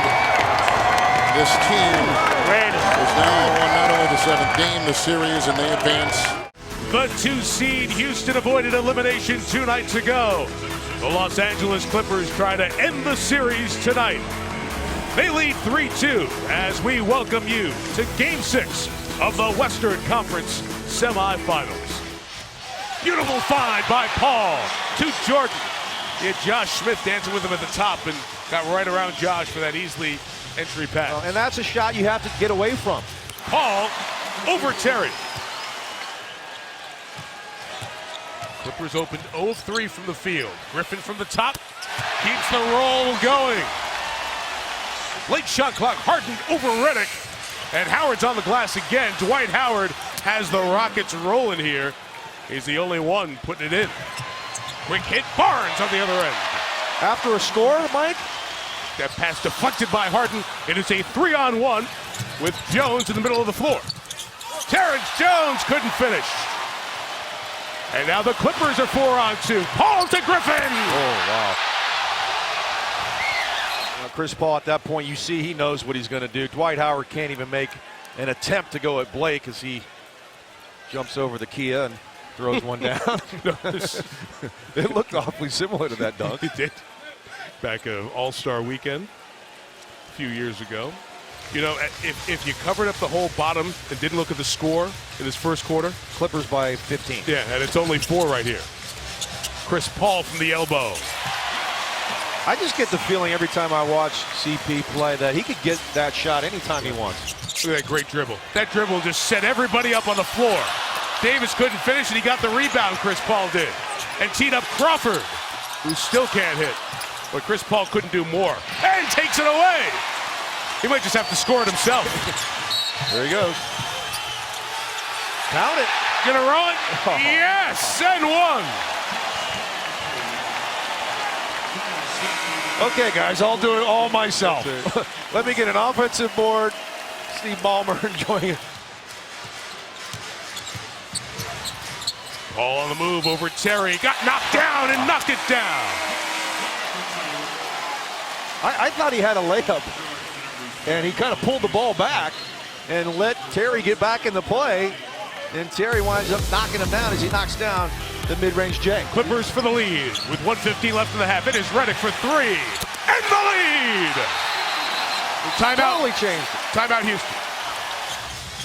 this team is now won not only the 7th game, the series, and they advance. The 2 seed Houston avoided elimination 2 nights ago. The Los Angeles Clippers try to end the series tonight. They lead 3-2 as we welcome you to Game 6 of the Western Conference semifinals. Beautiful find by Paul to Jordan. He had Josh Smith dancing with him at the top and got right around Josh for that easily entry pass. And that's a shot you have to get away from. Paul over Terry. Clippers opened 0-3 from the field. Griffin from the top keeps the roll going. Late shot clock hardened over Redick. And Howard's on the glass again. Dwight Howard has the Rockets rolling here. He's the only one putting it in. Quick hit, Barnes on the other end. After a score, Mike? That pass deflected by Harden. It is a 3-on-1 with Jones in the middle of the floor. Terrence Jones couldn't finish. And now the Clippers are 4-on-2. Paul to Griffin. Oh, wow. Chris Paul at that point, you see he knows what he's going to do. Dwight Howard can't even make an attempt to go at Blake as he jumps over the Kia and throws one down. It looked awfully similar to that dunk. It did. Back All-Star weekend a few years ago. You know, if you covered up the whole bottom and didn't look at the score in this first quarter. Clippers by 15. Yeah, and it's only 4 right here. Chris Paul from the elbow. I just get the feeling every time I watch CP play that he could get that shot anytime he wants. Look at that great dribble. That dribble just set everybody up on the floor. Davis couldn't finish, and he got the rebound, Chris Paul did. And teed up Crawford, who still can't hit. But Chris Paul couldn't do more. And takes it away. He might just have to score it himself. There he goes. Count it. Gonna run? Oh. Yes, and 1. Okay, guys, I'll do it all myself. Let me get an offensive board. Steve Ballmer enjoying it. Ball on the move over Terry. Got knocked down and knocked it down. I thought he had a layup, and he kind of pulled the ball back and let Terry get back in the play, and Terry winds up knocking him down as he knocks down the mid-range J. Clippers for the lead with 1:15 left in the half. It is Redick for three. And the lead! Timeout. Totally changed it. Timeout Houston.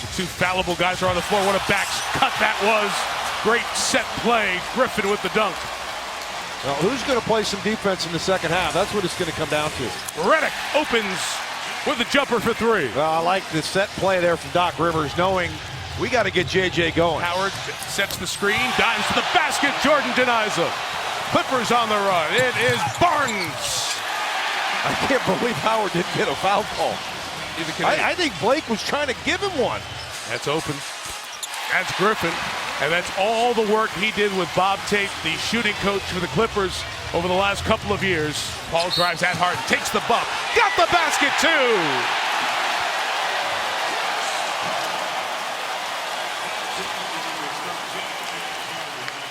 The two fallible guys are on the floor. What a back cut that was. Great set play. Griffin with the dunk. Now, who's going to play some defense in the second half? That's what it's going to come down to. Redick opens with the jumper for three. Well, I like the set play there from Doc Rivers, knowing we got to get JJ going. Howard sets the screen, dives to the basket. Jordan denies him. Clippers on the run. It is Barnes. I can't believe Howard didn't get a foul call. I think Blake was trying to give him one. That's open. That's Griffin. And that's all the work he did with Bob Tate, the shooting coach for the Clippers over the last couple of years. Paul drives at Harden, takes the bump, got the basket too.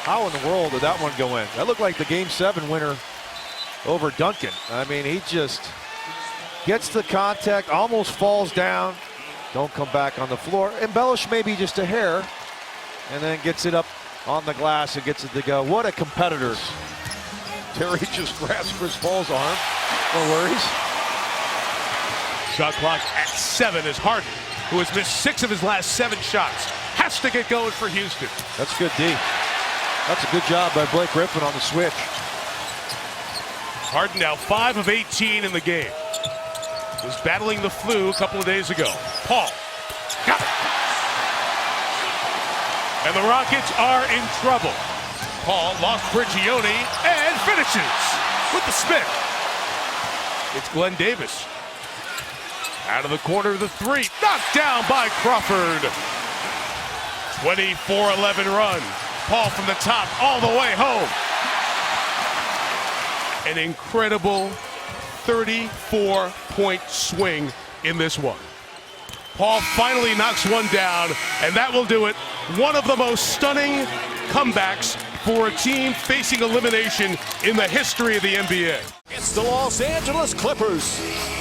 How in the world did that one go in? That looked like the Game 7 winner over Duncan. I mean, he just gets the contact, almost falls down, don't come back on the floor. Embellish maybe just a hair, and then gets it up on the glass and gets it to go. What a competitor. Terry just grabs Chris Paul's arm. No worries. Shot clock at 7 as Harden, who has missed 6 of his last 7 shots, has to get going for Houston. That's good D. That's a good job by Blake Griffin on the switch. Harden now 5 of 18 in the game. Was battling the flu a couple of days ago. Paul got it. And the Rockets are in trouble. Paul lost Prigioni and finishes with the spin. It's Glenn Davis. Out of the corner of the three. Knocked down by Crawford. 24-11 run. Paul from the top all the way home. An incredible 34-point swing in this one. Paul finally knocks one down, and that will do it. One of the most stunning comebacks for a team facing elimination in the history of the NBA. It's the Los Angeles Clippers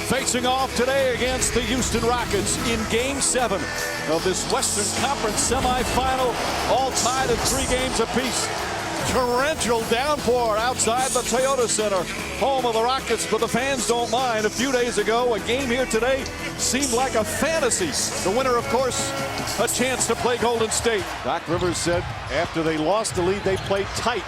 facing off today against the Houston Rockets in Game 7 of this Western Conference semifinal, all tied at 3 games apiece. Torrential downpour outside the Toyota Center, home of the Rockets, but the fans don't mind. A few days ago, a game here today seemed like a fantasy. The winner, of course, a chance to play Golden State. Doc Rivers said after they lost the lead, they played tight.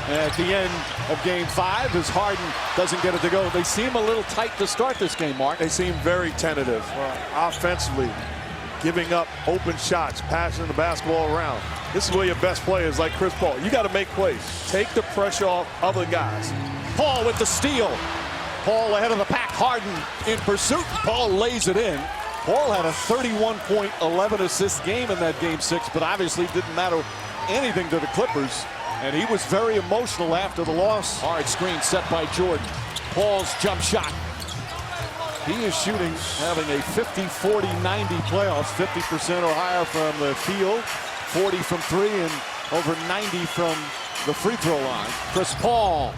At the end of Game 5, as Harden doesn't get it to go. They seem a little tight to start this game, Mark. They seem very tentative offensively, giving up open shots, passing the basketball around. This is where your best player is, like Chris Paul. You got to make plays. Take the pressure off other guys. Paul with the steal. Paul ahead of the pack. Harden in pursuit. Paul lays it in. Paul had a 31-point, 11-assist game in that Game 6, but obviously didn't matter anything to the Clippers. And he was very emotional after the loss. Hard screen set by Jordan. Paul's jump shot. He is shooting, having a 50, 40, 90 playoffs. 50% or higher from the field, 40 from 3, and over 90 from the free throw line. Chris Paul.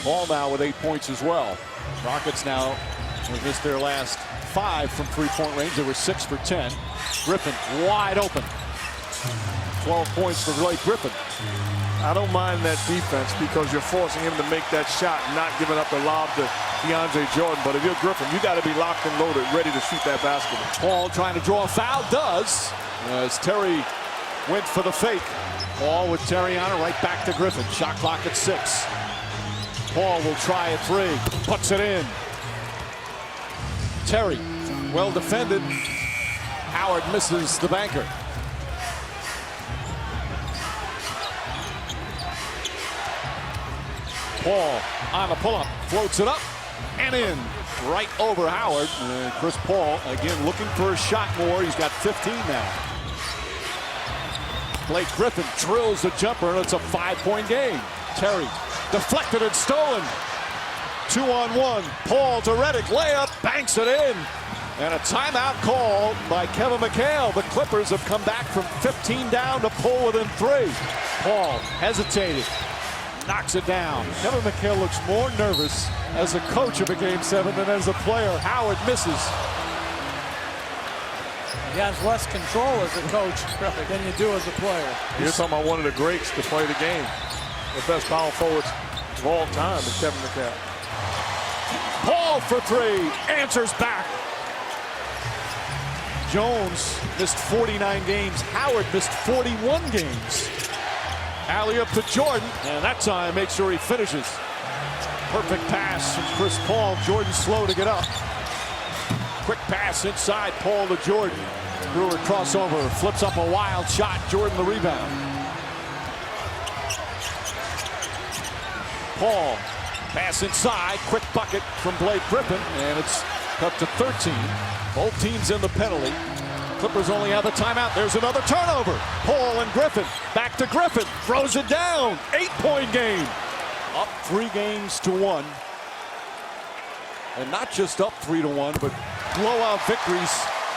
Paul now with 8 points as well. Rockets now have missed their last 5 from three-point range. They were 6 for 10. Griffin wide open. 12 points for Blake Griffin. I don't mind that defense because you're forcing him to make that shot, not giving up the lob to DeAndre Jordan. But if you're Griffin, you got to be locked and loaded, ready to shoot that basketball. Paul trying to draw a foul, does, as Terry went for the fake. Paul with Terry on it, right back to Griffin. Shot clock at 6. Paul will try a 3, puts it in. Terry, well defended. Howard misses the banker. Paul on the pull-up, floats it up and in, right over Howard. And Chris Paul again looking for a shot more. He's got 15 now. Blake Griffin drills the jumper, and it's a 5-point game. Terry deflected and stolen. 2-on-1. Paul to Redick. Layup. Banks it in. And a timeout call by Kevin McHale. The Clippers have come back from 15 down to pull within 3. Paul hesitated. Knocks it down. Kevin McHale looks more nervous as a coach of a Game 7 than as a player. Howard misses. He has less control as a coach than you do as a player. You're talking about one of the greats to play the game. The best power forwards of all time is Kevin McHale. Paul for 3. Answers back. Jones missed 49 games. Howard missed 41 games. Alley-up to Jordan, and that time makes sure he finishes. Perfect pass from Chris Paul. Jordan slow to get up. Quick pass inside, Paul to Jordan. Brewer crossover, flips up a wild shot. Jordan the rebound. Paul, pass inside, quick bucket from Blake Griffin, and it's cut to 13. Both teams in the penalty. Clippers only have a timeout. There's another turnover. Paul and Griffin. Back to Griffin. Throws it down. 8-point game. Up 3 games to 1. And not just up 3-1, but blowout victories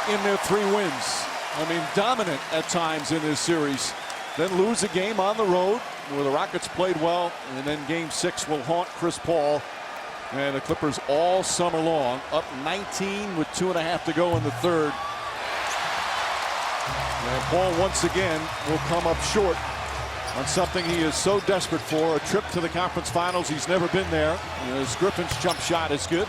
in their 3 wins. I mean, dominant at times in this series. Then lose a game on the road where the Rockets played well. And then Game 6 will haunt Chris Paul. And the Clippers all summer long. Up 19 with 2.5 to go in the third. And Paul once again will come up short on something he is so desperate for, a trip to the conference finals. He's never been there. As Griffin's jump shot is good.